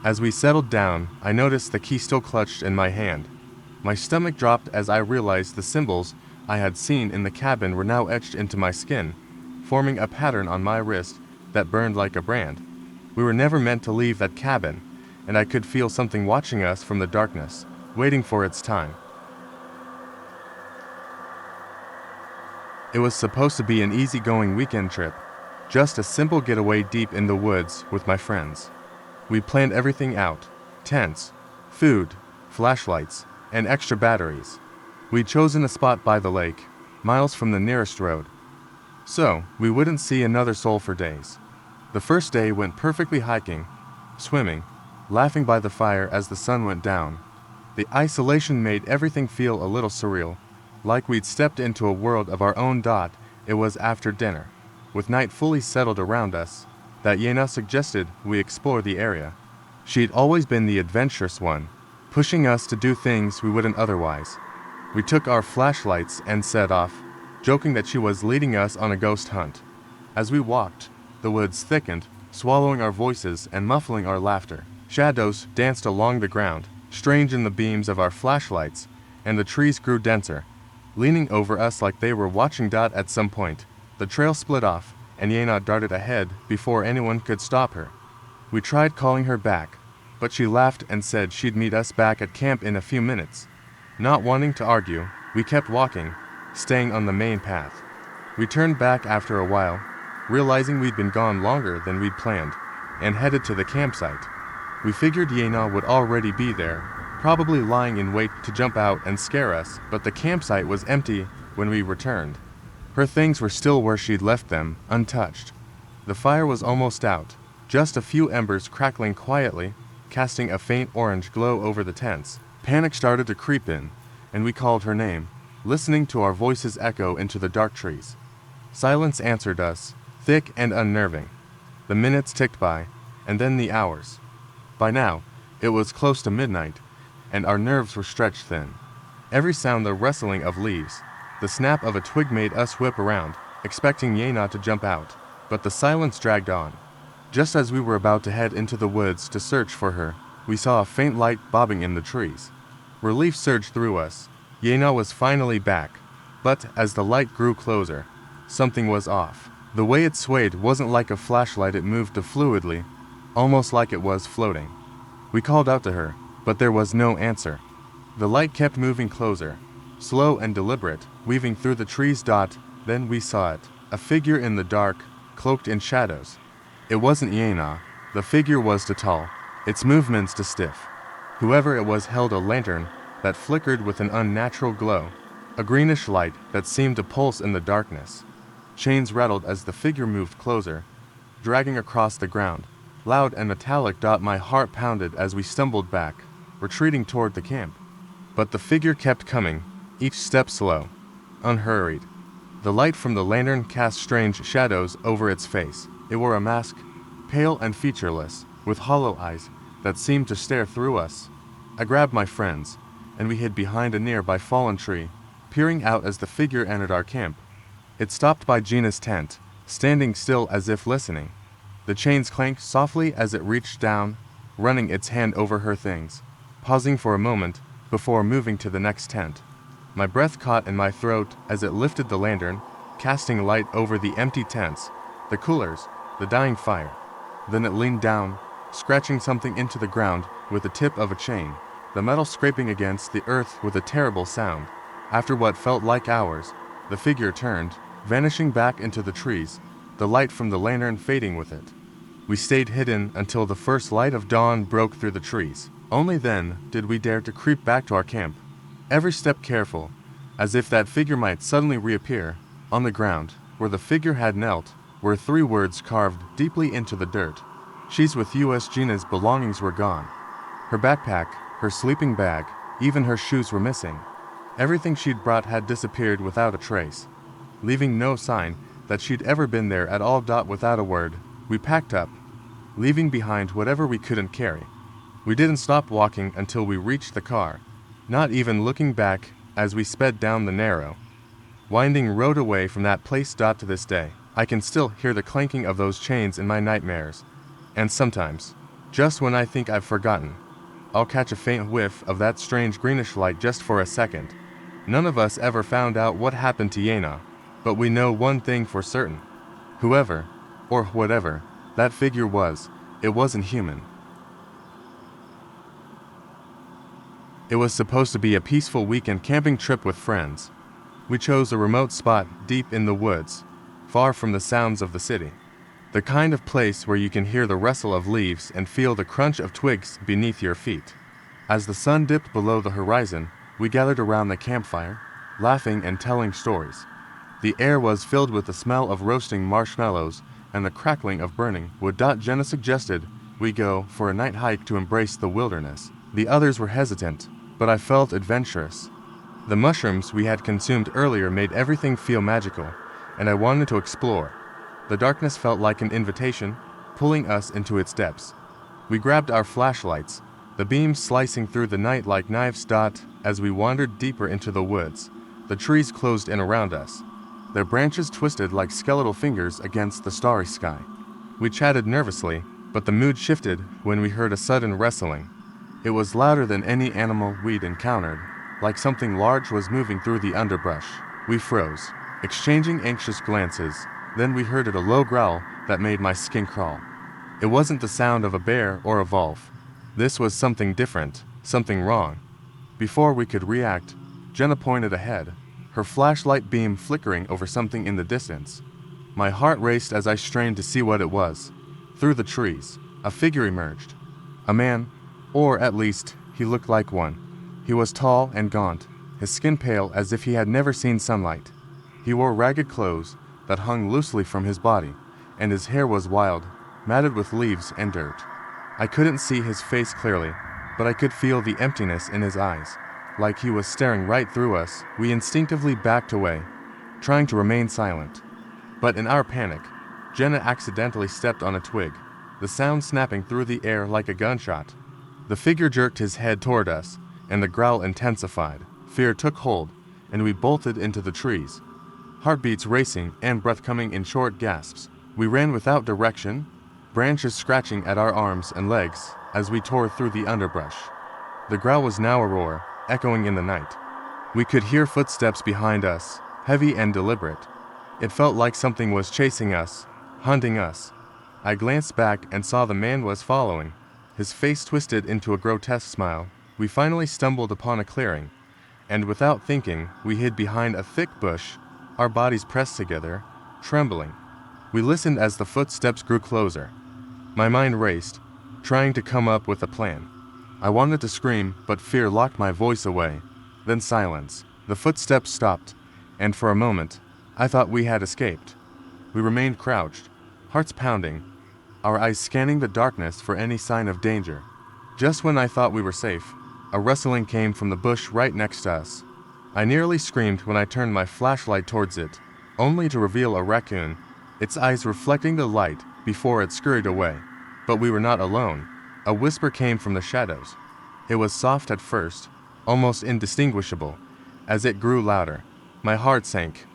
[SPEAKER 1] As we settled down, I noticed the key still clutched in my hand. My stomach dropped as I realized the symbols I had seen in the cabin were now etched into my skin, forming a pattern on my wrist that burned like a brand. We were never meant to leave that cabin, and I could feel something watching us from the darkness, waiting for its time. It was supposed to be an easygoing weekend trip, just a simple getaway deep in the woods with my friends. We planned everything out: tents, food, flashlights, and extra batteries. We'd chosen a spot by the lake, miles from the nearest road, so we wouldn't see another soul for days. The first day went perfectly, hiking, swimming, laughing by the fire as the sun went down. The isolation made everything feel a little surreal, like we'd stepped into a world of our own. It was after dinner, with night fully settled around us, that Yena suggested we explore the area. She'd always been the adventurous one, pushing us to do things we wouldn't otherwise. We took our flashlights and set off, joking that she was leading us on a ghost hunt. As we walked, the woods thickened, swallowing our voices and muffling our laughter. Shadows danced along the ground, strange in the beams of our flashlights, and the trees grew denser, leaning over us like they were watching. At some point, the trail split off, and Yena darted ahead before anyone could stop her. We tried calling her back, but she laughed and said she'd meet us back at camp in a few minutes. Not wanting to argue, we kept walking, staying on the main path. We turned back after a while, realizing we'd been gone longer than we'd planned, and headed to the campsite. We figured Yena would already be there, probably lying in wait to jump out and scare us, but the campsite was empty when we returned. Her things were still where she'd left them, untouched. The fire was almost out, just a few embers crackling quietly, casting a faint orange glow over the tents. Panic started to creep in, and we called her name, listening to our voices echo into the dark trees. Silence answered us, thick and unnerving. The minutes ticked by, and then the hours. By now, it was close to midnight, and our nerves were stretched thin. Every sound, the rustling of leaves, the snap of a twig, made us whip around, expecting Yena to jump out, but the silence dragged on. Just as we were about to head into the woods to search for her, we saw a faint light bobbing in the trees. Relief surged through us. Yena was finally back, but as the light grew closer, something was off. The way it swayed wasn't like a flashlight, it moved fluidly, almost like it was floating. We called out to her, but there was no answer. The light kept moving closer, slow and deliberate, weaving through the trees. Then we saw it, a figure in the dark, cloaked in shadows. It wasn't Yena, The figure was too tall, its movements too stiff. Whoever it was held a lantern that flickered with an unnatural glow, a greenish light that seemed to pulse in the darkness. Chains rattled as the figure moved closer, dragging across the ground. Loud and metallic. My heart pounded as we stumbled back, retreating toward the camp. But the figure kept coming, each step slow, unhurried. The light from the lantern cast strange shadows over its face. It wore a mask, pale and featureless, with hollow eyes that seemed to stare through us. I grabbed my friends, and we hid behind a nearby fallen tree, peering out as the figure entered our camp. It stopped by Gina's tent, standing still as if listening. The chains clanked softly as it reached down, running its hand over her things, pausing for a moment before moving to the next tent. My breath caught in my throat as it lifted the lantern, casting light over the empty tents, the coolers, the dying fire. Then it leaned down, scratching something into the ground with the tip of a chain, the metal scraping against the earth with a terrible sound. After what felt like hours, the figure turned, vanishing back into the trees, the light from the lantern fading with it. We stayed hidden until the first light of dawn broke through the trees. Only then did we dare to creep back to our camp, every step careful, as if that figure might suddenly reappear. On the ground, where the figure had knelt, were 3 words carved deeply into the dirt. "She's with you." Gina's belongings were gone. Her backpack, her sleeping bag, even her shoes were missing. Everything she'd brought had disappeared without a trace, leaving no sign that she'd ever been there at all. Without a word, we packed up, leaving behind whatever we couldn't carry. We didn't stop walking until we reached the car, not even looking back as we sped down the narrow, winding road away from that place. To this day, I can still hear the clanking of those chains in my nightmares, and sometimes, just when I think I've forgotten, I'll catch a faint whiff of that strange greenish light just for a second. None of us ever found out what happened to Yena, but we know one thing for certain. Whoever, or whatever, that figure was, it wasn't human. It was supposed to be a peaceful weekend camping trip with friends. We chose a remote spot deep in the woods, far from the sounds of the city. The kind of place where you can hear the rustle of leaves and feel the crunch of twigs beneath your feet. As the sun dipped below the horizon, we gathered around the campfire, laughing and telling stories. The air was filled with the smell of roasting marshmallows and the crackling of burning wood. Jenna suggested we go for a night hike to embrace the wilderness. The others were hesitant, but I felt adventurous. The mushrooms we had consumed earlier made everything feel magical, and I wanted to explore. The darkness felt like an invitation, pulling us into its depths. We grabbed our flashlights, the beams slicing through the night like knives. As we wandered deeper into the woods, the trees closed in around us, their branches twisted like skeletal fingers against the starry sky. We chatted nervously, but the mood shifted when we heard a sudden rustling. It was louder than any animal we'd encountered, like something large was moving through the underbrush. We froze, exchanging anxious glances. Then we heard a low growl that made my skin crawl. It wasn't the sound of a bear or a wolf. This was something different, something wrong. Before we could react, Jenna pointed ahead, her flashlight beam flickering over something in the distance. My heart raced as I strained to see what it was. Through the trees, a figure emerged. A man, or at least, he looked like one. He was tall and gaunt, his skin pale as if he had never seen sunlight. He wore ragged clothes that hung loosely from his body, and his hair was wild, matted with leaves and dirt. I couldn't see his face clearly, but I could feel the emptiness in his eyes, like he was staring right through us. We instinctively backed away, trying to remain silent. But in our panic, Jenna accidentally stepped on a twig, the sound snapping through the air like a gunshot. The figure jerked his head toward us, and the growl intensified. Fear took hold, and we bolted into the trees, heartbeats racing and breath coming in short gasps. We ran without direction, branches scratching at our arms and legs as we tore through the underbrush. The growl was now a roar, echoing in the night. We could hear footsteps behind us, heavy and deliberate. It felt like something was chasing us, hunting us. I glanced back and saw the man was following, his face twisted into a grotesque smile. We finally stumbled upon a clearing, and without thinking, we hid behind a thick bush, our bodies pressed together, trembling. We listened as the footsteps grew closer. My mind raced, trying to come up with a plan. I wanted to scream, but fear locked my voice away. Then silence. The footsteps stopped, and for a moment, I thought we had escaped. We remained crouched, hearts pounding, our eyes scanning the darkness for any sign of danger. Just when I thought we were safe, a rustling came from the bush right next to us. I nearly screamed when I turned my flashlight towards it, only to reveal a raccoon, its eyes reflecting the light before it scurried away. But we were not alone. A whisper came from the shadows. It was soft at first, almost indistinguishable. As it grew louder, my heart sank.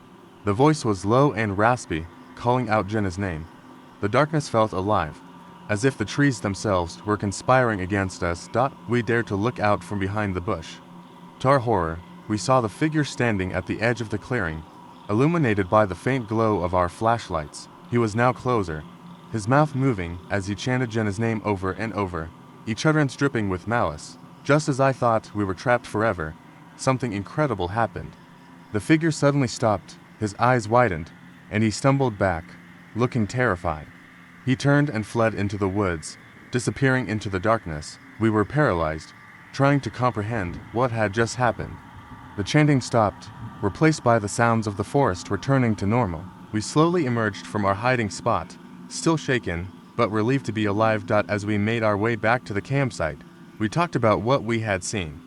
[SPEAKER 1] The voice was low and raspy, calling out Jenna's name. The darkness felt alive, as if the trees themselves were conspiring against us. We dared to look out from behind the bush. To our horror, we saw the figure standing at the edge of the clearing, illuminated by the faint glow of our flashlights. He was now closer, his mouth moving as he chanted Jenna's name over and over, each utterance dripping with malice. Just as I thought we were trapped forever, something incredible happened. The figure suddenly stopped, his eyes widened, and he stumbled back, looking terrified. He turned and fled into the woods, disappearing into the darkness. We were paralyzed, trying to comprehend what had just happened. The chanting stopped, replaced by the sounds of the forest returning to normal. We slowly emerged from our hiding spot, still shaken, but relieved to be alive. As we made our way back to the campsite, we talked about what we had seen.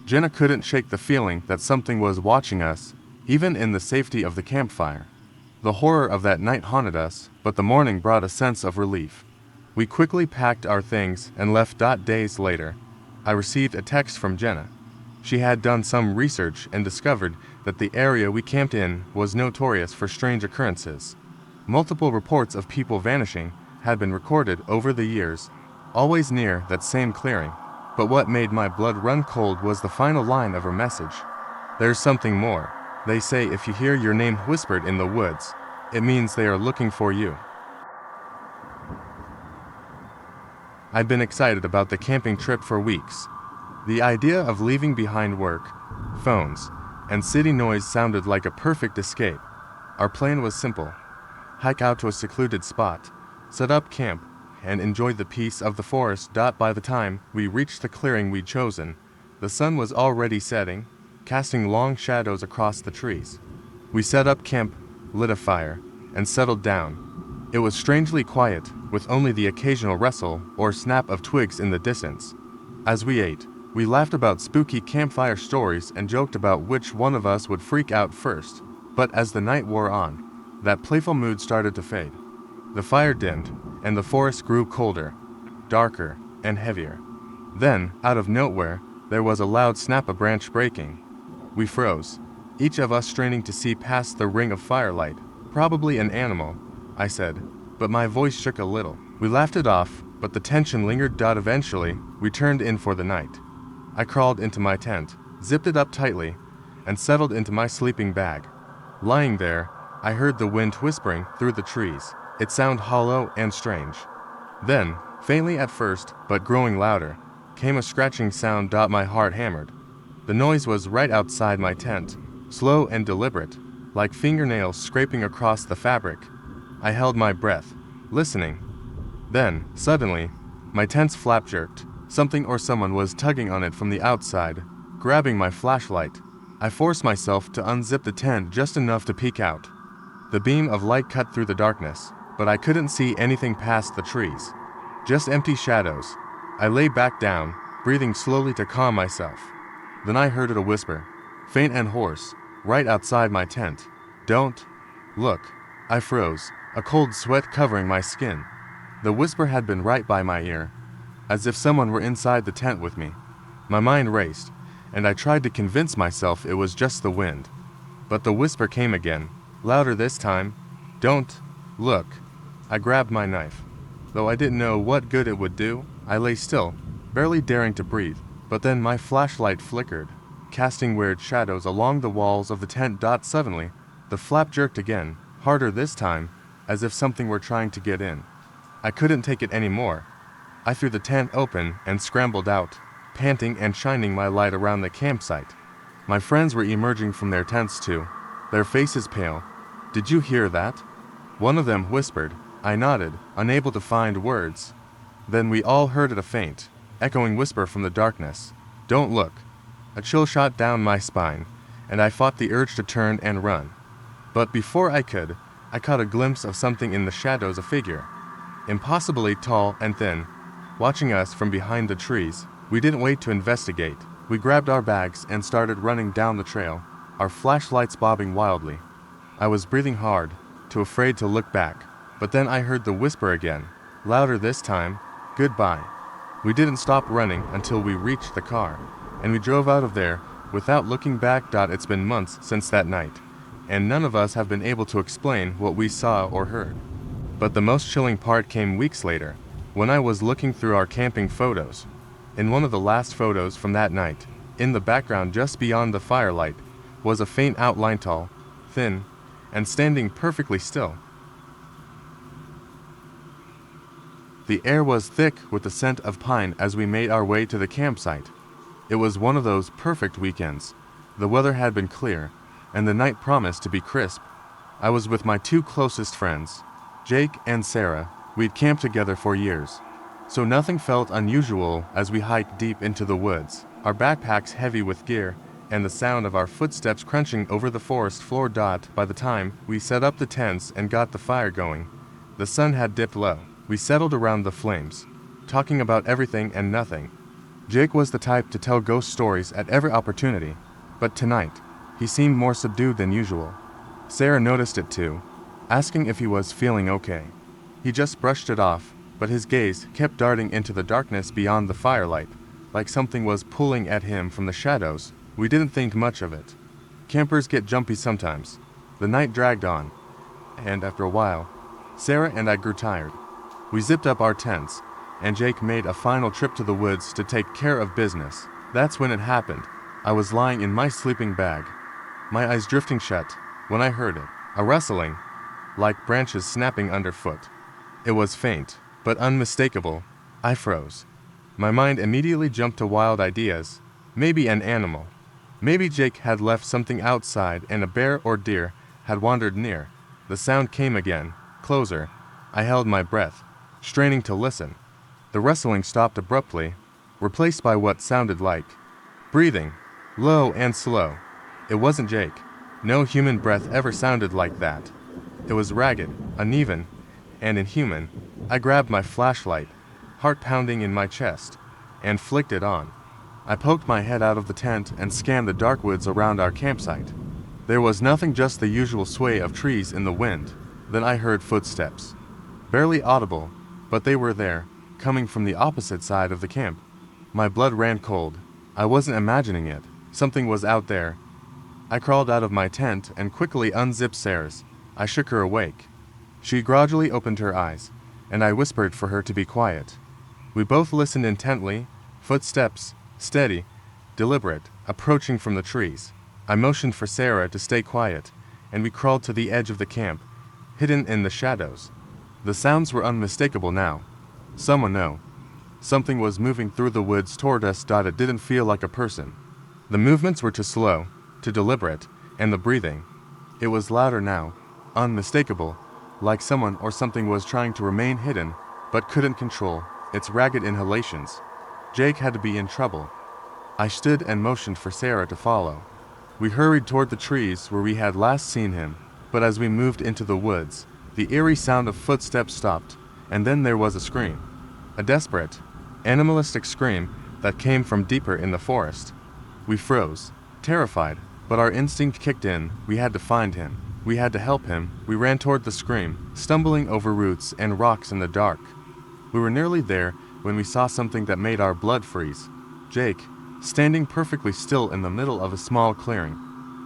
[SPEAKER 1] Jenna couldn't shake the feeling that something was watching us, even in the safety of the campfire. The horror of that night haunted us, but the morning brought a sense of relief. We quickly packed our things and left. Days later, I received a text from Jenna. She had done some research and discovered that the area we camped in was notorious for strange occurrences. Multiple reports of people vanishing had been recorded over the years, always near that same clearing. But what made my blood run cold was the final line of her message. There's something more. They say if you hear your name whispered in the woods, it means they are looking for you. I'd been excited about the camping trip for weeks. The idea of leaving behind work, phones, and city noise sounded like a perfect escape. Our plan was simple: hike out to a secluded spot, set up camp, and enjoy the peace of the forest. By the time we reached the clearing we'd chosen, the sun was already setting, casting long shadows across the trees. We set up camp, lit a fire, and settled down. It was strangely quiet, with only the occasional rustle or snap of twigs in the distance. As we ate, we laughed about spooky campfire stories and joked about which one of us would freak out first. But as the night wore on, that playful mood started to fade. The fire dimmed, and the forest grew colder, darker, and heavier. Then, out of nowhere, there was a loud snap, a branch breaking. We froze, each of us straining to see past the ring of firelight. Probably an animal, I said, but my voice shook a little. We laughed it off, but the tension lingered. Eventually, we turned in for the night. I crawled into my tent, zipped it up tightly, and settled into my sleeping bag. Lying there, I heard the wind whispering through the trees. It sounded hollow and strange. Then, faintly at first, but growing louder, came a scratching sound. My heart hammered. The noise was right outside my tent, slow and deliberate, like fingernails scraping across the fabric. I held my breath, listening. Then, suddenly, my tent's flap jerked. Something or someone was tugging on it from the outside, grabbing my flashlight. I forced myself to unzip the tent just enough to peek out. The beam of light cut through the darkness, but I couldn't see anything past the trees. Just empty shadows. I lay back down, breathing slowly to calm myself. Then I heard a whisper, faint and hoarse, right outside my tent. "Don't look." I froze, a cold sweat covering my skin. The whisper had been right by my ear, as if someone were inside the tent with me. My mind raced, and I tried to convince myself it was just the wind. But the whisper came again, louder this time. "Don't look." I grabbed my knife. Though I didn't know what good it would do, I lay still, barely daring to breathe. But then my flashlight flickered, casting weird shadows along the walls of the tent. Suddenly, the flap jerked again, harder this time, as if something were trying to get in. I couldn't take it anymore. I threw the tent open and scrambled out, panting and shining my light around the campsite. My friends were emerging from their tents too, their faces pale. "Did you hear that?" one of them whispered. I nodded, unable to find words. Then we all heard a faint, echoing whisper from the darkness. "Don't look." A chill shot down my spine, and I fought the urge to turn and run. But before I could, I caught a glimpse of something in the shadows, a figure, impossibly tall and thin, watching us from behind the trees. We didn't wait to investigate. We grabbed our bags and started running down the trail, our flashlights bobbing wildly. I was breathing hard, too afraid to look back. But then I heard the whisper again, louder this time, "Goodbye." We didn't stop running until we reached the car, and we drove out of there without looking back. It's been months since that night, and none of us have been able to explain what we saw or heard. But the most chilling part came weeks later, when I was looking through our camping photos. In one of the last photos from that night, in the background just beyond the firelight, was a faint outline, tall, thin, and standing perfectly still. The air was thick with the scent of pine as we made our way to the campsite. It was one of those perfect weekends. The weather had been clear, and the night promised to be crisp. I was with my two closest friends, Jake and Sarah. We'd camped together for years, so nothing felt unusual as we hiked deep into the woods, our backpacks heavy with gear, and the sound of our footsteps crunching over the forest floor. By the time we set up the tents and got the fire going, the sun had dipped low. We settled around the flames, talking about everything and nothing. Jake was the type to tell ghost stories at every opportunity, but tonight, he seemed more subdued than usual. Sarah noticed it too, asking if he was feeling okay. He just brushed it off, but his gaze kept darting into the darkness beyond the firelight, like something was pulling at him from the shadows. We didn't think much of it. Campers get jumpy sometimes. The night dragged on, and after a while, Sarah and I grew tired. We zipped up our tents, and Jake made a final trip to the woods to take care of business. That's when it happened. I was lying in my sleeping bag, my eyes drifting shut, when I heard it. A rustling, like branches snapping underfoot. It was faint, but unmistakable. I froze. My mind immediately jumped to wild ideas. Maybe an animal. Maybe Jake had left something outside and a bear or deer had wandered near. The sound came again, closer. I held my breath, straining to listen. The rustling stopped abruptly, replaced by what sounded like breathing, low and slow. It wasn't Jake. No human breath ever sounded like that. It was ragged, uneven, and inhuman. I grabbed my flashlight, heart pounding in my chest, and flicked it on. I poked my head out of the tent and scanned the dark woods around our campsite. There was nothing, just the usual sway of trees in the wind. Then I heard footsteps. Barely audible, but they were there, coming from the opposite side of the camp. My blood ran cold. I wasn't imagining it. Something was out there. I crawled out of my tent and quickly unzipped Sarah's. I shook her awake. She gradually opened her eyes, and I whispered for her to be quiet. We both listened intently, footsteps, steady, deliberate, approaching from the trees. I motioned for Sarah to stay quiet, and we crawled to the edge of the camp, hidden in the shadows. The sounds were unmistakable now. Someone, no. Something was moving through the woods toward us. It didn't feel like a person. The movements were too slow, too deliberate, and the breathing. It was louder now, unmistakable, like someone or something was trying to remain hidden, but couldn't control its ragged inhalations. Jake had to be in trouble. I stood and motioned for Sarah to follow. We hurried toward the trees where we had last seen him, but as we moved into the woods, the eerie sound of footsteps stopped, and then there was a scream. A desperate, animalistic scream that came from deeper in the forest. We froze, terrified, but our instinct kicked in. We had to find him. We had to help him. We ran toward the scream, stumbling over roots and rocks in the dark. We were nearly there when we saw something that made our blood freeze. Jake, standing perfectly still in the middle of a small clearing.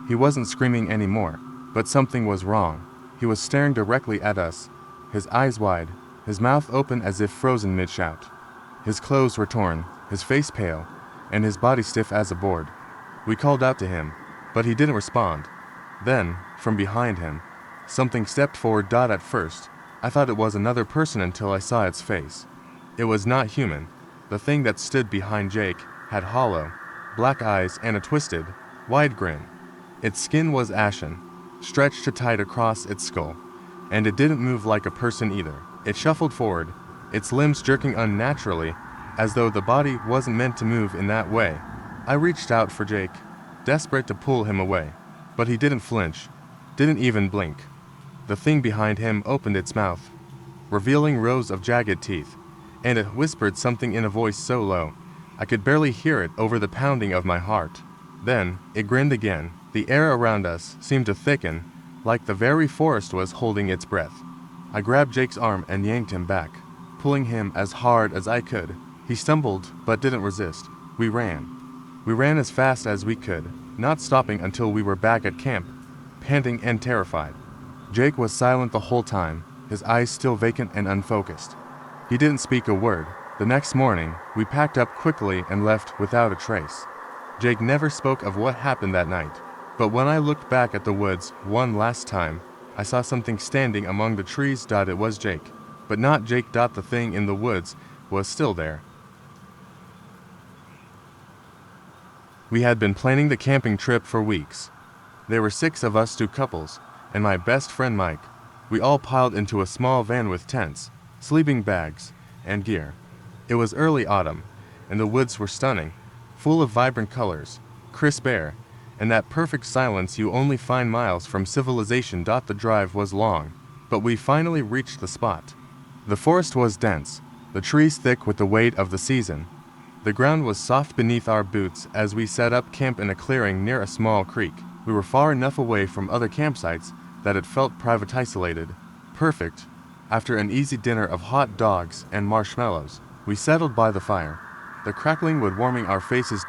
[SPEAKER 1] He wasn't screaming anymore, but something was wrong. He was staring directly at us, his eyes wide, his mouth open as if frozen mid-shout. His clothes were torn, his face pale, and his body stiff as a board. We called out to him, but he didn't respond. Then, from behind him, something stepped forward. At first, I thought it was another person until I saw its face. It was not human. The thing that stood behind Jake had hollow, black eyes and a twisted, wide grin. Its skin was ashen, stretched tight across its skull, and it didn't move like a person either. It shuffled forward, its limbs jerking unnaturally, as though the body wasn't meant to move in that way. I reached out for Jake, desperate to pull him away, but he didn't flinch, didn't even blink. The thing behind him opened its mouth, revealing rows of jagged teeth, and it whispered something in a voice so low, I could barely hear it over the pounding of my heart. Then, it grinned again. The air around us seemed to thicken, like the very forest was holding its breath. I grabbed Jake's arm and yanked him back, pulling him as hard as I could. He stumbled, but didn't resist. We ran. We ran as fast as we could, not stopping until we were back at camp, panting and terrified. Jake was silent the whole time, his eyes still vacant and unfocused. He didn't speak a word. The next morning, we packed up quickly and left without a trace. Jake never spoke of what happened that night, but when I looked back at the woods one last time, I saw something standing among the trees. It was Jake, but not Jake. The thing in the woods was still there. We had been planning the camping trip for weeks. There were 6 of us, 2 couples, and my best friend Mike. We all piled into a small van with tents, sleeping bags, and gear. It was early autumn, and the woods were stunning, full of vibrant colors, crisp air, and that perfect silence you only find miles from civilization. The drive was long, but we finally reached the spot. The forest was dense, the trees thick with the weight of the season. The ground was soft beneath our boots as we set up camp in a clearing near a small creek. We were far enough away from other campsites that it felt private, isolated, perfect. After an easy dinner of hot dogs and marshmallows, we settled by the fire. The crackling wood warming our faces.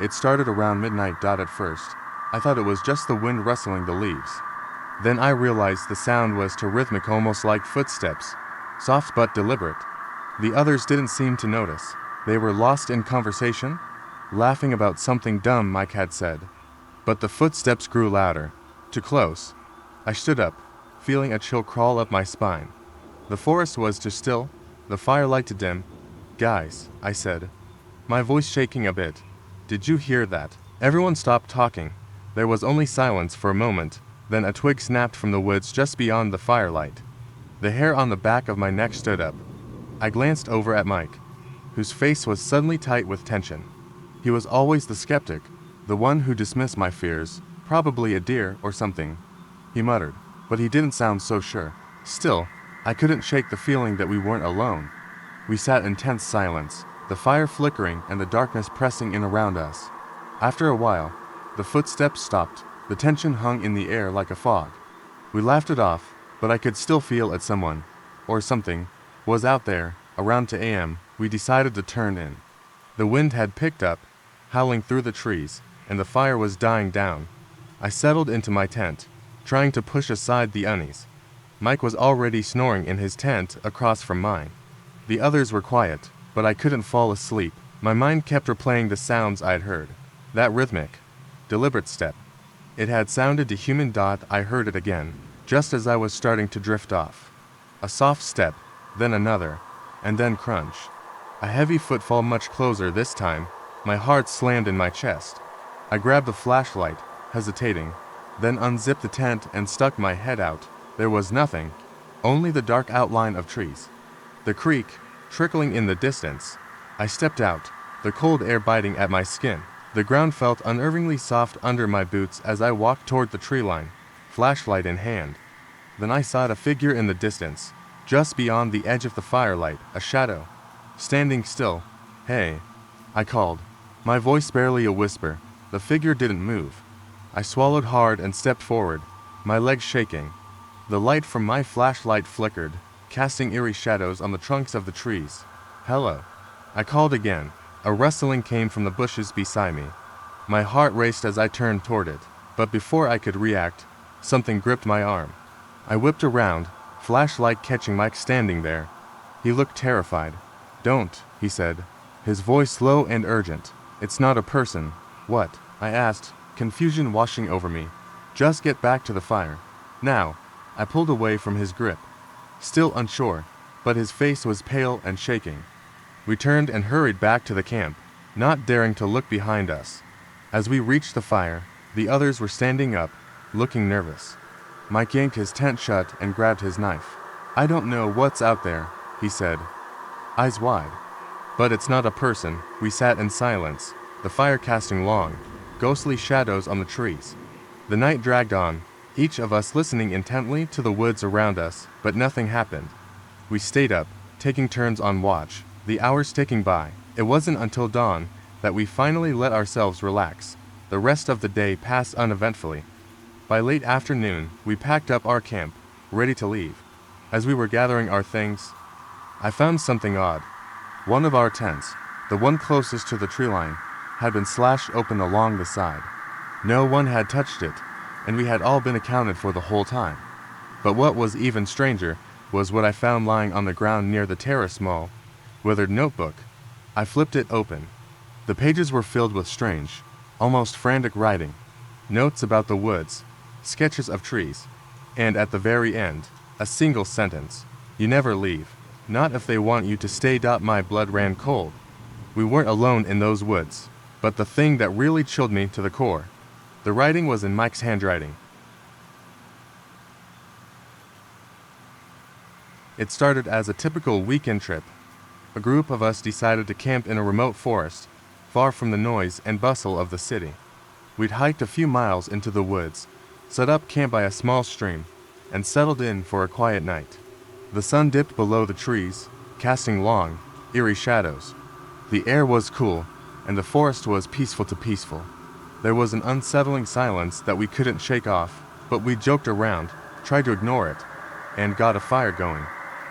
[SPEAKER 1] It started around midnight. At first, I thought it was just the wind rustling the leaves. Then I realized the sound was too rhythmic, almost like footsteps, soft but deliberate. The others didn't seem to notice. They were lost in conversation, laughing about something dumb Mike had said. But the footsteps grew louder, too close. I stood up, feeling a chill crawl up my spine. The forest was too still, the firelight too dim. "Guys," I said, my voice shaking a bit, "did you hear that?" Everyone stopped talking. There was only silence for a moment, then a twig snapped from the woods just beyond the firelight. The hair on the back of my neck stood up. I glanced over at Mike, whose face was suddenly tight with tension. He was always the skeptic, the one who dismissed my fears, probably a deer or something. He muttered, but he didn't sound so sure. Still, I couldn't shake the feeling that we weren't alone. We sat in tense silence, the fire flickering and the darkness pressing in around us. After a while, the footsteps stopped. The tension hung in the air like a fog. We laughed it off, but I could still feel that someone, or something, was out there. Around 2 a.m., we decided to turn in. The wind had picked up, howling through the trees, and the fire was dying down. I settled into my tent, trying to push aside the unease. Mike was already snoring in his tent across from mine. The others were quiet, but I couldn't fall asleep. My mind kept replaying the sounds I'd heard. That rhythmic, deliberate step. It had sounded to human. I heard it again, just as I was starting to drift off. A soft step, then another, and then crunch. A heavy footfall much closer this time. My heart slammed in my chest. I grabbed the flashlight, hesitating, then unzipped the tent and stuck my head out. There was nothing, only the dark outline of trees. The creek, trickling in the distance. I stepped out, the cold air biting at my skin. The ground felt unnervingly soft under my boots as I walked toward the tree line, flashlight in hand. Then I saw a figure in the distance, just beyond the edge of the firelight, a shadow, standing still. "Hey," I called, my voice barely a whisper. The figure didn't move. I swallowed hard and stepped forward, my legs shaking. The light from my flashlight flickered, casting eerie shadows on the trunks of the trees. "Hello," I called again. A rustling came from the bushes beside me. My heart raced as I turned toward it, but before I could react, something gripped my arm. I whipped around, flashlight catching Mike standing there. He looked terrified. "Don't," he said, his voice low and urgent. "It's not a person." "What?" I asked, confusion washing over me. "Just get back to the fire. Now." I pulled away from his grip, still unsure, but his face was pale and shaking. We turned and hurried back to the camp, not daring to look behind us. As we reached the fire, the others were standing up, looking nervous. Mike yanked his tent shut and grabbed his knife. "I don't know what's out there," he said, eyes wide. But it's not a person. We sat in silence, the fire casting long, ghostly shadows on the trees. The night dragged on, each of us listening intently to the woods around us, but nothing happened. We stayed up, taking turns on watch, the hours ticking by. It wasn't until dawn that we finally let ourselves relax. The rest of the day passed uneventfully. By late afternoon, we packed up our camp, ready to leave. As we were gathering our things, I found something odd. One of our tents, the one closest to the tree line, had been slashed open along the side. No one had touched it, and we had all been accounted for the whole time. But what was even stranger was what I found lying on the ground near the terrace, small, withered notebook. I flipped it open. The pages were filled with strange, almost frantic writing, notes about the woods, sketches of trees, and at the very end, a single sentence: "You never leave. Not if they want you to stay." My blood ran cold. We weren't alone in those woods, but the thing that really chilled me to the core, the writing was in Mike's handwriting. It started as a typical weekend trip. A group of us decided to camp in a remote forest, far from the noise and bustle of the city. We'd hiked a few miles into the woods, set up camp by a small stream, and settled in for a quiet night. The sun dipped below the trees, casting long, eerie shadows. The air was cool, and the forest was peaceful to peaceful. There was an unsettling silence that we couldn't shake off, but we joked around, tried to ignore it, and got a fire going.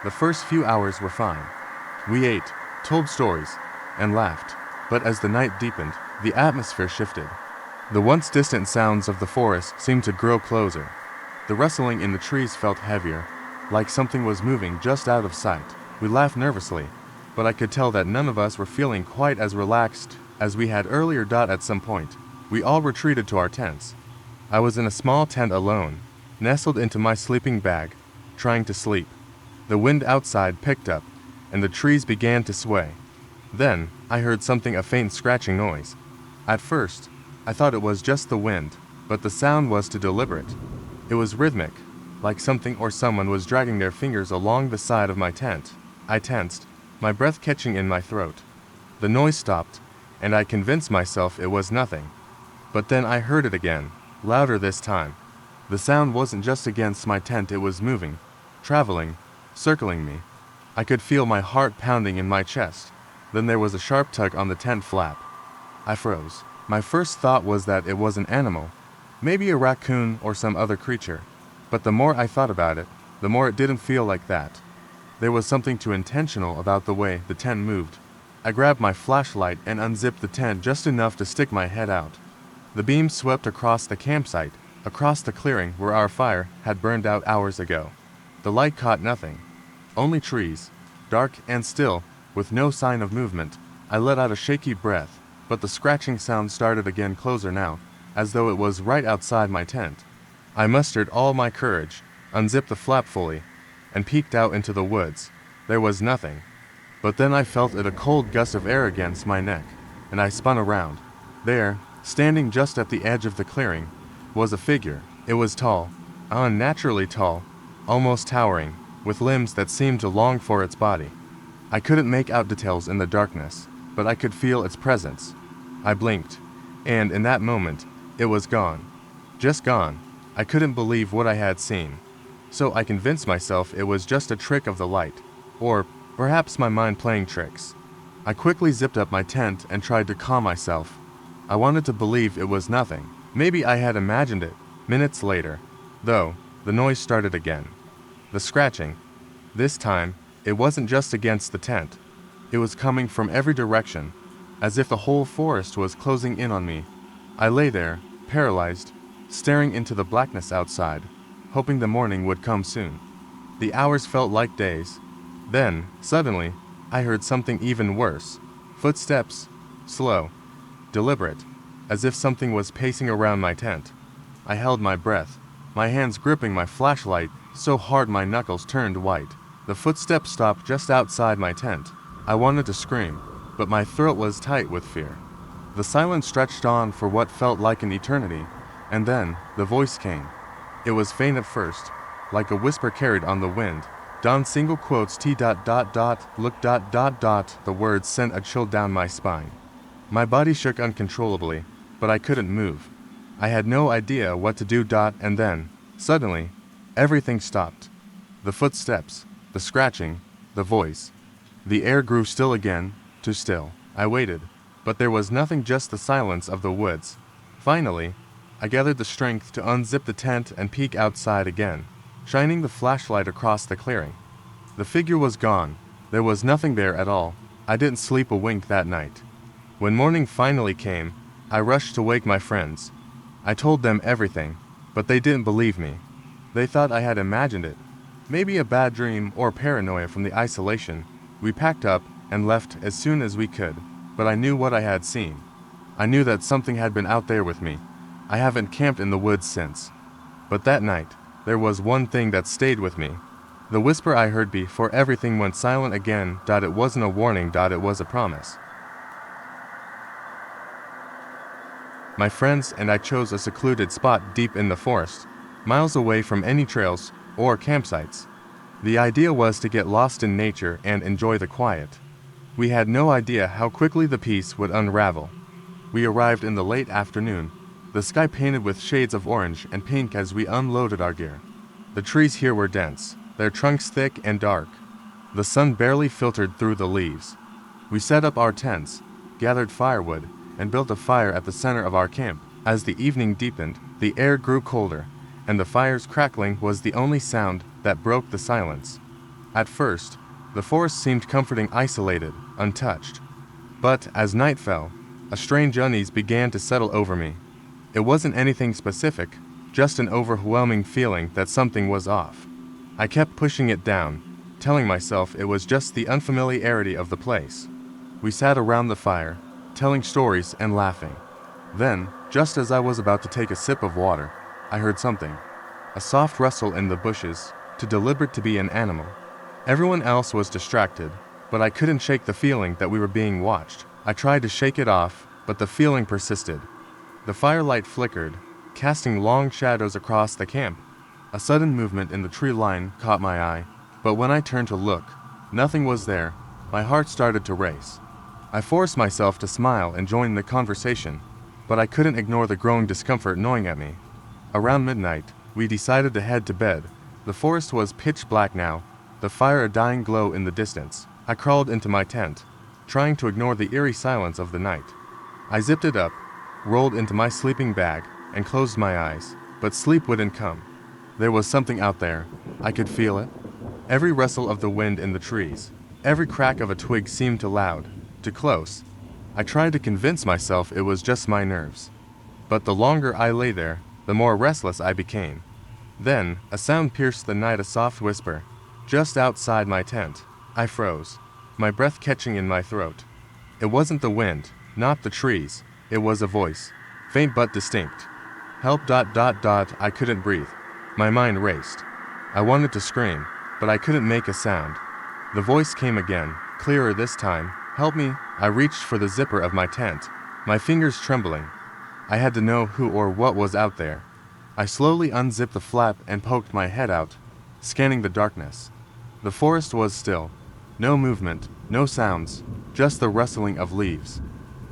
[SPEAKER 1] The first few hours were fine. We ate, told stories, and laughed, but as the night deepened, the atmosphere shifted. The once distant sounds of the forest seemed to grow closer. The rustling in the trees felt heavier, like something was moving just out of sight. We laughed nervously, but I could tell that none of us were feeling quite as relaxed as we had earlier. At some point, we all retreated to our tents. I was in a small tent alone, nestled into my sleeping bag, trying to sleep. The wind outside picked up, and the trees began to sway. Then, I heard something, a faint scratching noise. At first, I thought it was just the wind, but the sound was too deliberate. It was rhythmic, like something or someone was dragging their fingers along the side of my tent. I tensed, my breath catching in my throat. The noise stopped, and I convinced myself it was nothing. But then I heard it again, louder this time. The sound wasn't just against my tent, it was moving, traveling, circling me. I could feel my heart pounding in my chest. Then there was a sharp tug on the tent flap. I froze. My first thought was that it was an animal, maybe a raccoon or some other creature. But the more I thought about it, the more it didn't feel like that. There was something too intentional about the way the tent moved. I grabbed my flashlight and unzipped the tent just enough to stick my head out. The beam swept across the campsite, across the clearing where our fire had burned out hours ago. The light caught nothing, only trees, dark and still, with no sign of movement. I let out a shaky breath, but the scratching sound started again, closer now, as though it was right outside my tent. I mustered all my courage, unzipped the flap fully, and peeked out into the woods. There was nothing. But then I felt a cold gust of air against my neck, and I spun around. There, standing just at the edge of the clearing, was a figure. It was tall, unnaturally tall, almost towering, with limbs that seemed to long for its body. I couldn't make out details in the darkness, but I could feel its presence. I blinked, and in that moment, it was gone. Just gone. I couldn't believe what I had seen. So I convinced myself it was just a trick of the light, or perhaps my mind playing tricks. I quickly zipped up my tent and tried to calm myself. I wanted to believe it was nothing. Maybe I had imagined it. Minutes later, though, the noise started again. The scratching. This time, it wasn't just against the tent. It was coming from every direction, as if the whole forest was closing in on me. I lay there, paralyzed, staring into the blackness outside, hoping the morning would come soon. The hours felt like days. Then, suddenly, I heard something even worse. Footsteps, slow, deliberate, as if something was pacing around my tent. I held my breath, my hands gripping my flashlight so hard my knuckles turned white. The footsteps stopped just outside my tent. I wanted to scream, but my throat was tight with fear. The silence stretched on for what felt like an eternity, and then the voice came. It was faint at first, like a whisper carried on the wind. Don single quotes T dot dot dot, look dot dot dot, the words sent a chill down my spine. My body shook uncontrollably, but I couldn't move. I had no idea what to do. And then, suddenly, everything stopped. The footsteps, the scratching, the voice. The air grew still again, too still. I waited, but there was nothing, just the silence of the woods. Finally, I gathered the strength to unzip the tent and peek outside again, shining the flashlight across the clearing. The figure was gone. There was nothing there at all. I didn't sleep a wink that night. When morning finally came, I rushed to wake my friends. I told them everything, but they didn't believe me. They thought I had imagined it. Maybe a bad dream or paranoia from the isolation. We packed up and left as soon as we could, but I knew what I had seen. I knew that something had been out there with me. I haven't camped in the woods since. But that night, there was one thing that stayed with me. The whisper I heard before everything went silent again. It wasn't a warning. It was a promise. My friends and I chose a secluded spot deep in the forest, miles away from any trails or campsites. The idea was to get lost in nature and enjoy the quiet. We had no idea how quickly the peace would unravel. We arrived in the late afternoon, the sky painted with shades of orange and pink as we unloaded our gear. The trees here were dense, their trunks thick and dark. The sun barely filtered through the leaves. We set up our tents, gathered firewood, and built a fire at the center of our camp. As the evening deepened, the air grew colder, and the fire's crackling was the only sound that broke the silence. At first, the forest seemed comforting, isolated, untouched. But as night fell, a strange unease began to settle over me. It wasn't anything specific, just an overwhelming feeling that something was off. I kept pushing it down, telling myself it was just the unfamiliarity of the place. We sat around the fire, telling stories and laughing. Then, just as I was about to take a sip of water, I heard something. A soft rustle in the bushes, too deliberate to be an animal. Everyone else was distracted, but I couldn't shake the feeling that we were being watched. I tried to shake it off, but the feeling persisted. The firelight flickered, casting long shadows across the camp. A sudden movement in the tree line caught my eye, but when I turned to look, nothing was there. My heart started to race. I forced myself to smile and join the conversation, but I couldn't ignore the growing discomfort gnawing at me. Around midnight, we decided to head to bed. The forest was pitch black now, the fire a dying glow in the distance. I crawled into my tent, trying to ignore the eerie silence of the night. I zipped it up, rolled into my sleeping bag, and closed my eyes, but sleep wouldn't come. There was something out there. I could feel it. Every rustle of the wind in the trees, every crack of a twig seemed too loud, too close. I tried to convince myself it was just my nerves. But the longer I lay there, the more restless I became. Then, a sound pierced the night, a soft whisper, just outside my tent. I froze, my breath catching in my throat. It wasn't the wind, not the trees. It was a voice, faint but distinct. Help. I couldn't breathe. My mind raced. I wanted to scream, but I couldn't make a sound. The voice came again, clearer this time. Help me. I reached for the zipper of my tent, my fingers trembling. I had to know who or what was out there. I slowly unzipped the flap and poked my head out, scanning the darkness. The forest was still. No movement, no sounds, just the rustling of leaves.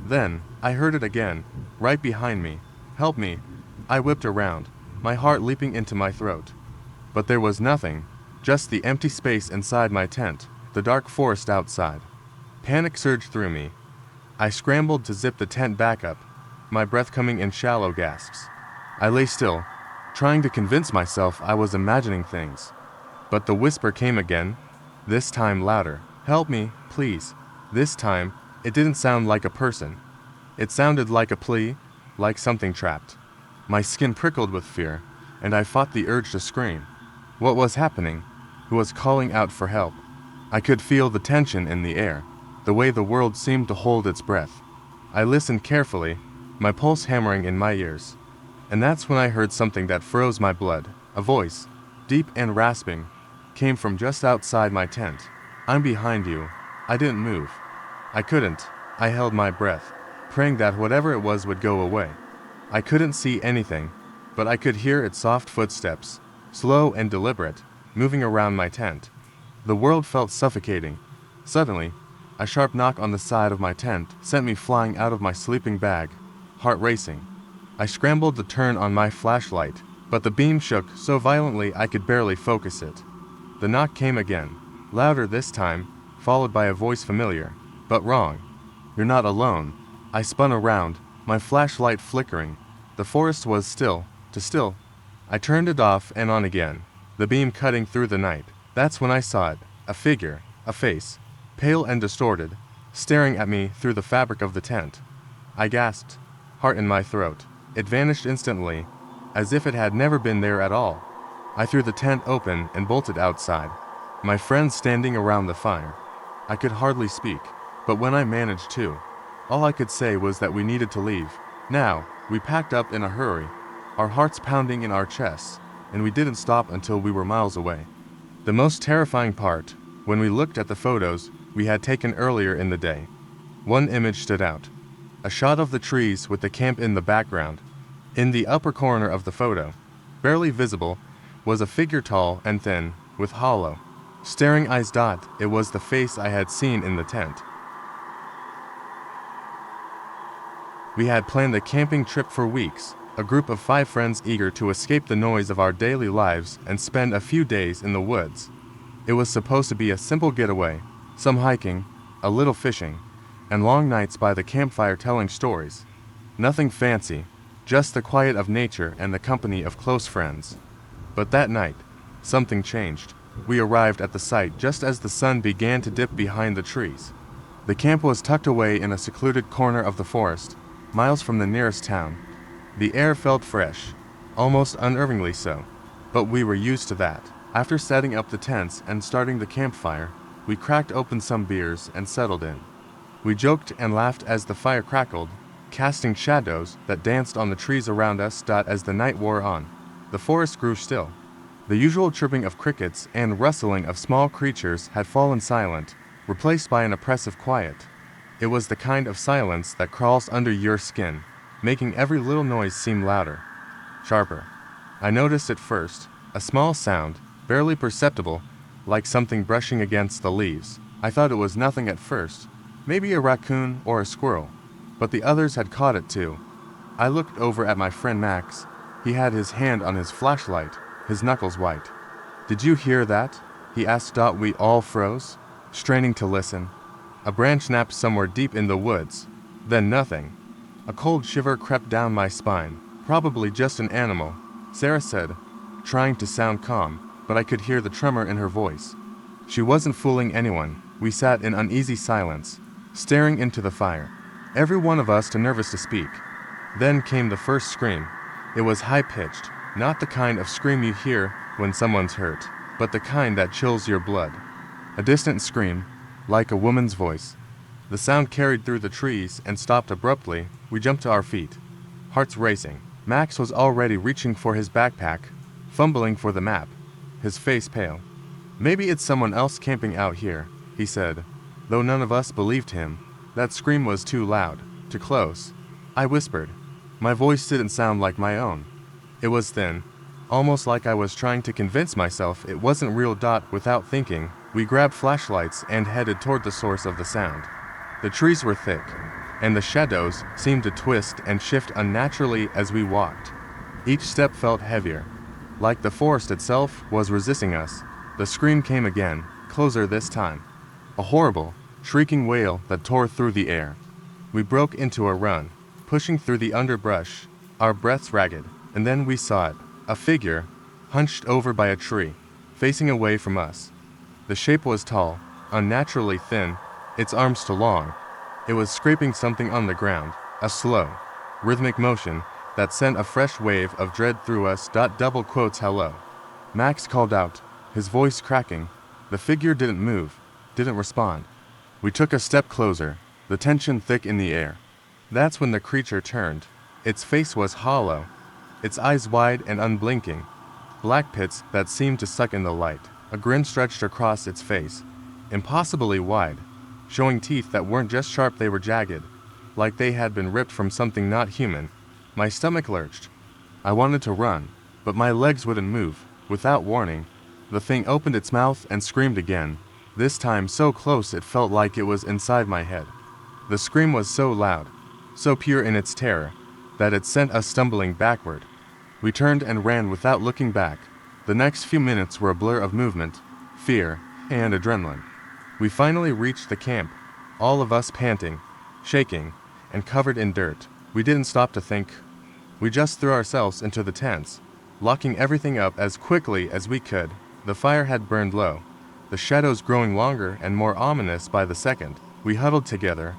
[SPEAKER 1] Then, I heard it again, right behind me. Help me. I whipped around, my heart leaping into my throat. But there was nothing, just the empty space inside my tent, the dark forest outside. Panic surged through me. I scrambled to zip the tent back up, my breath coming in shallow gasps. I lay still, trying to convince myself I was imagining things. But the whisper came again, this time louder. Help me, please. This time, it didn't sound like a person. It sounded like a plea, like something trapped. My skin prickled with fear, and I fought the urge to scream. What was happening? Who was calling out for help? I could feel the tension in the air, the way the world seemed to hold its breath. I listened carefully, my pulse hammering in my ears. And that's when I heard something that froze my blood. A voice, deep and rasping, came from just outside my tent. I'm behind you. I didn't move. I couldn't. I held my breath, praying that whatever it was would go away. I couldn't see anything, but I could hear its soft footsteps, slow and deliberate, moving around my tent. The world felt suffocating. Suddenly, a sharp knock on the side of my tent sent me flying out of my sleeping bag, heart racing. I scrambled to turn on my flashlight, but the beam shook so violently I could barely focus it. The knock came again, louder this time, followed by a voice familiar, but wrong. "You're not alone." I spun around, my flashlight flickering. The forest was still. I turned it off and on again, the beam cutting through the night. That's when I saw it, a figure, a face, pale and distorted, staring at me through the fabric of the tent. I gasped, heart in my throat. It vanished instantly, as if it had never been there at all. I threw the tent open and bolted outside, my friends standing around the fire. I could hardly speak, but when I managed to, all I could say was that we needed to leave. Now, we packed up in a hurry, our hearts pounding in our chests, and we didn't stop until we were miles away. The most terrifying part, when we looked at the photos we had taken earlier in the day. One image stood out. A shot of the trees with the camp in the background. In the upper corner of the photo, barely visible, was a figure tall and thin, with hollow, staring eyes. It was the face I had seen in the tent. We had planned a camping trip for weeks, a group of 5 friends eager to escape the noise of our daily lives and spend a few days in the woods. It was supposed to be a simple getaway, some hiking, a little fishing, and long nights by the campfire telling stories. Nothing fancy, just the quiet of nature and the company of close friends. But that night, something changed. We arrived at the site just as the sun began to dip behind the trees. The camp was tucked away in a secluded corner of the forest, miles from the nearest town. The air felt fresh, almost unnervingly so, but we were used to that. After setting up the tents and starting the campfire, we cracked open some beers and settled in. We joked and laughed as the fire crackled, casting shadows that danced on the trees around us. As the night wore on, the forest grew still. The usual chirping of crickets and rustling of small creatures had fallen silent, replaced by an oppressive quiet. It was the kind of silence that crawls under your skin, making every little noise seem louder, sharper. I noticed it first, a small sound, barely perceptible, like something brushing against the leaves. I thought it was nothing at first, maybe a raccoon or a squirrel, but the others had caught it too. I looked over at my friend Max. He had his hand on his flashlight, his knuckles white. "Did you hear that?" he asked. We all froze, straining to listen. A branch snapped somewhere deep in the woods, then nothing. A cold shiver crept down my spine. "Probably just an animal," Sarah said, trying to sound calm, but I could hear the tremor in her voice. She wasn't fooling anyone. We sat in uneasy silence, staring into the fire, every one of us too nervous to speak. Then came the first scream. It was high-pitched, not the kind of scream you hear when someone's hurt, but the kind that chills your blood. A distant scream, like a woman's voice. The sound carried through the trees and stopped abruptly. We jumped to our feet, hearts racing. Max was already reaching for his backpack, fumbling for the map, his face pale. "Maybe it's someone else camping out here," he said, though none of us believed him. That scream was too loud, too close. I whispered. My voice didn't sound like my own. It was thin, almost like I was trying to convince myself it wasn't real. Without thinking, we grabbed flashlights and headed toward the source of the sound. The trees were thick, and the shadows seemed to twist and shift unnaturally as we walked. Each step felt heavier, like the forest itself was resisting us. The scream came again, closer this time. A horrible, shrieking wail that tore through the air. We broke into a run, pushing through the underbrush, our breaths ragged, and then we saw it, a figure, hunched over by a tree, facing away from us. The shape was tall, unnaturally thin, its arms too long. It was scraping something on the ground, a slow, rhythmic motion that sent a fresh wave of dread through us. "Hello." Max called out, his voice cracking. The figure didn't move, didn't respond. We took a step closer, the tension thick in the air. That's when the creature turned. Its face was hollow, its eyes wide and unblinking, black pits that seemed to suck in the light. A grin stretched across its face, impossibly wide, showing teeth that weren't just sharp, they were jagged, like they had been ripped from something not human. My stomach lurched. I wanted to run, but my legs wouldn't move. Without warning, The thing opened its mouth and screamed again, this time so close it felt like it was inside my head. The scream was so loud, so pure in its terror, that it sent us stumbling backward. We turned and ran without looking back. The next few minutes were a blur of movement, fear, and adrenaline. We finally reached the camp, all of us panting, shaking, and covered in dirt. We didn't stop to think. We just threw ourselves into the tents, locking everything up as quickly as we could. The fire had burned low, the shadows growing longer and more ominous by the second. We huddled together,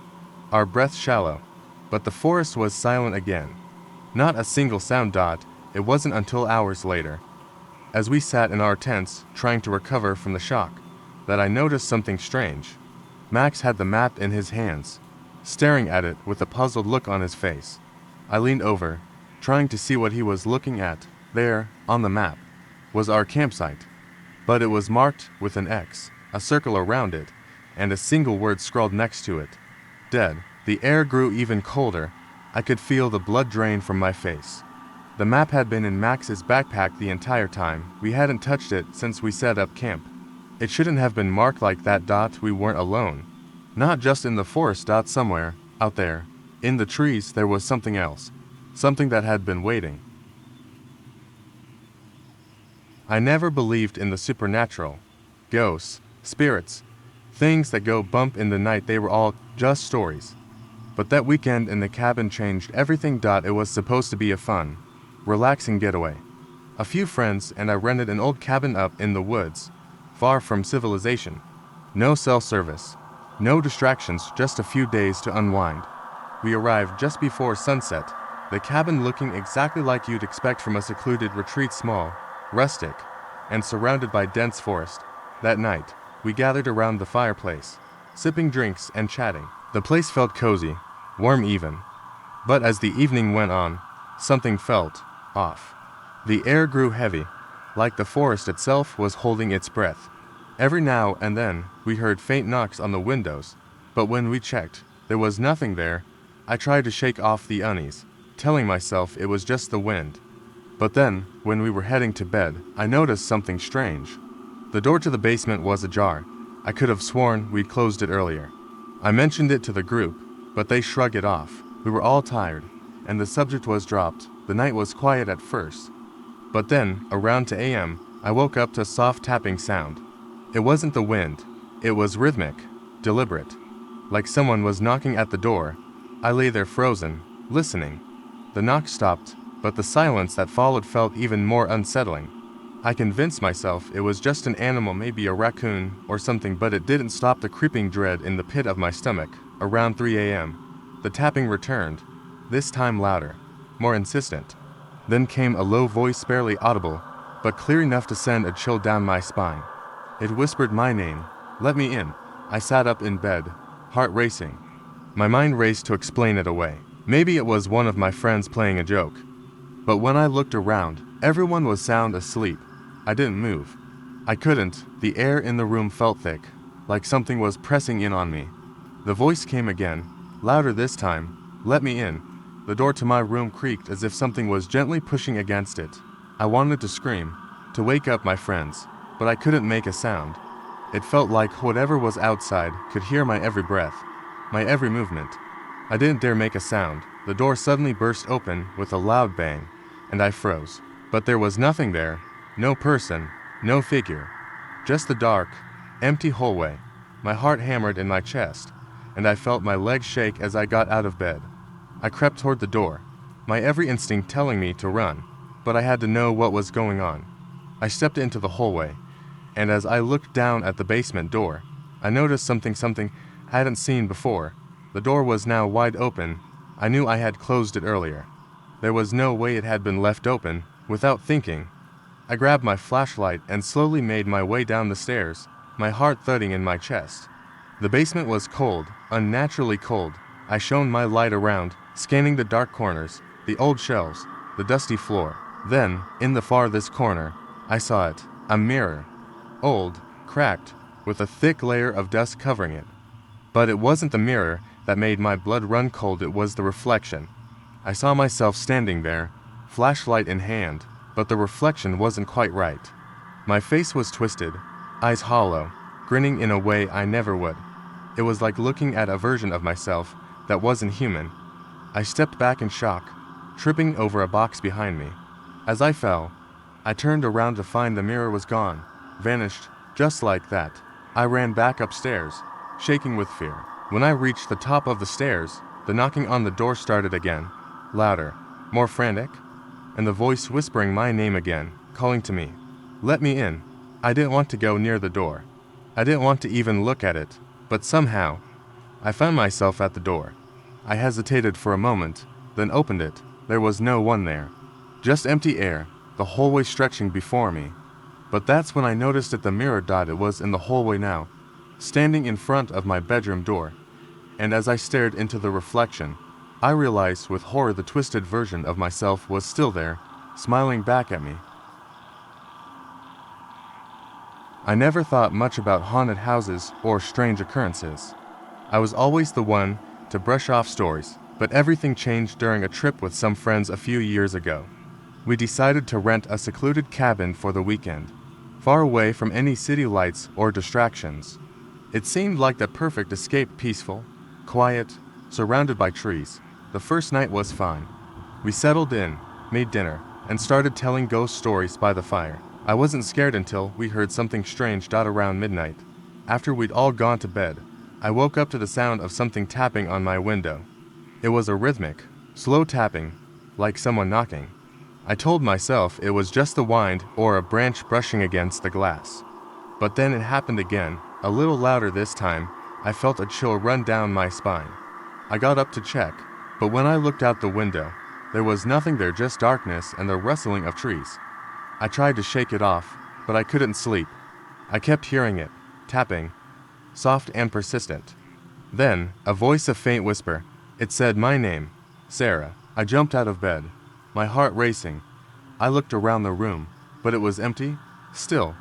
[SPEAKER 1] our breaths shallow, but the forest was silent again. Not a single sound. It wasn't until hours later, as we sat in our tents trying to recover from the shock, that I noticed something strange. Max had the map in his hands, staring at it with a puzzled look on his face. I leaned over, trying to see what he was looking at. There, on the map, was our campsite, but it was marked with an X, a circle around it, and a single word scrawled next to it. Dead. The air grew even colder. I could feel the blood drain from my face. The map had been in Max's backpack the entire time. We hadn't touched it since we set up camp. It shouldn't have been marked like that. We weren't alone. Not just in the forest. Somewhere, out there, in the trees, there was something else. Something that had been waiting. I never believed in the supernatural. Ghosts, spirits, things that go bump in the night. They were all just stories. But that weekend in the cabin changed everything. It was supposed to be a fun, relaxing getaway. A few friends and I rented an old cabin up in the woods, far from civilization. No cell service, no distractions, just a few days to unwind. We arrived just before sunset, the cabin looking exactly like you'd expect from a secluded retreat, small, rustic, and surrounded by dense forest. That night, we gathered around the fireplace, sipping drinks and chatting. The place felt cozy, warm even. But as the evening went on, something felt off. The air grew heavy, like the forest itself was holding its breath. Every now and then, we heard faint knocks on the windows, but when we checked, there was nothing there. I tried to shake off the unease, telling myself it was just the wind. But then, when we were heading to bed, I noticed something strange. The door to the basement was ajar. I could have sworn we'd closed it earlier. I mentioned it to the group, but they shrugged it off. We were all tired, and the subject was dropped. The night was quiet at first. But then, around 2 a.m., I woke up to a soft tapping sound. It wasn't the wind. It was rhythmic, deliberate, like someone was knocking at the door. I lay there frozen, listening. The knock stopped, but the silence that followed felt even more unsettling. I convinced myself it was just an animal, maybe a raccoon or something, but it didn't stop the creeping dread in the pit of my stomach. Around 3 a.m., the tapping returned, this time louder, more insistent. Then came a low voice, barely audible, but clear enough to send a chill down my spine. It whispered my name. Let me in. I sat up in bed, heart racing. My mind raced to explain it away. Maybe it was one of my friends playing a joke. But when I looked around, everyone was sound asleep. I didn't move. I couldn't. The air in the room felt thick, like something was pressing in on me. The voice came again, louder this time. Let me in. The door to my room creaked as if something was gently pushing against it. I wanted to scream, to wake up my friends, but I couldn't make a sound. It felt like whatever was outside could hear my every breath, my every movement. I didn't dare make a sound. The door suddenly burst open with a loud bang, and I froze. But there was nothing there, no person, no figure, just the dark, empty hallway. My heart hammered in my chest, and I felt my legs shake as I got out of bed. I crept toward the door, my every instinct telling me to run, but I had to know what was going on. I stepped into the hallway, and as I looked down at the basement door, I noticed something I hadn't seen before. The door was now wide open. I knew I had closed it earlier. There was no way it had been left open. Without thinking, I grabbed my flashlight and slowly made my way down the stairs, my heart thudding in my chest. The basement was cold, unnaturally cold. I shone my light around, scanning the dark corners, the old shelves, the dusty floor. Then, in the farthest corner, I saw it, a mirror. Old, cracked, with a thick layer of dust covering it. But it wasn't the mirror that made my blood run cold, it was the reflection. I saw myself standing there, flashlight in hand, but the reflection wasn't quite right. My face was twisted, eyes hollow, grinning in a way I never would. It was like looking at a version of myself that wasn't human. I stepped back in shock, tripping over a box behind me. As I fell, I turned around to find the mirror was gone, vanished, just like that. I ran back upstairs, shaking with fear. When I reached the top of the stairs, the knocking on the door started again, louder, more frantic, and the voice whispering my name again, calling to me. Let me in. I didn't want to go near the door. I didn't want to even look at it, but somehow, I found myself at the door. I hesitated for a moment, then opened it. There was no one there. Just empty air, the hallway stretching before me. But that's when I noticed that the mirror it was in the hallway now, standing in front of my bedroom door. And as I stared into the reflection, I realized with horror the twisted version of myself was still there, smiling back at me. I never thought much about haunted houses or strange occurrences. I was always the one to brush off stories, but everything changed during a trip with some friends a few years ago. We decided to rent a secluded cabin for the weekend, far away from any city lights or distractions. It seemed like the perfect escape, peaceful, quiet, surrounded by trees. The first night was fine. We settled in, made dinner, and started telling ghost stories by the fire. I wasn't scared until we heard something strange around midnight. After we'd all gone to bed, I woke up to the sound of something tapping on my window. It was a rhythmic, slow tapping, like someone knocking. I told myself it was just the wind or a branch brushing against the glass. But then it happened again, a little louder this time. I felt a chill run down my spine. I got up to check, but when I looked out the window, there was nothing there, just darkness and the rustling of trees. I tried to shake it off, but I couldn't sleep. I kept hearing it, tapping, soft and persistent. Then, a voice, a faint whisper. It said my name, Sarah. I jumped out of bed, my heart racing. I looked around the room, but it was empty, still.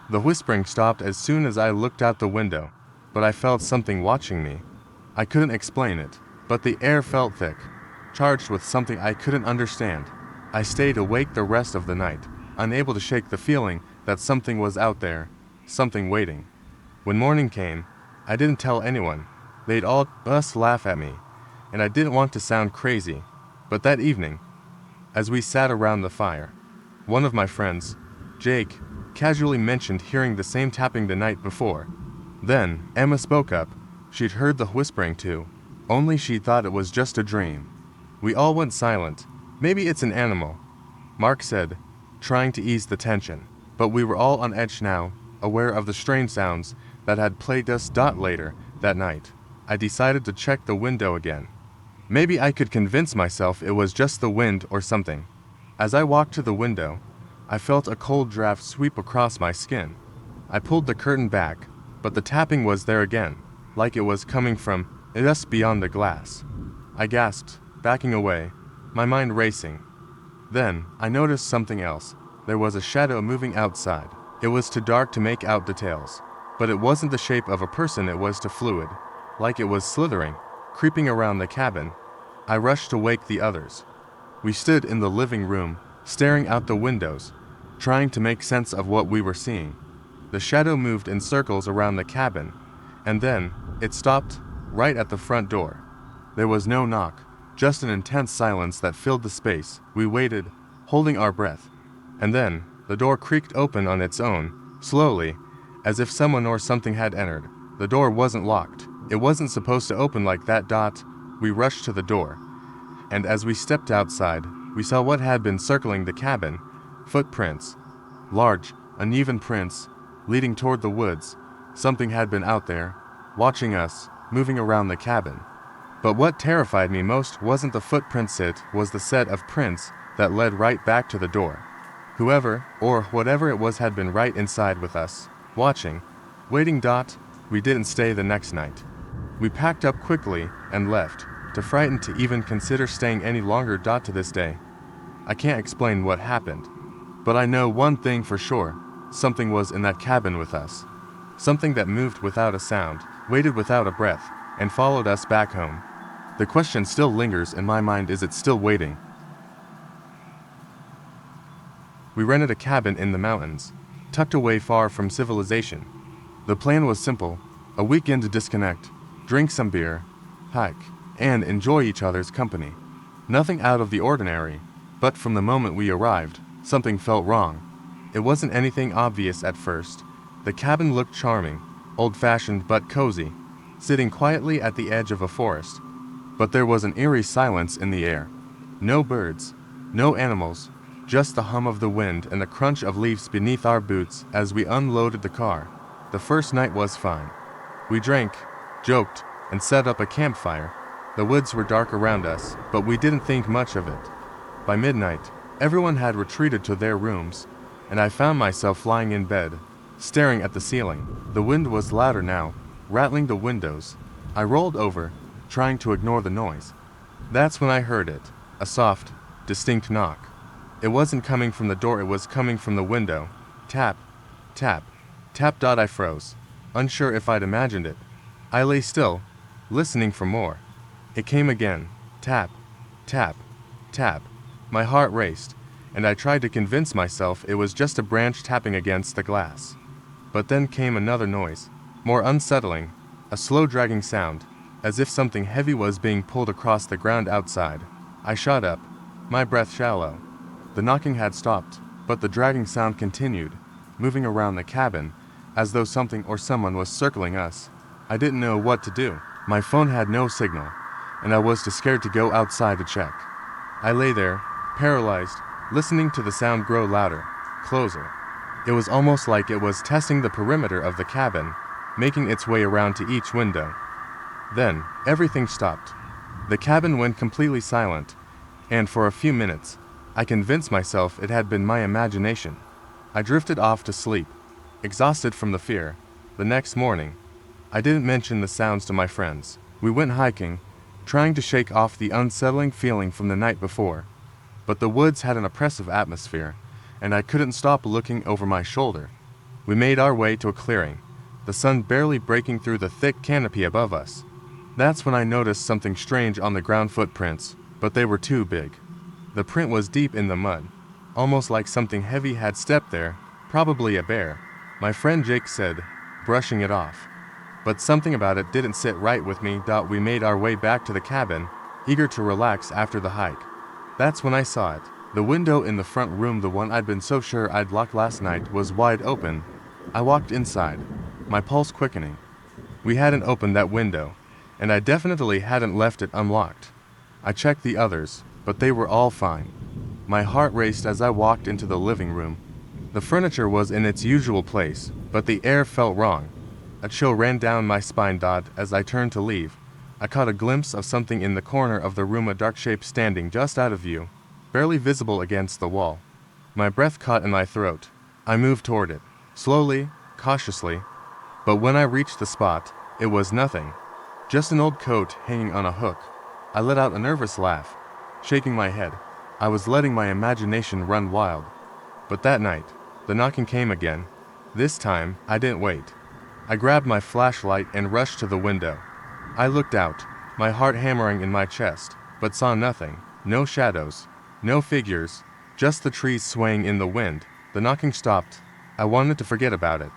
[SPEAKER 1] The whispering stopped as soon as I looked out the window, but I felt something watching me. I couldn't explain it, but the air felt thick, charged with something I couldn't understand. I stayed awake the rest of the night, unable to shake the feeling that something was out there, something waiting. When morning came, I didn't tell anyone. They'd all just laugh at me, and I didn't want to sound crazy. But that evening, as we sat around the fire, one of my friends, Jake, casually mentioned hearing the same tapping the night before. Then, Emma spoke up. She'd heard the whispering too, only she thought it was just a dream. We all went silent. Maybe it's an animal, Mark said, trying to ease the tension. But we were all on edge now, aware of the strange sounds that had plagued us. Later that night, I decided to check the window again. Maybe I could convince myself it was just the wind or something. As I walked to the window, I felt a cold draft sweep across my skin. I pulled the curtain back, but the tapping was there again, like it was coming from just beyond the glass. I gasped, backing away, my mind racing. Then, I noticed something else. There was a shadow moving outside. It was too dark to make out details, but it wasn't the shape of a person, it was too fluid, like it was slithering, creeping around the cabin. I rushed to wake the others. We stood in the living room, staring out the windows, trying to make sense of what we were seeing. The shadow moved in circles around the cabin, and then, it stopped, right at the front door. There was no knock, just an intense silence that filled the space. We waited, holding our breath. And then, the door creaked open on its own, slowly, as if someone or something had entered. The door wasn't locked. It wasn't supposed to open like that. We rushed to the door. And as we stepped outside, we saw what had been circling the cabin. Footprints. Large, uneven prints, leading toward the woods. Something had been out there, watching us, moving around the cabin. But what terrified me most wasn't the footprints, it was the set of prints that led right back to the door. Whoever, or whatever it was, had been right inside with us, watching, waiting. We didn't stay the next night. We packed up quickly and left, too frightened to even consider staying any longer. To this day, I can't explain what happened, but I know one thing for sure: something was in that cabin with us. Something that moved without a sound, waited without a breath, and followed us back home. The question still lingers in my mind: is it still waiting? We rented a cabin in the mountains, tucked away far from civilization. The plan was simple: a weekend to disconnect, drink some beer, hike, and enjoy each other's company. Nothing out of the ordinary, but from the moment we arrived, something felt wrong. It wasn't anything obvious at first. The cabin looked charming, old-fashioned but cozy, sitting quietly at the edge of a forest. But there was an eerie silence in the air. No birds, no animals, just the hum of the wind and the crunch of leaves beneath our boots as we unloaded the car. The first night was fine. We drank, joked, and set up a campfire. The woods were dark around us, but we didn't think much of it. By midnight, everyone had retreated to their rooms, and I found myself lying in bed, staring at the ceiling. The wind was louder now, rattling the windows. I rolled over, trying to ignore the noise. That's when I heard it, a soft, distinct knock. It wasn't coming from the door, it was coming from the window. Tap, tap, tap. I froze, unsure if I'd imagined it. I lay still, listening for more. It came again. Tap, tap, tap. My heart raced, and I tried to convince myself it was just a branch tapping against the glass. But then came another noise, more unsettling, a slow dragging sound, as if something heavy was being pulled across the ground outside. I shot up, my breath shallow. The knocking had stopped, but the dragging sound continued, moving around the cabin, as though something or someone was circling us. I didn't know what to do. My phone had no signal, and I was too scared to go outside to check. I lay there, paralyzed, listening to the sound grow louder, closer. It was almost like it was testing the perimeter of the cabin, making its way around to each window. Then, everything stopped. The cabin went completely silent, and for a few minutes, I convinced myself it had been my imagination. I drifted off to sleep, exhausted from the fear. The next morning, I didn't mention the sounds to my friends. We went hiking, trying to shake off the unsettling feeling from the night before. But the woods had an oppressive atmosphere, and I couldn't stop looking over my shoulder. We made our way to a clearing, the sun barely breaking through the thick canopy above us. That's when I noticed something strange on the ground: footprints, but they were too big. The print was deep in the mud, almost like something heavy had stepped there, probably a bear. My friend Jake said, brushing it off. But something about it didn't sit right with me. We made our way back to the cabin, eager to relax after the hike. That's when I saw it. The window in the front room, the one I'd been so sure I'd locked last night, was wide open. I walked inside, my pulse quickening. We hadn't opened that window, and I definitely hadn't left it unlocked. I checked the others, but they were all fine. My heart raced as I walked into the living room. The furniture was in its usual place, but the air felt wrong. A chill ran down my spine. As I turned to leave, I caught a glimpse of something in the corner of the room, a dark shape standing just out of view, barely visible against the wall. My breath caught in my throat. I moved toward it, slowly, cautiously, but when I reached the spot, it was nothing. Just an old coat hanging on a hook. I let out a nervous laugh, shaking my head. I was letting my imagination run wild. But that night, the knocking came again. This time, I didn't wait. I grabbed my flashlight and rushed to the window. I looked out, my heart hammering in my chest, but saw nothing. No shadows, no figures, just the trees swaying in the wind. The knocking stopped. I wanted to forget about it.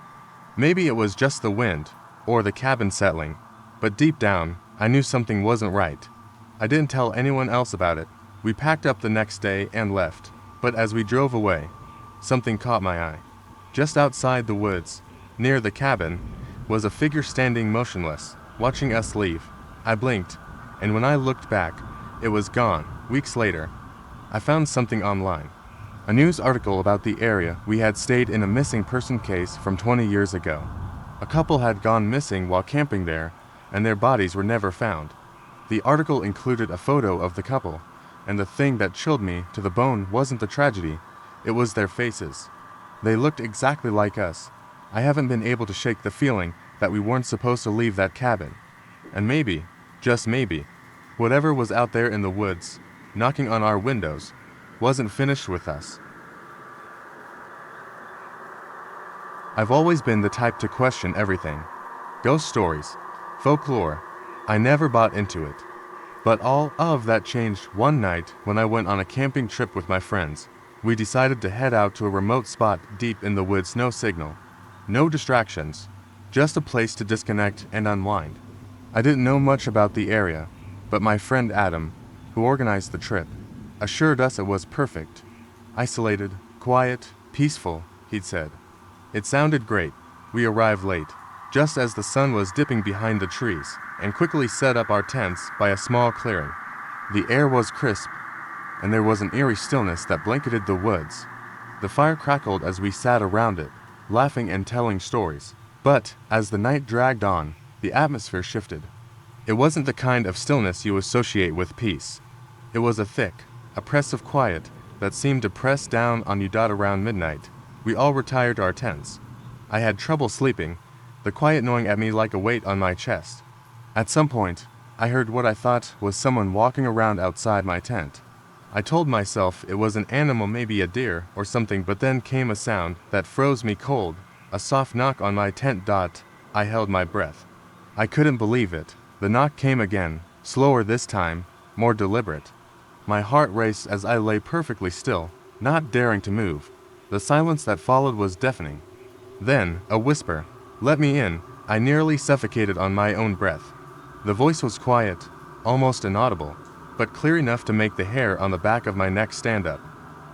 [SPEAKER 1] Maybe it was just the wind, or the cabin settling, but deep down, I knew something wasn't right. I didn't tell anyone else about it. We packed up the next day and left, but as we drove away, something caught my eye. Just outside the woods, near the cabin, was a figure standing motionless, watching us leave. I blinked, and when I looked back, it was gone. Weeks later, I found something online. A news article about the area we had stayed in, a missing person case from 20 years ago. A couple had gone missing while camping there, and their bodies were never found. The article included a photo of the couple, and the thing that chilled me to the bone wasn't the tragedy, it was their faces. They looked exactly like us. I haven't been able to shake the feeling that we weren't supposed to leave that cabin. And maybe, just maybe, whatever was out there in the woods, knocking on our windows, wasn't finished with us. I've always been the type to question everything. Ghost stories, folklore, I never bought into it. But all of that changed one night when I went on a camping trip with my friends. We decided to head out to a remote spot deep in the woods, no signal, no distractions, just a place to disconnect and unwind. I didn't know much about the area, but my friend Adam, who organized the trip, assured us it was perfect. Isolated, quiet, peaceful, he'd said. It sounded great. We arrived late, just as the sun was dipping behind the trees, and quickly set up our tents by a small clearing. The air was crisp, and there was an eerie stillness that blanketed the woods. The fire crackled as we sat around it, laughing and telling stories. But, as the night dragged on, the atmosphere shifted. It wasn't the kind of stillness you associate with peace. It was a thick, oppressive quiet that seemed to press down on you. Around midnight, we all retired to our tents. I had trouble sleeping, the quiet gnawing at me like a weight on my chest. At some point, I heard what I thought was someone walking around outside my tent. I told myself it was an animal, maybe a deer or something, but then came a sound that froze me cold, a soft knock on my tent. I held my breath. I couldn't believe it. The knock came again, slower this time, more deliberate. My heart raced as I lay perfectly still, not daring to move. The silence that followed was deafening. Then, a whisper, "Let me in." I nearly suffocated on my own breath. The voice was quiet, almost inaudible, but clear enough to make the hair on the back of my neck stand up.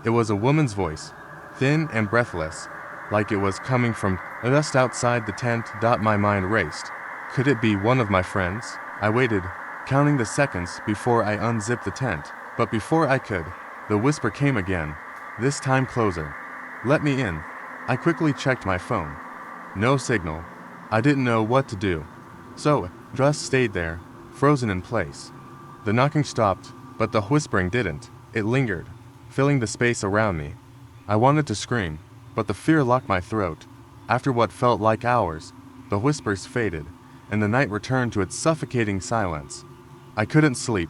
[SPEAKER 1] It was a woman's voice, thin and breathless, like it was coming from just outside the tent. My mind raced. Could it be one of my friends? I waited, counting the seconds before I unzipped the tent, but before I could, the whisper came again, this time closer. "Let me in." I quickly checked my phone. No signal. I didn't know what to do. So, just stayed there, frozen in place. The knocking stopped, but the whispering didn't. It lingered, filling the space around me. I wanted to scream, but the fear locked my throat. After what felt like hours, the whispers faded, and the night returned to its suffocating silence. I couldn't sleep.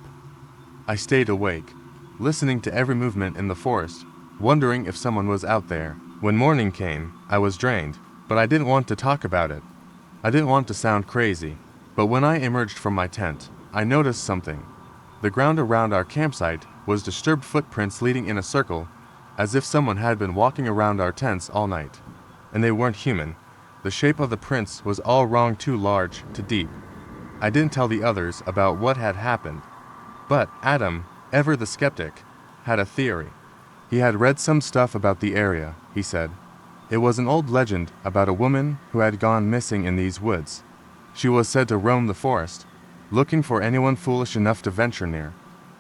[SPEAKER 1] I stayed awake, listening to every movement in the forest, wondering if someone was out there. When morning came, I was drained, but I didn't want to talk about it. I didn't want to sound crazy, but when I emerged from my tent, I noticed something. The ground around our campsite was disturbed, footprints leading in a circle, as if someone had been walking around our tents all night. And they weren't human. The shape of the prints was all wrong, too large, too deep. I didn't tell the others about what had happened. But Adam, ever the skeptic, had a theory. He had read some stuff about the area, he said. It was an old legend about a woman who had gone missing in these woods. She was said to roam the forest, looking for anyone foolish enough to venture near.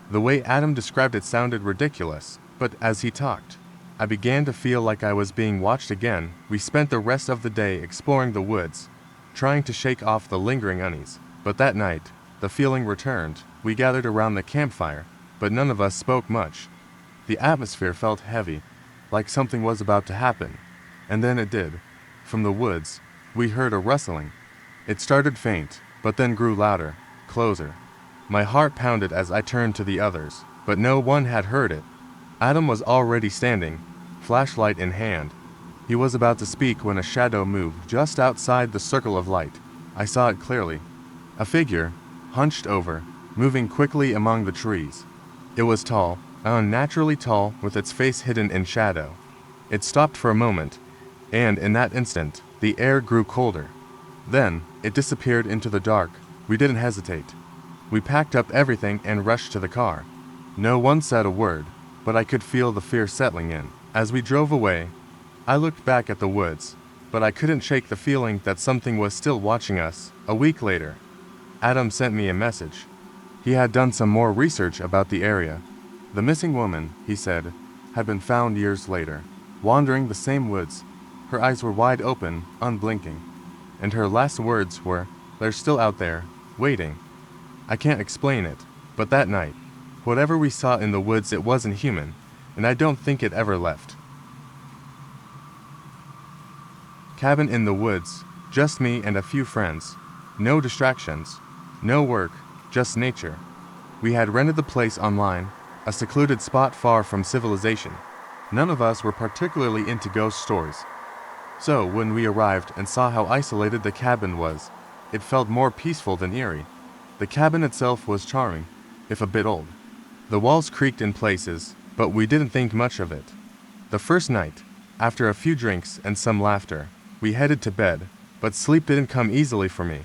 [SPEAKER 1] The way Adam described it sounded ridiculous, but as he talked, I began to feel like I was being watched again. We spent the rest of the day exploring the woods, trying to shake off the lingering unease. But that night, the feeling returned. We gathered around the campfire, but none of us spoke much. The atmosphere felt heavy, like something was about to happen. And then it did. From the woods, we heard a rustling. It started faint, but then grew louder, closer. My heart pounded as I turned to the others, but no one had heard it. Adam was already standing, flashlight in hand. He was about to speak when a shadow moved just outside the circle of light. I saw it clearly. A figure, hunched over, moving quickly among the trees. It was tall, unnaturally tall, with its face hidden in shadow. It stopped for a moment, and in that instant, the air grew colder. Then, it disappeared into the dark. We didn't hesitate. We packed up everything and rushed to the car. No one said a word, but I could feel the fear settling in. As we drove away, I looked back at the woods, but I couldn't shake the feeling that something was still watching us. A week later, Adam sent me a message. He had done some more research about the area. The missing woman, he said, had been found years later, wandering the same woods. Her eyes were wide open, unblinking, and her last words were, "They're still out there, waiting." I can't explain it, but that night, whatever we saw in the woods, it wasn't human, and I don't think it ever left. Cabin in the woods, just me and a few friends. No distractions, no work, just nature. We had rented the place online, a secluded spot far from civilization. None of us were particularly into ghost stories. So when we arrived and saw how isolated the cabin was, it felt more peaceful than eerie. The cabin itself was charming, if a bit old. The walls creaked in places, but we didn't think much of it. The first night, after a few drinks and some laughter, we headed to bed, but sleep didn't come easily for me.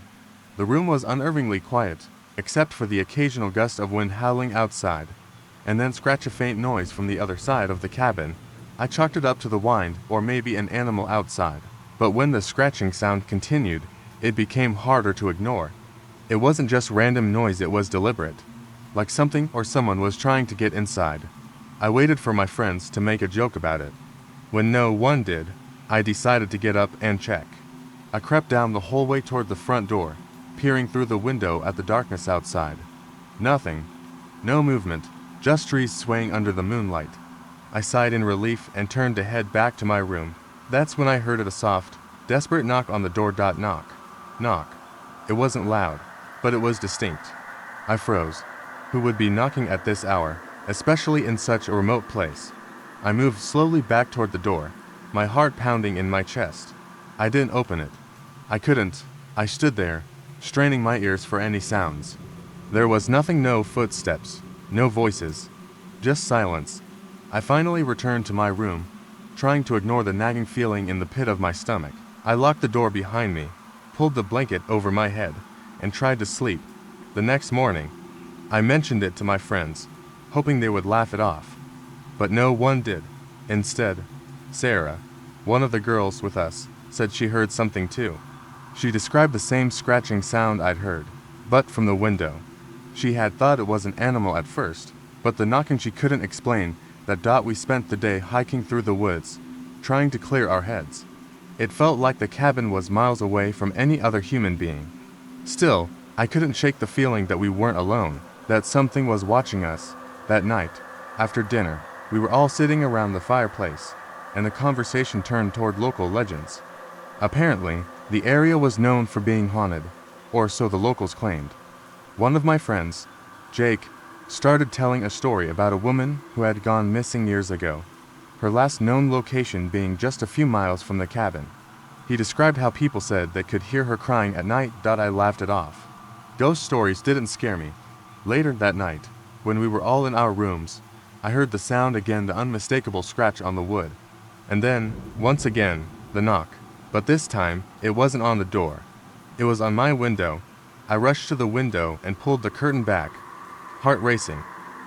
[SPEAKER 1] The room was unnervingly quiet, except for the occasional gust of wind howling outside, and then scratch a faint noise from the other side of the cabin. I chalked it up to the wind or maybe an animal outside, but when the scratching sound continued, it became harder to ignore. It wasn't just random noise, it was deliberate, like something or someone was trying to get inside. I waited for my friends to make a joke about it. When no one did, I decided to get up and check. I crept down the hallway toward the front door, peering through the window at the darkness outside. Nothing. No movement, just trees swaying under the moonlight. I sighed in relief and turned to head back to my room. That's when I heard a soft, desperate knock on the door. Knock. Knock. It wasn't loud, but it was distinct. I froze. Who would be knocking at this hour, especially in such a remote place? I moved slowly back toward the door, my heart pounding in my chest. I didn't open it. I couldn't. I stood there, straining my ears for any sounds. There was nothing, no footsteps, no voices, just silence. I finally returned to my room, trying to ignore the nagging feeling in the pit of my stomach. I locked the door behind me, pulled the blanket over my head, and tried to sleep. The next morning, I mentioned it to my friends, hoping they would laugh it off. But no one did. Instead, Sarah, one of the girls with us, said she heard something too. She described the same scratching sound I'd heard, but from the window. She had thought it was an animal at first, but the knocking she couldn't explain. We spent the day hiking through the woods, trying to clear our heads. It felt like the cabin was miles away from any other human being. Still, I couldn't shake the feeling that we weren't alone, that something was watching us. That night, after dinner, we were all sitting around the fireplace, and the conversation turned toward local legends. Apparently, the area was known for being haunted, or so the locals claimed. One of my friends, Jake, started telling a story about a woman who had gone missing years ago, her last known location being just a few miles from the cabin. He described how people said they could hear her crying at night. I laughed it off. Ghost stories didn't scare me. Later that night, when we were all in our rooms, I heard the sound again, the unmistakable scratch on the wood. And then, once again, the knock. But this time, it wasn't on the door. It was on my window. I rushed to the window and pulled the curtain back, heart racing.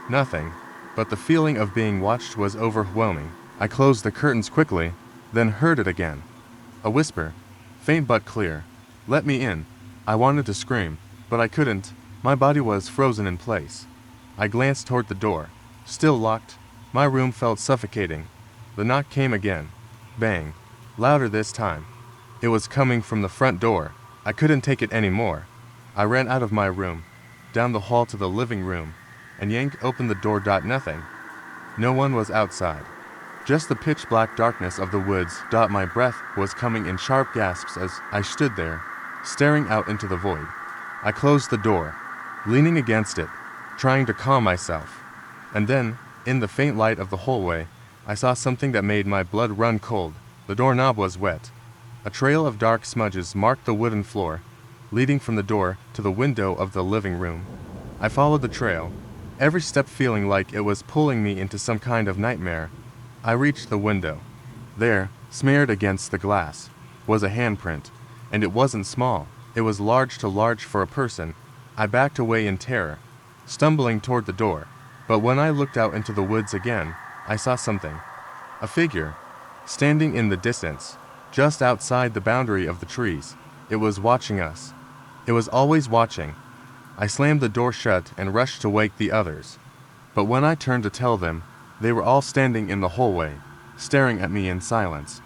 [SPEAKER 1] Nothing, but the feeling of being watched was overwhelming. I closed the curtains quickly, then heard it again. A whisper, faint but clear. Let me in. I wanted to scream, but I couldn't. My body was frozen in place. I glanced toward the door. Still locked. My room felt suffocating. The knock came again. Bang. Louder this time. It was coming from the front door. I couldn't take it anymore. I ran out of my room, down the hall to the living room, and yanked open the door. Nothing. No one was outside. Just the pitch-black darkness of the woods. My breath was coming in sharp gasps as I stood there, staring out into the void. I closed the door, leaning against it, trying to calm myself. And then, in the faint light of the hallway, I saw something that made my blood run cold. The doorknob was wet. A trail of dark smudges marked the wooden floor, leading from the door to the window of the living room. I followed the trail, every step feeling like it was pulling me into some kind of nightmare. I reached the window. There, smeared against the glass, was a handprint, and it wasn't small. It was large, too large for a person. I backed away in terror, stumbling toward the door. But when I looked out into the woods again, I saw something. A figure, standing in the distance, just outside the boundary of the trees. It was watching us. It was always watching. I slammed the door shut and rushed to wake the others. But when I turned to tell them, they were all standing in the hallway, staring at me in silence.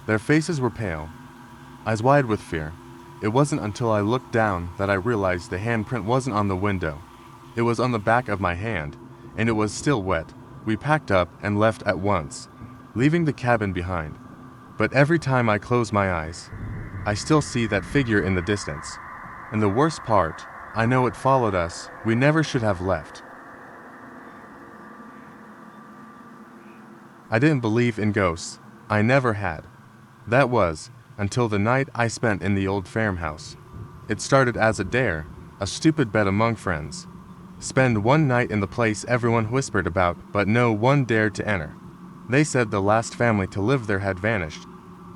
[SPEAKER 1] Their faces were pale, eyes wide with fear. It wasn't until I looked down that I realized the handprint wasn't on the window. It was on the back of my hand, and it was still wet. We packed up and left at once, leaving the cabin behind. But every time I close my eyes, I still see that figure in the distance. And the worst part, I know it followed us. We never should have left. I didn't believe in ghosts. I never had. That was, until the night I spent in the old farmhouse. It started as a dare, a stupid bet among friends. Spend one night in the place everyone whispered about, but no one dared to enter. They said the last family to live there had vanished.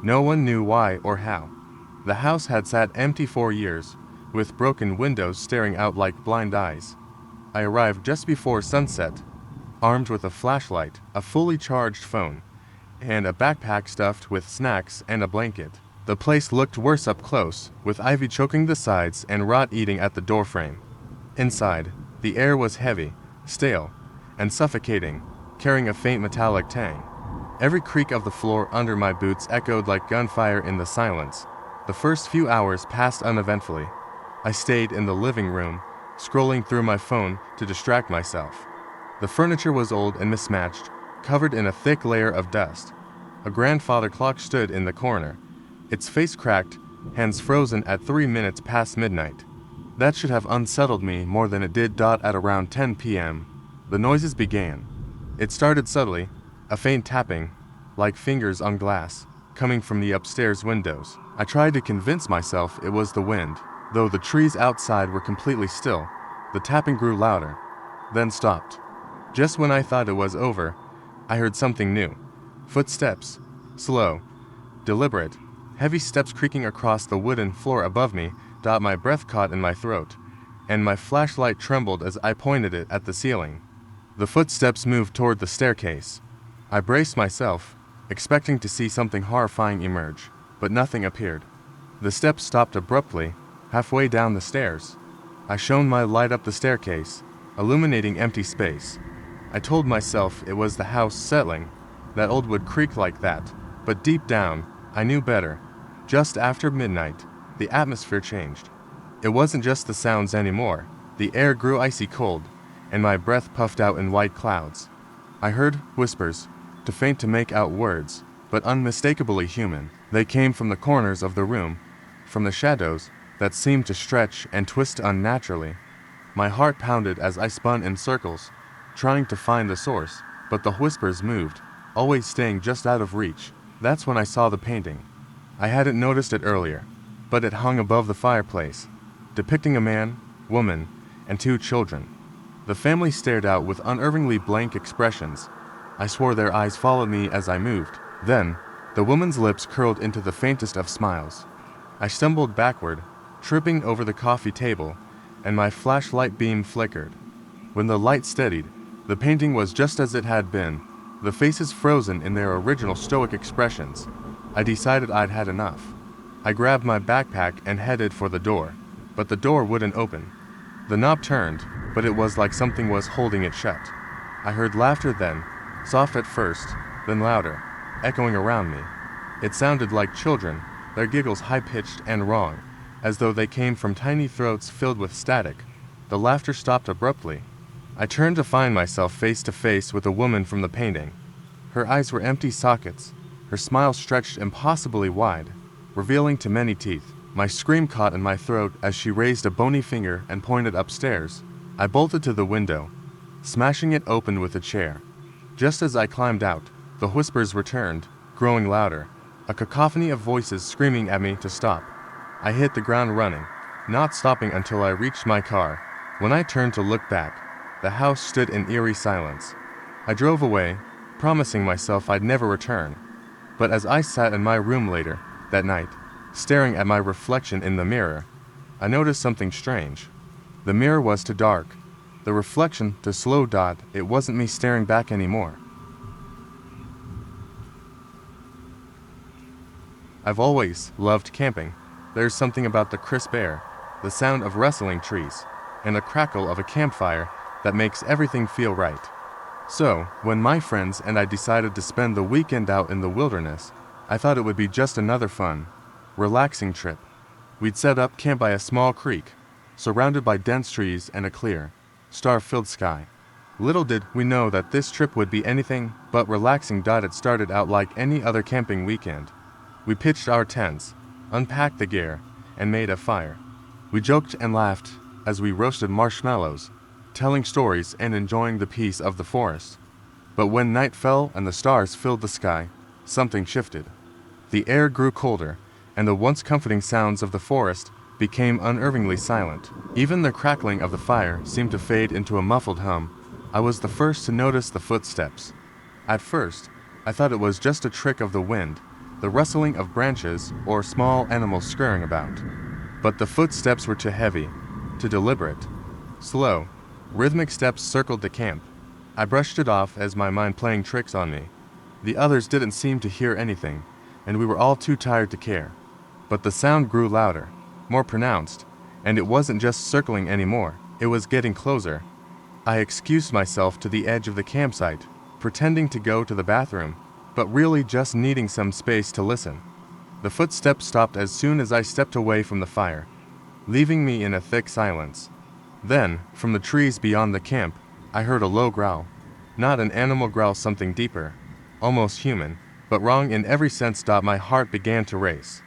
[SPEAKER 1] No one knew why or how. The house had sat empty for years, with broken windows staring out like blind eyes. I arrived just before sunset, armed with a flashlight, a fully charged phone, and a backpack stuffed with snacks and a blanket. The place looked worse up close, with ivy choking the sides and rot eating at the doorframe. Inside, the air was heavy, stale, and suffocating, carrying a faint metallic tang. Every creak of the floor under my boots echoed like gunfire in the silence. The first few hours passed uneventfully. I stayed in the living room, scrolling through my phone to distract myself. The furniture was old and mismatched, covered in a thick layer of dust. A grandfather clock stood in the corner, its face cracked, hands frozen at 3 minutes past midnight. That should have unsettled me more than it did. At around 10 p.m., the noises began. It started subtly, a faint tapping, like fingers on glass, coming from the upstairs windows. I tried to convince myself it was the wind. Though the trees outside were completely still, the tapping grew louder, then stopped. Just when I thought it was over, I heard something new. Footsteps. Slow, deliberate, heavy steps creaking across the wooden floor above me. My breath caught in my throat, and my flashlight trembled as I pointed it at the ceiling. The footsteps moved toward the staircase. I braced myself, expecting to see something horrifying emerge, but nothing appeared. The steps stopped abruptly, halfway down the stairs. I shone my light up the staircase, illuminating empty space. I told myself it was the house settling, that old wood creak like that, but deep down, I knew better. Just after midnight, the atmosphere changed. It wasn't just the sounds anymore. The air grew icy cold, and my breath puffed out in white clouds. I heard whispers, too faint to make out words, but unmistakably human. They came from the corners of the room, from the shadows that seemed to stretch and twist unnaturally. My heart pounded as I spun in circles, trying to find the source, but the whispers moved, always staying just out of reach. That's when I saw the painting. I hadn't noticed it earlier, but it hung above the fireplace, depicting a man, woman, and 2 children. The family stared out with unnervingly blank expressions. I swore their eyes followed me as I moved. Then, the woman's lips curled into the faintest of smiles. I stumbled backward, tripping over the coffee table, and my flashlight beam flickered. When the light steadied, the painting was just as it had been, the faces frozen in their original stoic expressions. I decided I'd had enough. I grabbed my backpack and headed for the door, but the door wouldn't open. The knob turned, but it was like something was holding it shut. I heard laughter then, soft at first, then louder, echoing around me. It sounded like children, their giggles high-pitched and wrong, as though they came from tiny throats filled with static. The laughter stopped abruptly. I turned to find myself face to face with a woman from the painting. Her eyes were empty sockets, her smile stretched impossibly wide, revealing too many teeth. My scream caught in my throat as she raised a bony finger and pointed upstairs. I bolted to the window, smashing it open with a chair. Just as I climbed out, the whispers returned, growing louder, a cacophony of voices screaming at me to stop. I hit the ground running, not stopping until I reached my car. When I turned to look back, the house stood in eerie silence. I drove away, promising myself I'd never return. But as I sat in my room later, that night, staring at my reflection in the mirror, I noticed something strange. The mirror was too dark, the reflection too slow. It wasn't me staring back anymore. I've always loved camping. There's something about the crisp air, the sound of rustling trees, and the crackle of a campfire that makes everything feel right. So, when my friends and I decided to spend the weekend out in the wilderness, I thought it would be just another fun, relaxing trip. We'd set up camp by a small creek, surrounded by dense trees and a clear, star-filled sky. Little did we know that this trip would be anything but relaxing. It started out like any other camping weekend. We pitched our tents, unpacked the gear, and made a fire. We joked and laughed as we roasted marshmallows, telling stories and enjoying the peace of the forest. But when night fell and the stars filled the sky, something shifted. The air grew colder, and the once comforting sounds of the forest became unnervingly silent. Even the crackling of the fire seemed to fade into a muffled hum. I was the first to notice the footsteps. At first, I thought it was just a trick of the wind, the rustling of branches, or small animals scurrying about. But the footsteps were too heavy, too deliberate. Slow, rhythmic steps circled the camp. I brushed it off as my mind playing tricks on me. The others didn't seem to hear anything, and we were all too tired to care. But the sound grew louder, more pronounced, and it wasn't just circling anymore, it was getting closer. I excused myself to the edge of the campsite, pretending to go to the bathroom, but really just needing some space to listen. The footsteps stopped as soon as I stepped away from the fire, leaving me in a thick silence. Then, from the trees beyond the camp, I heard a low growl. Not an animal growl, something deeper, almost human, but wrong in every sense. My heart began to race.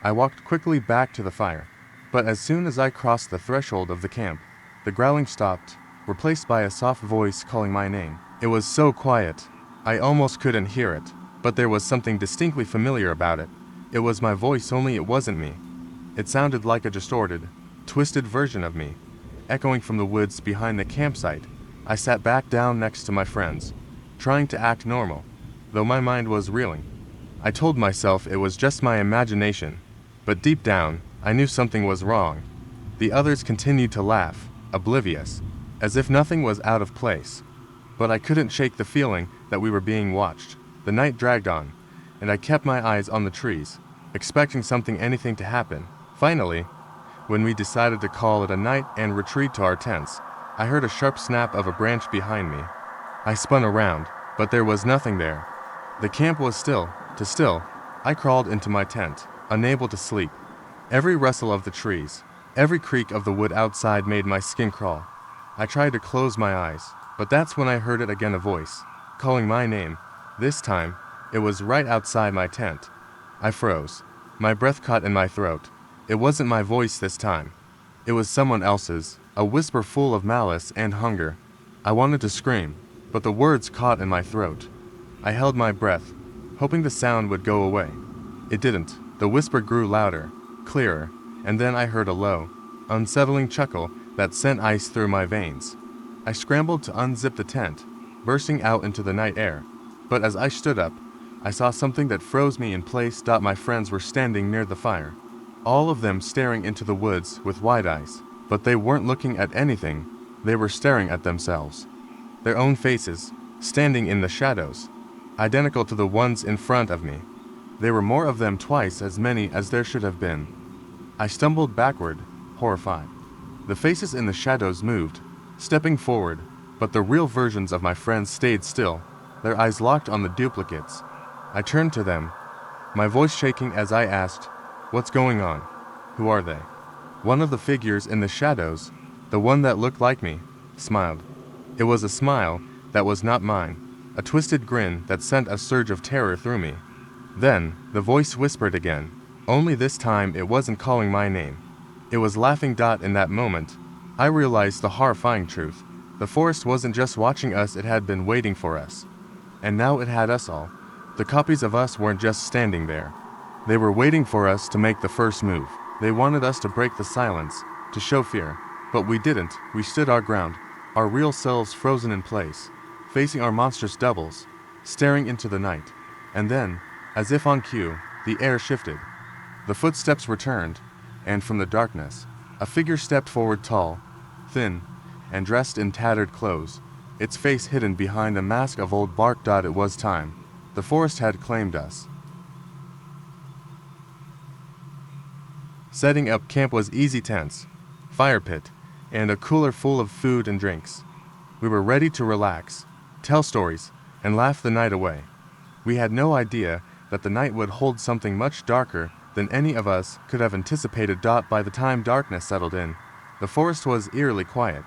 [SPEAKER 1] I walked quickly back to the fire, but as soon as I crossed the threshold of the camp, the growling stopped, replaced by a soft voice calling my name. It was so quiet, I almost couldn't hear it, but there was something distinctly familiar about it. It was my voice, only it wasn't me. It sounded like a distorted, twisted version of me, echoing from the woods behind the campsite. I sat back down next to my friends, trying to act normal, though my mind was reeling. I told myself it was just my imagination, but deep down, I knew something was wrong. The others continued to laugh, oblivious, as if nothing was out of place. But I couldn't shake the feeling that we were being watched. The night dragged on, and I kept my eyes on the trees, expecting anything to happen. Finally, when we decided to call it a night and retreat to our tents, I heard a sharp snap of a branch behind me. I spun around, but there was nothing there. The camp was still. I crawled into my tent, unable to sleep. Every rustle of the trees, every creak of the wood outside made my skin crawl. I tried to close my eyes, but that's when I heard it again, a voice, calling my name. This time, it was right outside my tent. I froze. My breath caught in my throat. It wasn't my voice this time. It was someone else's, a whisper full of malice and hunger. I wanted to scream, but the words caught in my throat. I held my breath, hoping the sound would go away. It didn't. The whisper grew louder, clearer, and then I heard a low, unsettling chuckle that sent ice through my veins. I scrambled to unzip the tent, bursting out into the night air. But as I stood up, I saw something that froze me in place. My friends were standing near the fire, all of them staring into the woods with wide eyes. But they weren't looking at anything, they were staring at themselves. Their own faces, standing in the shadows, identical to the ones in front of me. There were more of them, twice as many as there should have been. I stumbled backward, horrified. The faces in the shadows moved, stepping forward, but the real versions of my friends stayed still, their eyes locked on the duplicates. I turned to them, my voice shaking as I asked, "What's going on? Who are they?" One of the figures in the shadows, the one that looked like me, smiled. It was a smile that was not mine, a twisted grin that sent a surge of terror through me. Then, the voice whispered again, only this time it wasn't calling my name. It was laughing. In that moment, I realized the horrifying truth. The forest wasn't just watching us, it had been waiting for us. And now it had us all. The copies of us weren't just standing there. They were waiting for us to make the first move. They wanted us to break the silence, to show fear. But we didn't. We stood our ground, our real selves frozen in place, facing our monstrous doubles, staring into the night. And then, as if on cue, the air shifted. The footsteps returned, and from the darkness, a figure stepped forward, tall, thin, and dressed in tattered clothes, its face hidden behind a mask of old bark. It was time. The forest had claimed us. Setting up camp was easy. Tents, fire pit, and a cooler full of food and drinks. We were ready to relax, tell stories, and laugh the night away. We had no idea that the night would hold something much darker than any of us could have anticipated. By the time darkness settled in, the forest was eerily quiet.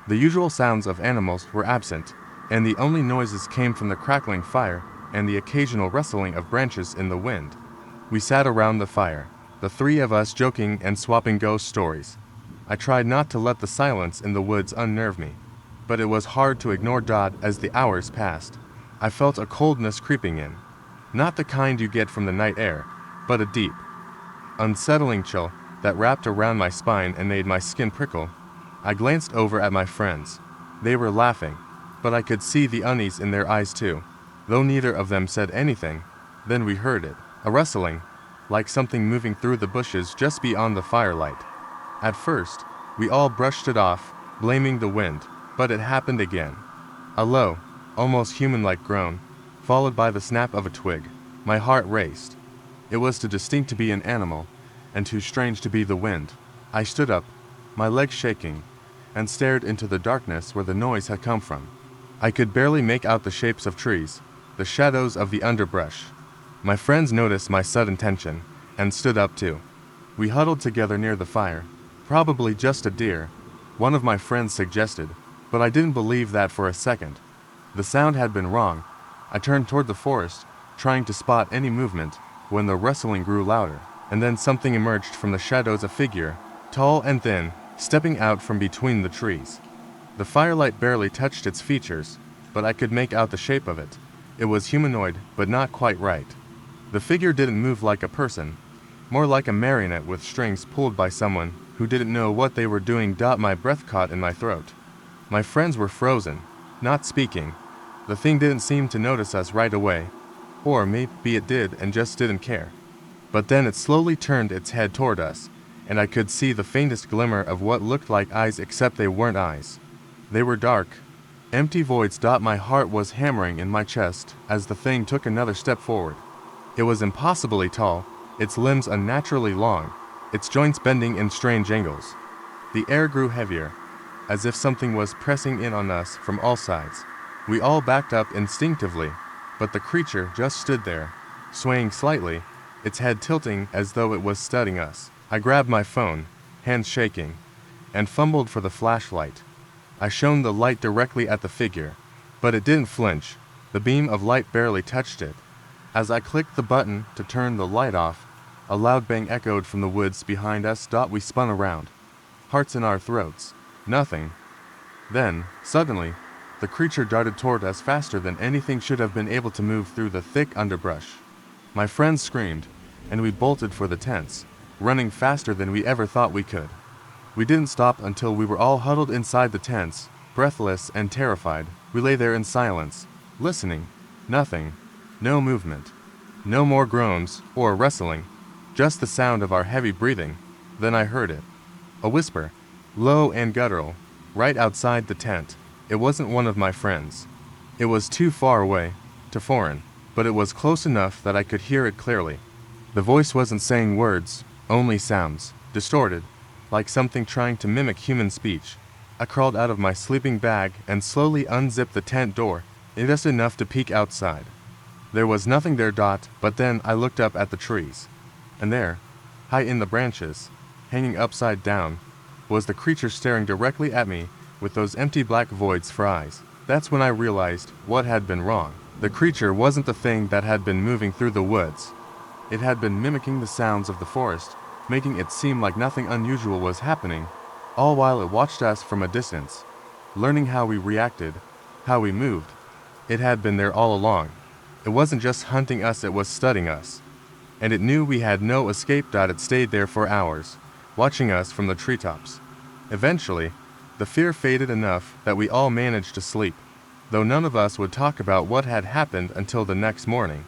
[SPEAKER 1] The usual sounds of animals were absent, and the only noises came from the crackling fire and the occasional rustling of branches in the wind. We sat around the fire, the three of us joking and swapping ghost stories. I tried not to let the silence in the woods unnerve me, but it was hard to ignore. As the hours passed, I felt a coldness creeping in. Not the kind you get from the night air, but a deep, unsettling chill that wrapped around my spine and made my skin prickle. I glanced over at my friends. They were laughing, but I could see the unease in their eyes too. though neither of them said anything. Then we heard it, a rustling, like something moving through the bushes just beyond the firelight. At first, we all brushed it off, blaming the wind, but it happened again. A low, almost human-like groan, followed by the snap of a twig. My heart raced. It was too distinct to be an animal, and too strange to be the wind. I stood up, my legs shaking, and stared into the darkness where the noise had come from. I could barely make out the shapes of trees, the shadows of the underbrush. My friends noticed my sudden tension, and stood up too. We huddled together near the fire. Probably just a deer, one of my friends suggested, but I didn't believe that for a second. The sound had been wrong. I turned toward the forest, trying to spot any movement, when the rustling grew louder, and then something emerged from the shadows, a figure, tall and thin, stepping out from between the trees. The firelight barely touched its features, but I could make out the shape of it. It was humanoid, but not quite right. The figure didn't move like a person, more like a marionette with strings pulled by someone who didn't know what they were doing. My breath caught in my throat. My friends were frozen, not speaking. The thing didn't seem to notice us right away, or maybe it did and just didn't care. But then it slowly turned its head toward us, and I could see the faintest glimmer of what looked like eyes, except they weren't eyes. They were dark, empty voids. My heart was hammering in my chest as the thing took another step forward. It was impossibly tall, its limbs unnaturally long, its joints bending in strange angles. The air grew heavier, as if something was pressing in on us from all sides. We all backed up instinctively, but the creature just stood there, swaying slightly, its head tilting as though it was studying us. I grabbed my phone, hands shaking, and fumbled for the flashlight. I shone the light directly at the figure, but it didn't flinch. The beam of light barely touched it. As I clicked the button to turn the light off, a loud bang echoed from the woods behind us. We spun around, hearts in our throats. Nothing. Then, suddenly, the creature darted toward us faster than anything should have been able to move through the thick underbrush. My friends screamed, and we bolted for the tents, running faster than we ever thought we could. We didn't stop until we were all huddled inside the tents, breathless and terrified. We lay there in silence, listening. Nothing. No movement. No more groans or wrestling. Just the sound of our heavy breathing. Then I heard it. A whisper, low and guttural, right outside the tent. It wasn't one of my friends. It was too far away, too foreign, but it was close enough that I could hear it clearly. The voice wasn't saying words, only sounds, distorted, like something trying to mimic human speech. I crawled out of my sleeping bag and slowly unzipped the tent door, just enough to peek outside. There was nothing there. But then I looked up at the trees, and there, high in the branches, hanging upside down, was the creature staring directly at me with those empty black voids for eyes. That's when I realized what had been wrong. The creature wasn't the thing that had been moving through the woods. It had been mimicking the sounds of the forest, making it seem like nothing unusual was happening, all while it watched us from a distance, learning how we reacted, how we moved. It had been there all along. It wasn't just hunting us, it was studying us. And it knew we had no escape. It stayed there for hours, watching us from the treetops. Eventually, the fear faded enough that we all managed to sleep, though none of us would talk about what had happened until the next morning.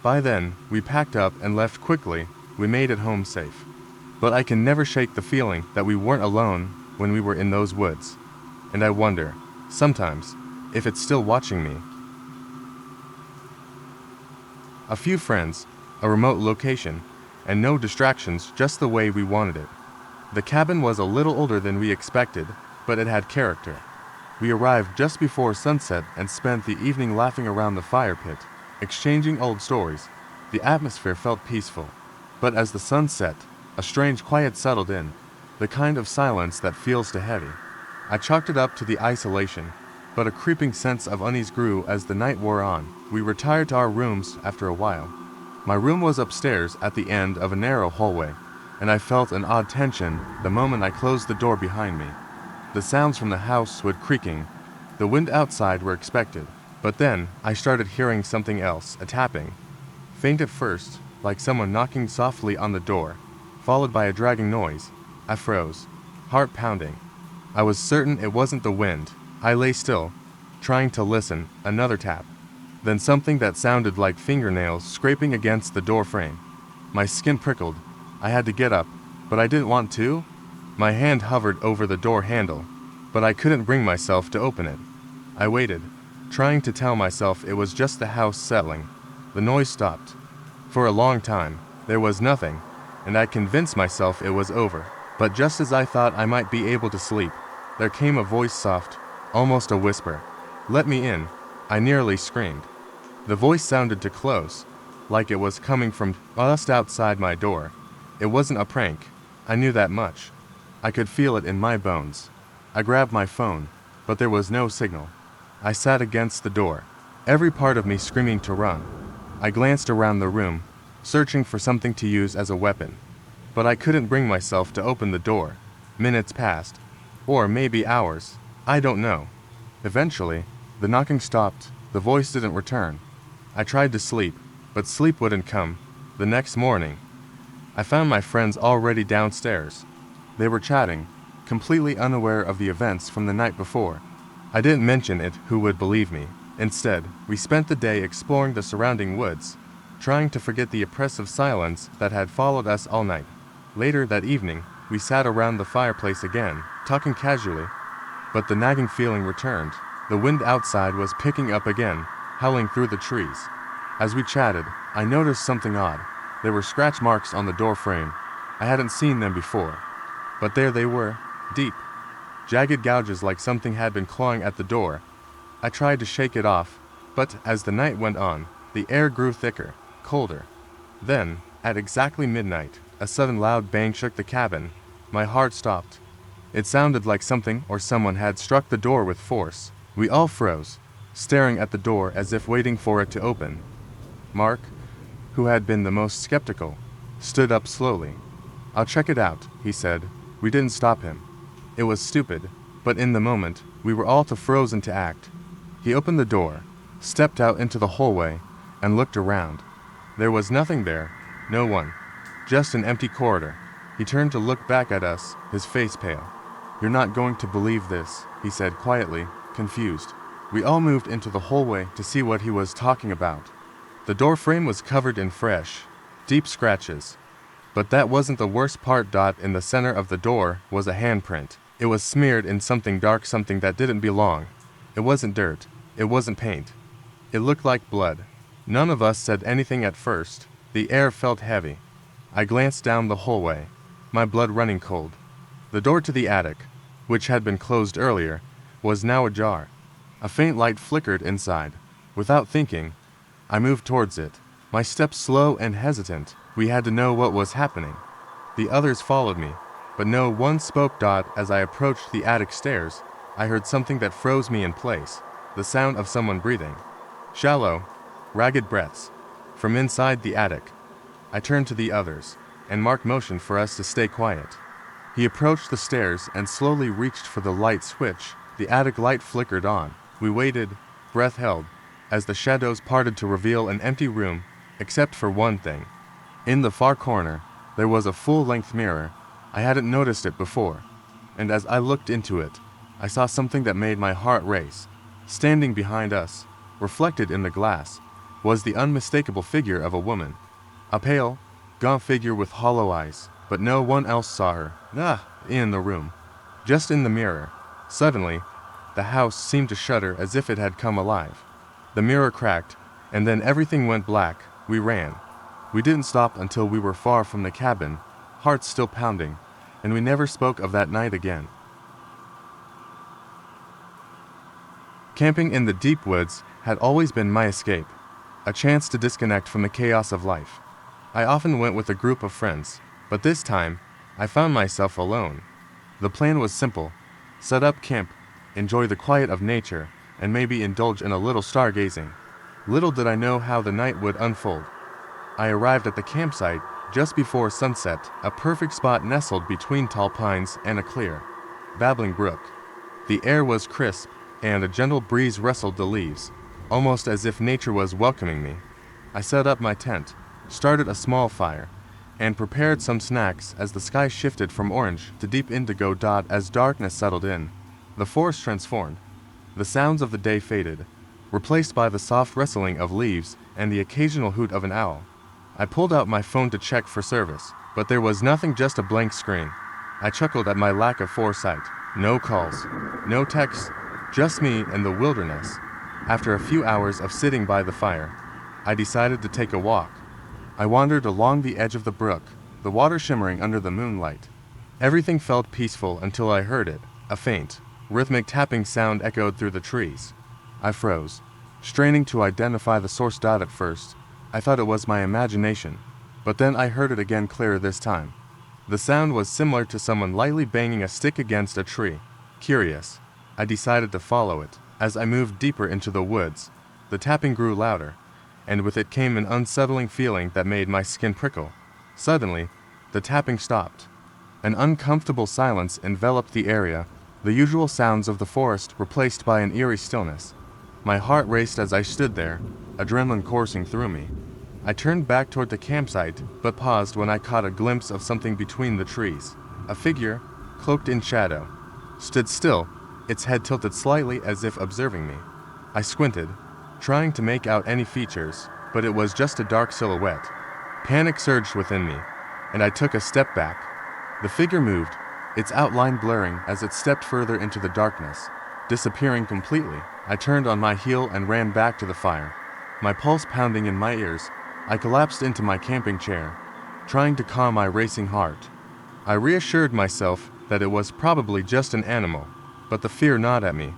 [SPEAKER 1] By then, we packed up and left quickly. We made it home safe. But I can never shake the feeling that we weren't alone when we were in those woods. And I wonder, sometimes, if it's still watching me. A few friends, a remote location, and no distractions, just the way we wanted it. The cabin was a little older than we expected, but it had character. We arrived just before sunset and spent the evening laughing around the fire pit, exchanging old stories. The atmosphere felt peaceful, but as the sun set, a strange quiet settled in, the kind of silence that feels too heavy. I chalked it up to the isolation, but a creeping sense of unease grew as the night wore on. We retired to our rooms after a while. My room was upstairs at the end of a narrow hallway, and I felt an odd tension the moment I closed the door behind me. The sounds from the house were creaking. The wind outside were expected, but then I started hearing something else, a tapping. Faint at first, like someone knocking softly on the door, followed by a dragging noise. I froze, heart pounding. I was certain it wasn't the wind. I lay still, trying to listen. Another tap. then something that sounded like fingernails scraping against the door frame. My skin prickled. I had to get up, but I didn't want to. My hand hovered over the door handle, but I couldn't bring myself to open it. I waited, trying to tell myself it was just the house settling. The noise stopped. For a long time, there was nothing, and I convinced myself it was over. But just as I thought I might be able to sleep, there came a voice, soft, almost a whisper. "Let me in," I nearly screamed. The voice sounded too close, like it was coming from just outside my door. It wasn't a prank, I knew that much. I could feel it in my bones. I grabbed my phone, but there was no signal. I sat against the door, every part of me screaming to run. I glanced around the room, searching for something to use as a weapon. But I couldn't bring myself to open the door. Minutes passed, or maybe hours, I don't know. Eventually, the knocking stopped, the voice didn't return. I tried to sleep, but sleep wouldn't come. The next morning, I found my friends already downstairs. They were chatting, completely unaware of the events from the night before. I didn't mention it, who would believe me? Instead, we spent the day exploring the surrounding woods, trying to forget the oppressive silence that had followed us all night. Later that evening, we sat around the fireplace again, talking casually, but the nagging feeling returned. The wind outside was picking up again, howling through the trees. As we chatted, I noticed something odd. There were scratch marks on the door frame. I hadn't seen them before, but there they were, deep, jagged gouges like something had been clawing at the door. I tried to shake it off, but as the night went on, the air grew thicker, colder. Then, at exactly midnight, a sudden loud bang shook the cabin. My heart stopped. It sounded like something or someone had struck the door with force. We all froze, staring at the door as if waiting for it to open. Mark, who had been the most skeptical, stood up slowly. "I'll check it out," he said. We didn't stop him. It was stupid, but in the moment, we were all too frozen to act. He opened the door, stepped out into the hallway, and looked around. There was nothing there, no one, just an empty corridor. He turned to look back at us, his face pale. "You're not going to believe this," he said quietly, confused. We all moved into the hallway to see what he was talking about. The door frame was covered in fresh, deep scratches. But that wasn't the worst part. In the center of the door was a handprint. It was smeared in something dark, something that didn't belong. It wasn't dirt. It wasn't paint. It looked like blood. None of us said anything at first. The air felt heavy. I glanced down the hallway, my blood running cold. The door to the attic, which had been closed earlier, was now ajar. A faint light flickered inside. Without thinking, I moved towards it, my steps slow and hesitant. We had to know what was happening. The others followed me, but no one spoke. As I approached the attic stairs, I heard something that froze me in place, the sound of someone breathing. Shallow, ragged breaths, from inside the attic. I turned to the others, and Mark motioned for us to stay quiet. He approached the stairs and slowly reached for the light switch. The attic light flickered on. We waited, breath held, as the shadows parted to reveal an empty room, except for one thing. In the far corner, there was a full-length mirror. I hadn't noticed it before, and as I looked into it, I saw something that made my heart race. Standing behind us, reflected in the glass, was the unmistakable figure of a woman. A pale, gaunt figure with hollow eyes, but no one else saw her. In the room. Just in the mirror. Suddenly, the house seemed to shudder as if it had come alive. The mirror cracked, and then everything went black. We ran. We didn't stop until we were far from the cabin, hearts still pounding, and we never spoke of that night again. Camping in the deep woods had always been my escape, a chance to disconnect from the chaos of life. I often went with a group of friends, but this time, I found myself alone. The plan was simple: set up camp, enjoy the quiet of nature, and maybe indulge in a little stargazing. Little did I know how the night would unfold. I arrived at the campsite just before sunset, a perfect spot nestled between tall pines and a clear, babbling brook. The air was crisp, and a gentle breeze rustled the leaves, almost as if nature was welcoming me. I set up my tent, started a small fire, and prepared some snacks as the sky shifted from orange to deep indigo. As darkness settled in, the forest transformed. The sounds of the day faded. replaced by the soft rustling of leaves and the occasional hoot of an owl. I pulled out my phone to check for service, but there was nothing, just a blank screen. I chuckled at my lack of foresight. No calls, no texts, just me and the wilderness. After a few hours of sitting by the fire, I decided to take a walk. I wandered along the edge of the brook, the water shimmering under the moonlight. Everything felt peaceful until I heard it. A faint, rhythmic tapping sound echoed through the trees. I froze, straining to identify the source. At first, I thought it was my imagination, but then I heard it again, clearer this time. The sound was similar to someone lightly banging a stick against a tree. Curious, I decided to follow it. As I moved deeper into the woods, the tapping grew louder, and with it came an unsettling feeling that made my skin prickle. Suddenly, the tapping stopped. An uncomfortable silence enveloped the area, the usual sounds of the forest replaced by an eerie stillness. My heart raced as I stood there, adrenaline coursing through me. I turned back toward the campsite, but paused when I caught a glimpse of something between the trees. A figure, cloaked in shadow, stood still, its head tilted slightly as if observing me. I squinted, trying to make out any features, but it was just a dark silhouette. Panic surged within me, and I took a step back. The figure moved, its outline blurring as it stepped further into the darkness, disappearing completely. I turned on my heel and ran back to the fire. My pulse pounding in my ears, I collapsed into my camping chair, trying to calm my racing heart. I reassured myself that it was probably just an animal, but the fear gnawed at me.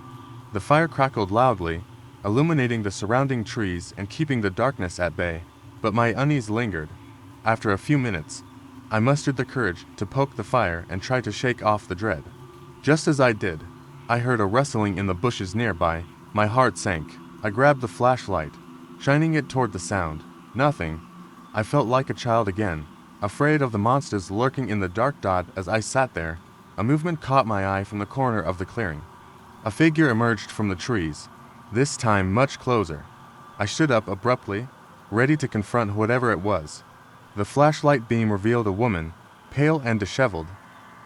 [SPEAKER 1] The fire crackled loudly, illuminating the surrounding trees and keeping the darkness at bay, but my unease lingered. After a few minutes, I mustered the courage to poke the fire and try to shake off the dread. Just as I did, I heard a rustling in the bushes nearby. My heart sank. I grabbed the flashlight, shining it toward the sound. Nothing. I felt like a child again, afraid of the monsters lurking in the dark. As I sat there, a movement caught my eye from the corner of the clearing. A figure emerged from the trees, this time much closer. I stood up abruptly, ready to confront whatever it was. The flashlight beam revealed a woman, pale and disheveled,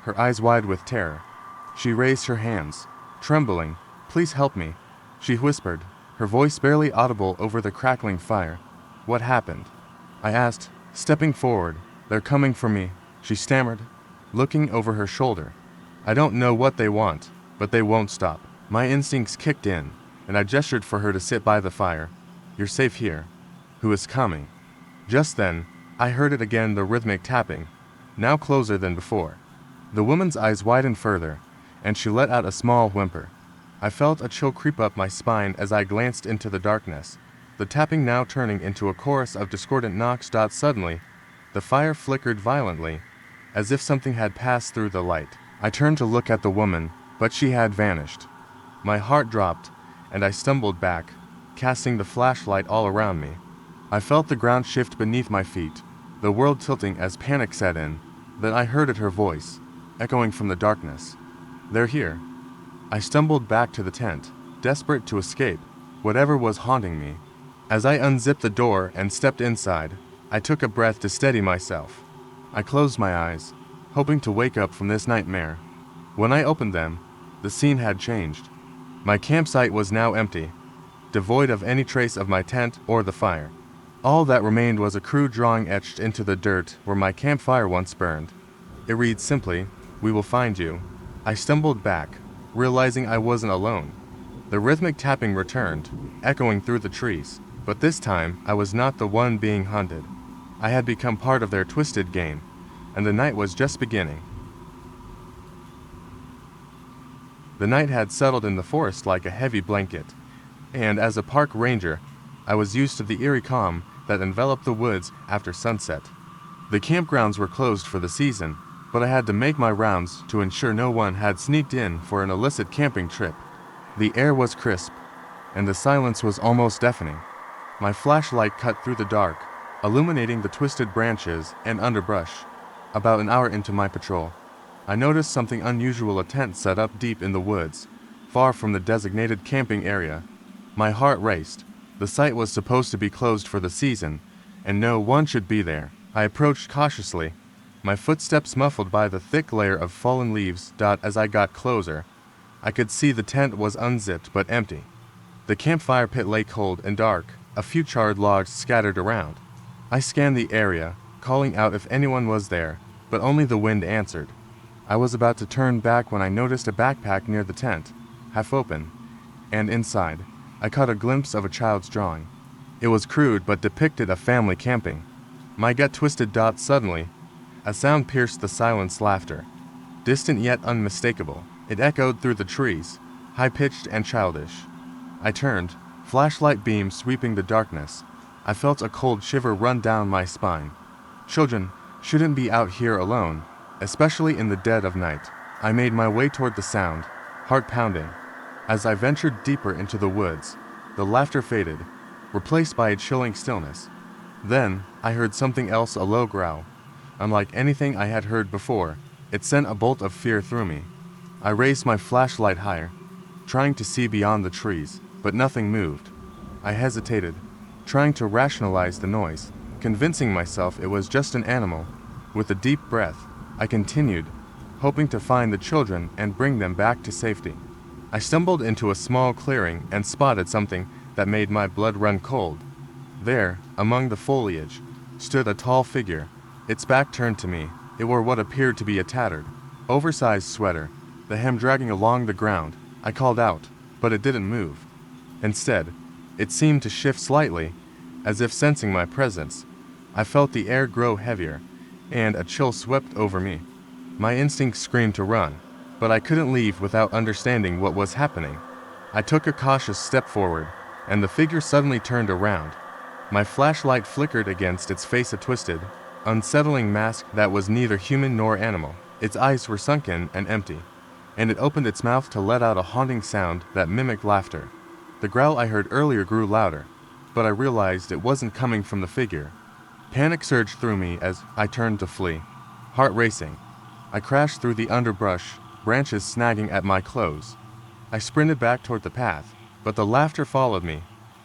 [SPEAKER 1] her eyes wide with terror. She raised her hands, trembling. "Please help me," she whispered, her voice barely audible over the crackling fire. "What happened?" I asked, stepping forward. "They're coming for me," she stammered, looking over her shoulder. "I don't know what they want, but they won't stop." My instincts kicked in, and I gestured for her to sit by the fire. "You're safe here." "Who is coming?" Just then, I heard it again, the rhythmic tapping, now closer than before. The woman's eyes widened further, and she let out a small whimper. I felt a chill creep up my spine as I glanced into the darkness, the tapping now turning into a chorus of discordant knocks. Suddenly, the fire flickered violently, as if something had passed through the light. I turned to look at the woman, but she had vanished. My heart dropped, and I stumbled back, casting the flashlight all around me. I felt the ground shift beneath my feet, the world tilting as panic set in. Then I heard her voice, echoing from the darkness. "They're here." I stumbled back to the tent, desperate to escape whatever was haunting me. As I unzipped the door and stepped inside, I took a breath to steady myself. I closed my eyes, hoping to wake up from this nightmare. When I opened them, the scene had changed. My campsite was now empty, devoid of any trace of my tent or the fire. All that remained was a crude drawing etched into the dirt where my campfire once burned. It read simply, "We will find you." I stumbled back, realizing I wasn't alone. The rhythmic tapping returned, echoing through the trees, but this time I was not the one being hunted. I had become part of their twisted game, and the night was just beginning. The night had settled in the forest like a heavy blanket, and as a park ranger, I was used to the eerie calm that enveloped the woods after sunset. The campgrounds were closed for the season, but I had to make my rounds to ensure no one had sneaked in for an illicit camping trip. The air was crisp, and the silence was almost deafening. My flashlight cut through the dark, illuminating the twisted branches and underbrush. About an hour into my patrol, I noticed something unusual: a tent set up deep in the woods, far from the designated camping area. My heart raced. The site was supposed to be closed for the season, and no one should be there. I approached cautiously, my footsteps muffled by the thick layer of fallen leaves. As I got closer, I could see the tent was unzipped but empty. The campfire pit lay cold and dark, a few charred logs scattered around. I scanned the area, calling out if anyone was there, but only the wind answered. I was about to turn back when I noticed a backpack near the tent, half open, and inside, I caught a glimpse of a child's drawing. It was crude but depicted a family camping. My gut twisted. Suddenly, a sound pierced the silence. Laughter. Distant yet unmistakable, it echoed through the trees, high-pitched and childish. I turned, flashlight beam sweeping the darkness. I felt a cold shiver run down my spine. Children shouldn't be out here alone, especially in the dead of night. I made my way toward the sound, heart pounding. As I ventured deeper into the woods, the laughter faded, replaced by a chilling stillness. Then, I heard something else, a low growl. Unlike anything I had heard before, it sent a bolt of fear through me. I raised my flashlight higher, trying to see beyond the trees, but nothing moved. I hesitated, trying to rationalize the noise, convincing myself it was just an animal. With a deep breath, I continued, hoping to find the children and bring them back to safety. I stumbled into a small clearing and spotted something that made my blood run cold. There, among the foliage, stood a tall figure, its back turned to me. It wore what appeared to be a tattered, oversized sweater, the hem dragging along the ground. I called out, but it didn't move. Instead, it seemed to shift slightly, as if sensing my presence. I felt the air grow heavier, and a chill swept over me. My instinct screamed to run, but I couldn't leave without understanding what was happening. I took a cautious step forward, and the figure suddenly turned around. My flashlight flickered against its face, a twisted, unsettling mask that was neither human nor animal. Its eyes were sunken and empty, and it opened its mouth to let out a haunting sound that mimicked laughter. The growl I heard earlier grew louder, but I realized it wasn't coming from the figure. Panic surged through me as I turned to flee, heart racing. I crashed through the underbrush, branches snagging at my clothes. I sprinted back toward the path, but the laughter followed me,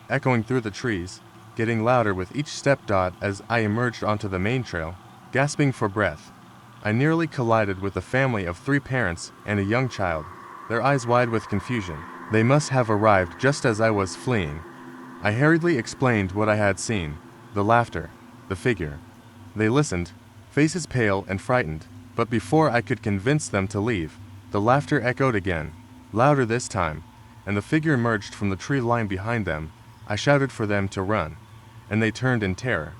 [SPEAKER 1] echoing through the trees, getting louder with each step. As I emerged onto the main trail, gasping for breath, I nearly collided with a family of 3 parents and a young child, their eyes wide with confusion. They must have arrived just as I was fleeing. I hurriedly explained what I had seen, the laughter, the figure. They listened, faces pale and frightened, but before I could convince them to leave, the laughter echoed again, louder this time, and the figure emerged from the tree line behind them. I shouted for them to run, and they turned in terror.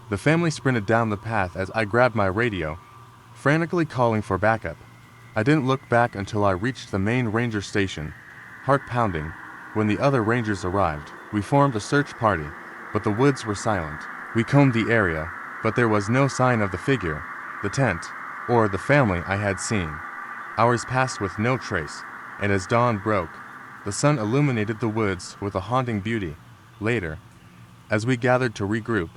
[SPEAKER 1] The family sprinted down the path as I grabbed my radio, frantically calling for backup. I didn't look back until I reached the main ranger station, heart pounding. When the other rangers arrived, we formed a search party, but the woods were silent. We combed the area, but there was no sign of the figure, the tent, or the family I had seen. Hours passed with no trace, and as dawn broke, the sun illuminated the woods with a haunting beauty. Later, as we gathered to regroup,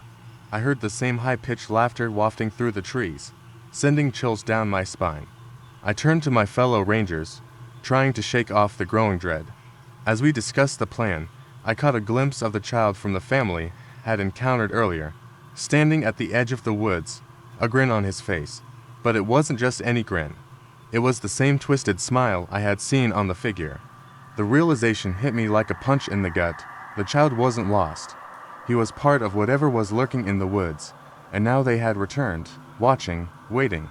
[SPEAKER 1] I heard the same high-pitched laughter wafting through the trees, sending chills down my spine. I turned to my fellow rangers, trying to shake off the growing dread. As we discussed the plan, I caught a glimpse of the child from the family had encountered earlier, standing at the edge of the woods, a grin on his face. But it wasn't just any grin. It was the same twisted smile I had seen on the figure. The realization hit me like a punch in the gut. The child wasn't lost. He was part of whatever was lurking in the woods, and now they had returned, watching, waiting.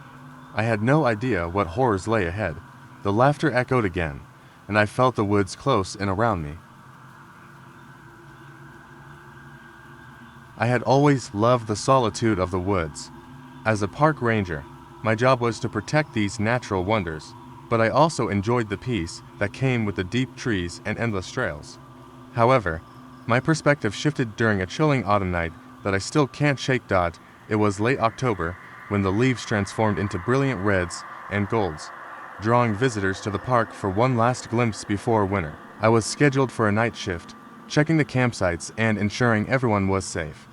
[SPEAKER 1] I had no idea what horrors lay ahead. The laughter echoed again, and I felt the woods close in around me. I had always loved the solitude of the woods. As a park ranger, my job was to protect these natural wonders, but I also enjoyed the peace that came with the deep trees and endless trails. However, my perspective shifted during a chilling autumn night that I still can't shake. It was late October when the leaves transformed into brilliant reds and golds, drawing visitors to the park for one last glimpse before winter. I was scheduled for a night shift, checking the campsites and ensuring everyone was safe.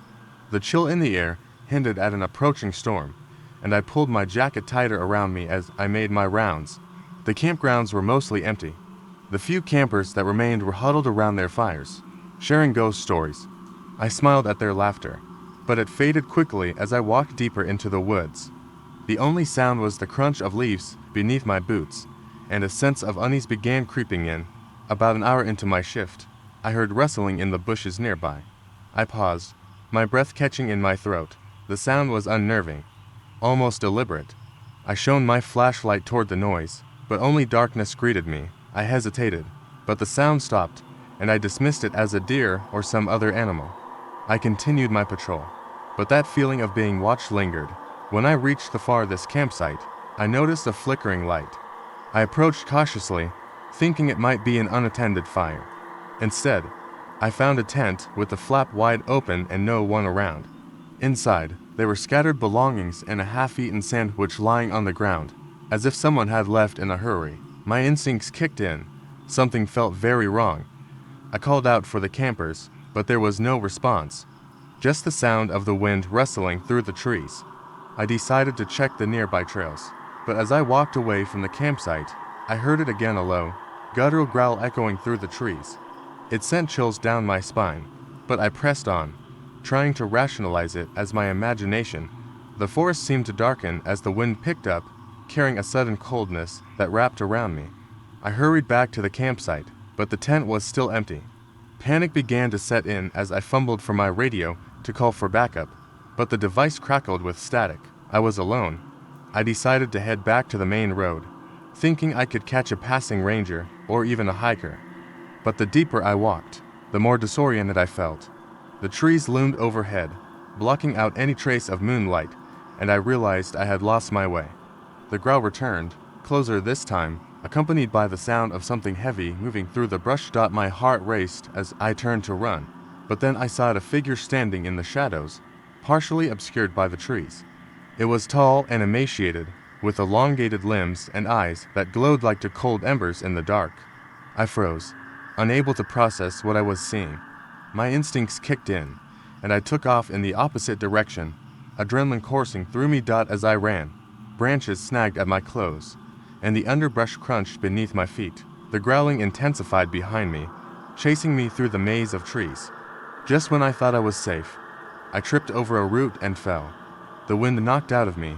[SPEAKER 1] The chill in the air hinted at an approaching storm, and I pulled my jacket tighter around me as I made my rounds. The campgrounds were mostly empty. The few campers that remained were huddled around their fires, sharing ghost stories. I smiled at their laughter, but it faded quickly as I walked deeper into the woods. The only sound was the crunch of leaves beneath my boots, and a sense of unease began creeping in. About an hour into my shift, I heard rustling in the bushes nearby. I paused, my breath catching in my throat. The sound was unnerving, almost deliberate. I shone my flashlight toward the noise, but only darkness greeted me. I hesitated, but the sound stopped, and I dismissed it as a deer or some other animal. I continued my patrol, but that feeling of being watched lingered. When I reached the farthest campsite, I noticed a flickering light. I approached cautiously, thinking it might be an unattended fire. Instead, I found a tent with the flap wide open and no one around. Inside, there were scattered belongings and a half-eaten sandwich lying on the ground, as if someone had left in a hurry. My instincts kicked in. Something felt very wrong. I called out for the campers, but there was no response. Just the sound of the wind rustling through the trees. I decided to check the nearby trails, but as I walked away from the campsite, I heard it again, a low, guttural growl echoing through the trees. It sent chills down my spine, but I pressed on, trying to rationalize it as my imagination. The forest seemed to darken as the wind picked up, carrying a sudden coldness that wrapped around me. I hurried back to the campsite, but the tent was still empty. Panic began to set in as I fumbled for my radio to call for backup, but the device crackled with static. I was alone. I decided to head back to the main road, thinking I could catch a passing ranger or even a hiker. But the deeper I walked, the more disoriented I felt. The trees loomed overhead, blocking out any trace of moonlight, and I realized I had lost my way. The growl returned, closer this time, accompanied by the sound of something heavy moving through the brush. My heart raced as I turned to run, but then I saw a figure standing in the shadows, partially obscured by the trees. It was tall and emaciated, with elongated limbs and eyes that glowed like two cold embers in the dark. I froze, unable to process what I was seeing. My instincts kicked in, and I took off in the opposite direction, adrenaline coursing through me. As I ran, branches snagged at my clothes, and the underbrush crunched beneath my feet. The growling intensified behind me, chasing me through the maze of trees. Just when I thought I was safe, I tripped over a root and fell. The wind knocked out of me.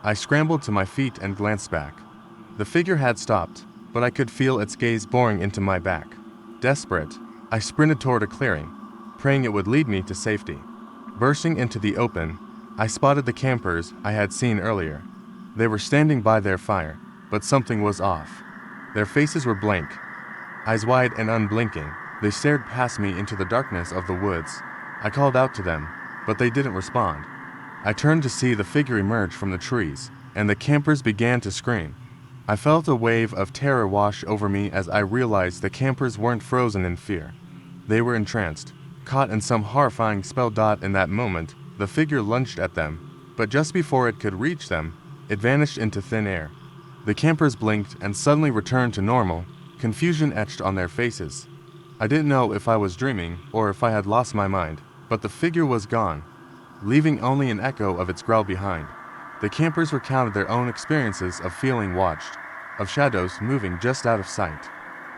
[SPEAKER 1] I scrambled to my feet and glanced back. The figure had stopped, but I could feel its gaze boring into my back. Desperate, I sprinted toward a clearing, praying it would lead me to safety. Bursting into the open, I spotted the campers I had seen earlier. They were standing by their fire, but something was off. Their faces were blank, eyes wide and unblinking. They stared past me into the darkness of the woods. I called out to them, but they didn't respond. I turned to see the figure emerge from the trees, and the campers began to scream. I felt a wave of terror wash over me as I realized the campers weren't frozen in fear. They were entranced, caught in some horrifying spell. In that moment, the figure lunged at them, but just before it could reach them, it vanished into thin air. The campers blinked and suddenly returned to normal, confusion etched on their faces. I didn't know if I was dreaming or if I had lost my mind, but the figure was gone, leaving only an echo of its growl behind. The campers recounted their own experiences of feeling watched, of shadows moving just out of sight.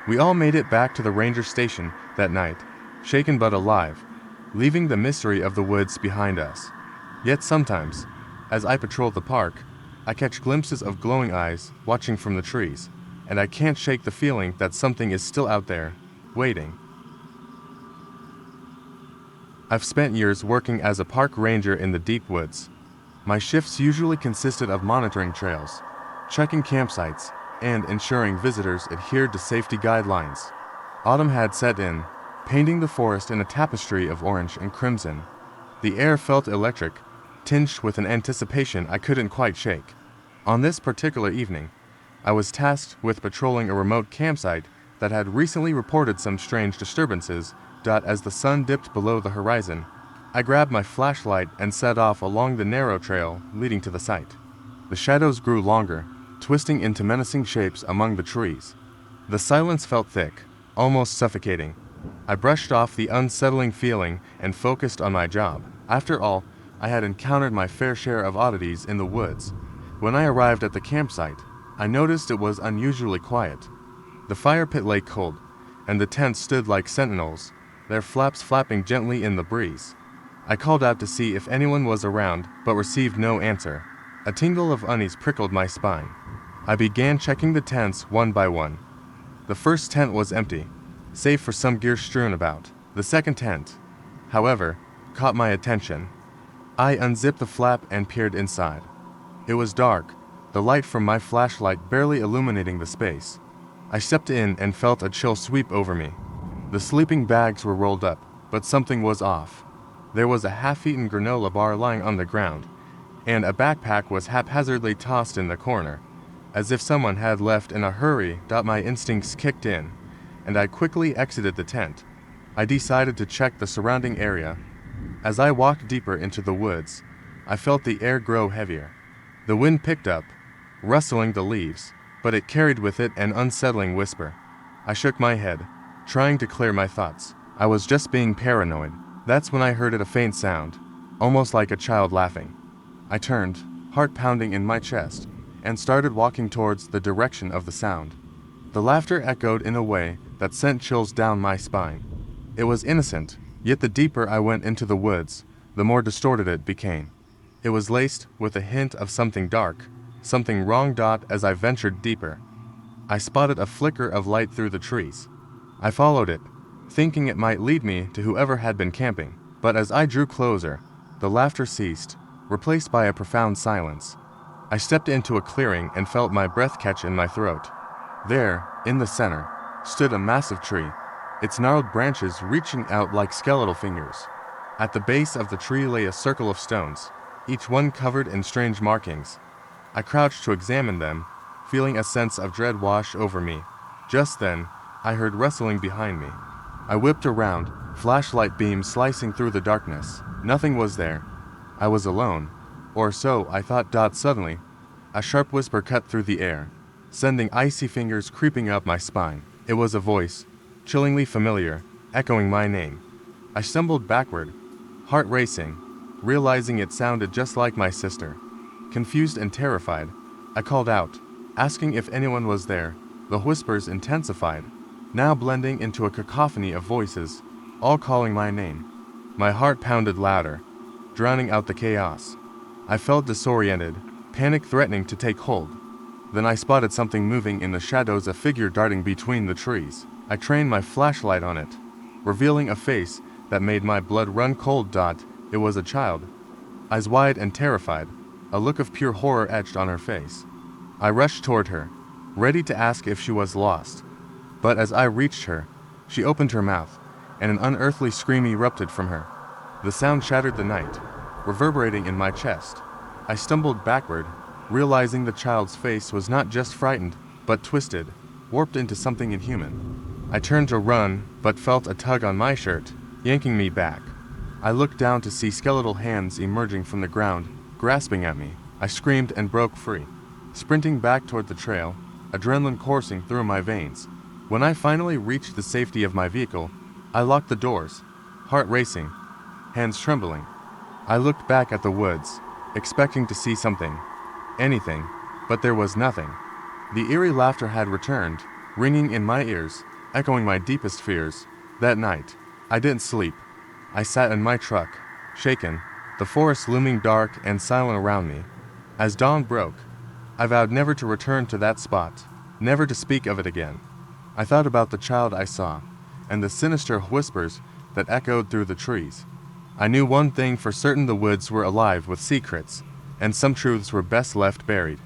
[SPEAKER 1] We all made it back to the ranger station that night, shaken but alive, leaving the mystery of the woods behind us. Yet sometimes, as I patrol the park, I catch glimpses of glowing eyes watching from the trees, and I can't shake the feeling that something is still out there, waiting. I've spent years working as a park ranger in the deep woods. My shifts usually consisted of monitoring trails, checking campsites, and ensuring visitors adhered to safety guidelines. Autumn had set in, painting the forest in a tapestry of orange and crimson. The air felt electric, tinged with an anticipation I couldn't quite shake. On this particular evening, I was tasked with patrolling a remote campsite that had recently reported some strange disturbances. As the sun dipped below the horizon, I grabbed my flashlight and set off along the narrow trail leading to the site. The shadows grew longer, twisting into menacing shapes among the trees. The silence felt thick, almost suffocating. I brushed off the unsettling feeling and focused on my job. After all, I had encountered my fair share of oddities in the woods. When I arrived at the campsite, I noticed it was unusually quiet. The fire pit lay cold, and the tents stood like sentinels, their flaps flapping gently in the breeze. I called out to see if anyone was around, but received no answer. A tingle of unease prickled my spine. I began checking the tents one by one. The first tent was empty, save for some gear strewn about. The second tent, however, caught my attention. I unzipped the flap and peered inside. It was dark, the light from my flashlight barely illuminating the space. I stepped in and felt a chill sweep over me. The sleeping bags were rolled up, but something was off. There was a half-eaten granola bar lying on the ground, and a backpack was haphazardly tossed in the corner, as if someone had left in a hurry. My instincts kicked in, and I quickly exited the tent. I decided to check the surrounding area. As I walked deeper into the woods, I felt the air grow heavier. The wind picked up, rustling the leaves, but it carried with it an unsettling whisper. I shook my head, trying to clear my thoughts. I was just being paranoid. That's when I heard a faint sound, almost like a child laughing. I turned, heart pounding in my chest, and started walking towards the direction of the sound. The laughter echoed in a way that sent chills down my spine. It was innocent, yet the deeper I went into the woods, the more distorted it became. It was laced with a hint of something dark, something wrong. As I ventured deeper, I spotted a flicker of light through the trees. I followed it, thinking it might lead me to whoever had been camping, but as I drew closer, the laughter ceased, replaced by a profound silence. I stepped into a clearing and felt my breath catch in my throat. There, in the center, stood a massive tree, its gnarled branches reaching out like skeletal fingers. At the base of the tree lay a circle of stones, each one covered in strange markings. I crouched to examine them, feeling a sense of dread wash over me. Just then, I heard rustling behind me. I whipped around, flashlight beams slicing through the darkness. Nothing was there. I was alone, or so I thought. Suddenly, a sharp whisper cut through the air, sending icy fingers creeping up my spine. It was a voice, chillingly familiar, echoing my name. I stumbled backward, heart racing, realizing it sounded just like my sister. Confused and terrified, I called out, asking if anyone was there. The whispers intensified, now blending into a cacophony of voices, all calling my name. My heart pounded louder, drowning out the chaos. I felt disoriented, panic threatening to take hold. Then I spotted something moving in the shadows, a figure darting between the trees. I trained my flashlight on it, revealing a face that made my blood run cold. It was a child, eyes wide and terrified, a look of pure horror etched on her face. I rushed toward her, ready to ask if she was lost. But as I reached her, she opened her mouth, and an unearthly scream erupted from her. The sound shattered the night, reverberating in my chest. I stumbled backward, realizing the child's face was not just frightened, but twisted, warped into something inhuman. I turned to run, but felt a tug on my shirt, yanking me back. I looked down to see skeletal hands emerging from the ground, grasping at me. I screamed and broke free, sprinting back toward the trail, adrenaline coursing through my veins. When I finally reached the safety of my vehicle, I locked the doors, heart racing, hands trembling. I looked back at the woods, expecting to see something, anything, but there was nothing. The eerie laughter had returned, ringing in my ears, echoing my deepest fears. That night, I didn't sleep. I sat in my truck, shaken, the forest looming dark and silent around me. As dawn broke, I vowed never to return to that spot, never to speak of it again. I thought about the child I saw, and the sinister whispers that echoed through the trees. I knew one thing for certain: the woods were alive with secrets, and some truths were best left buried.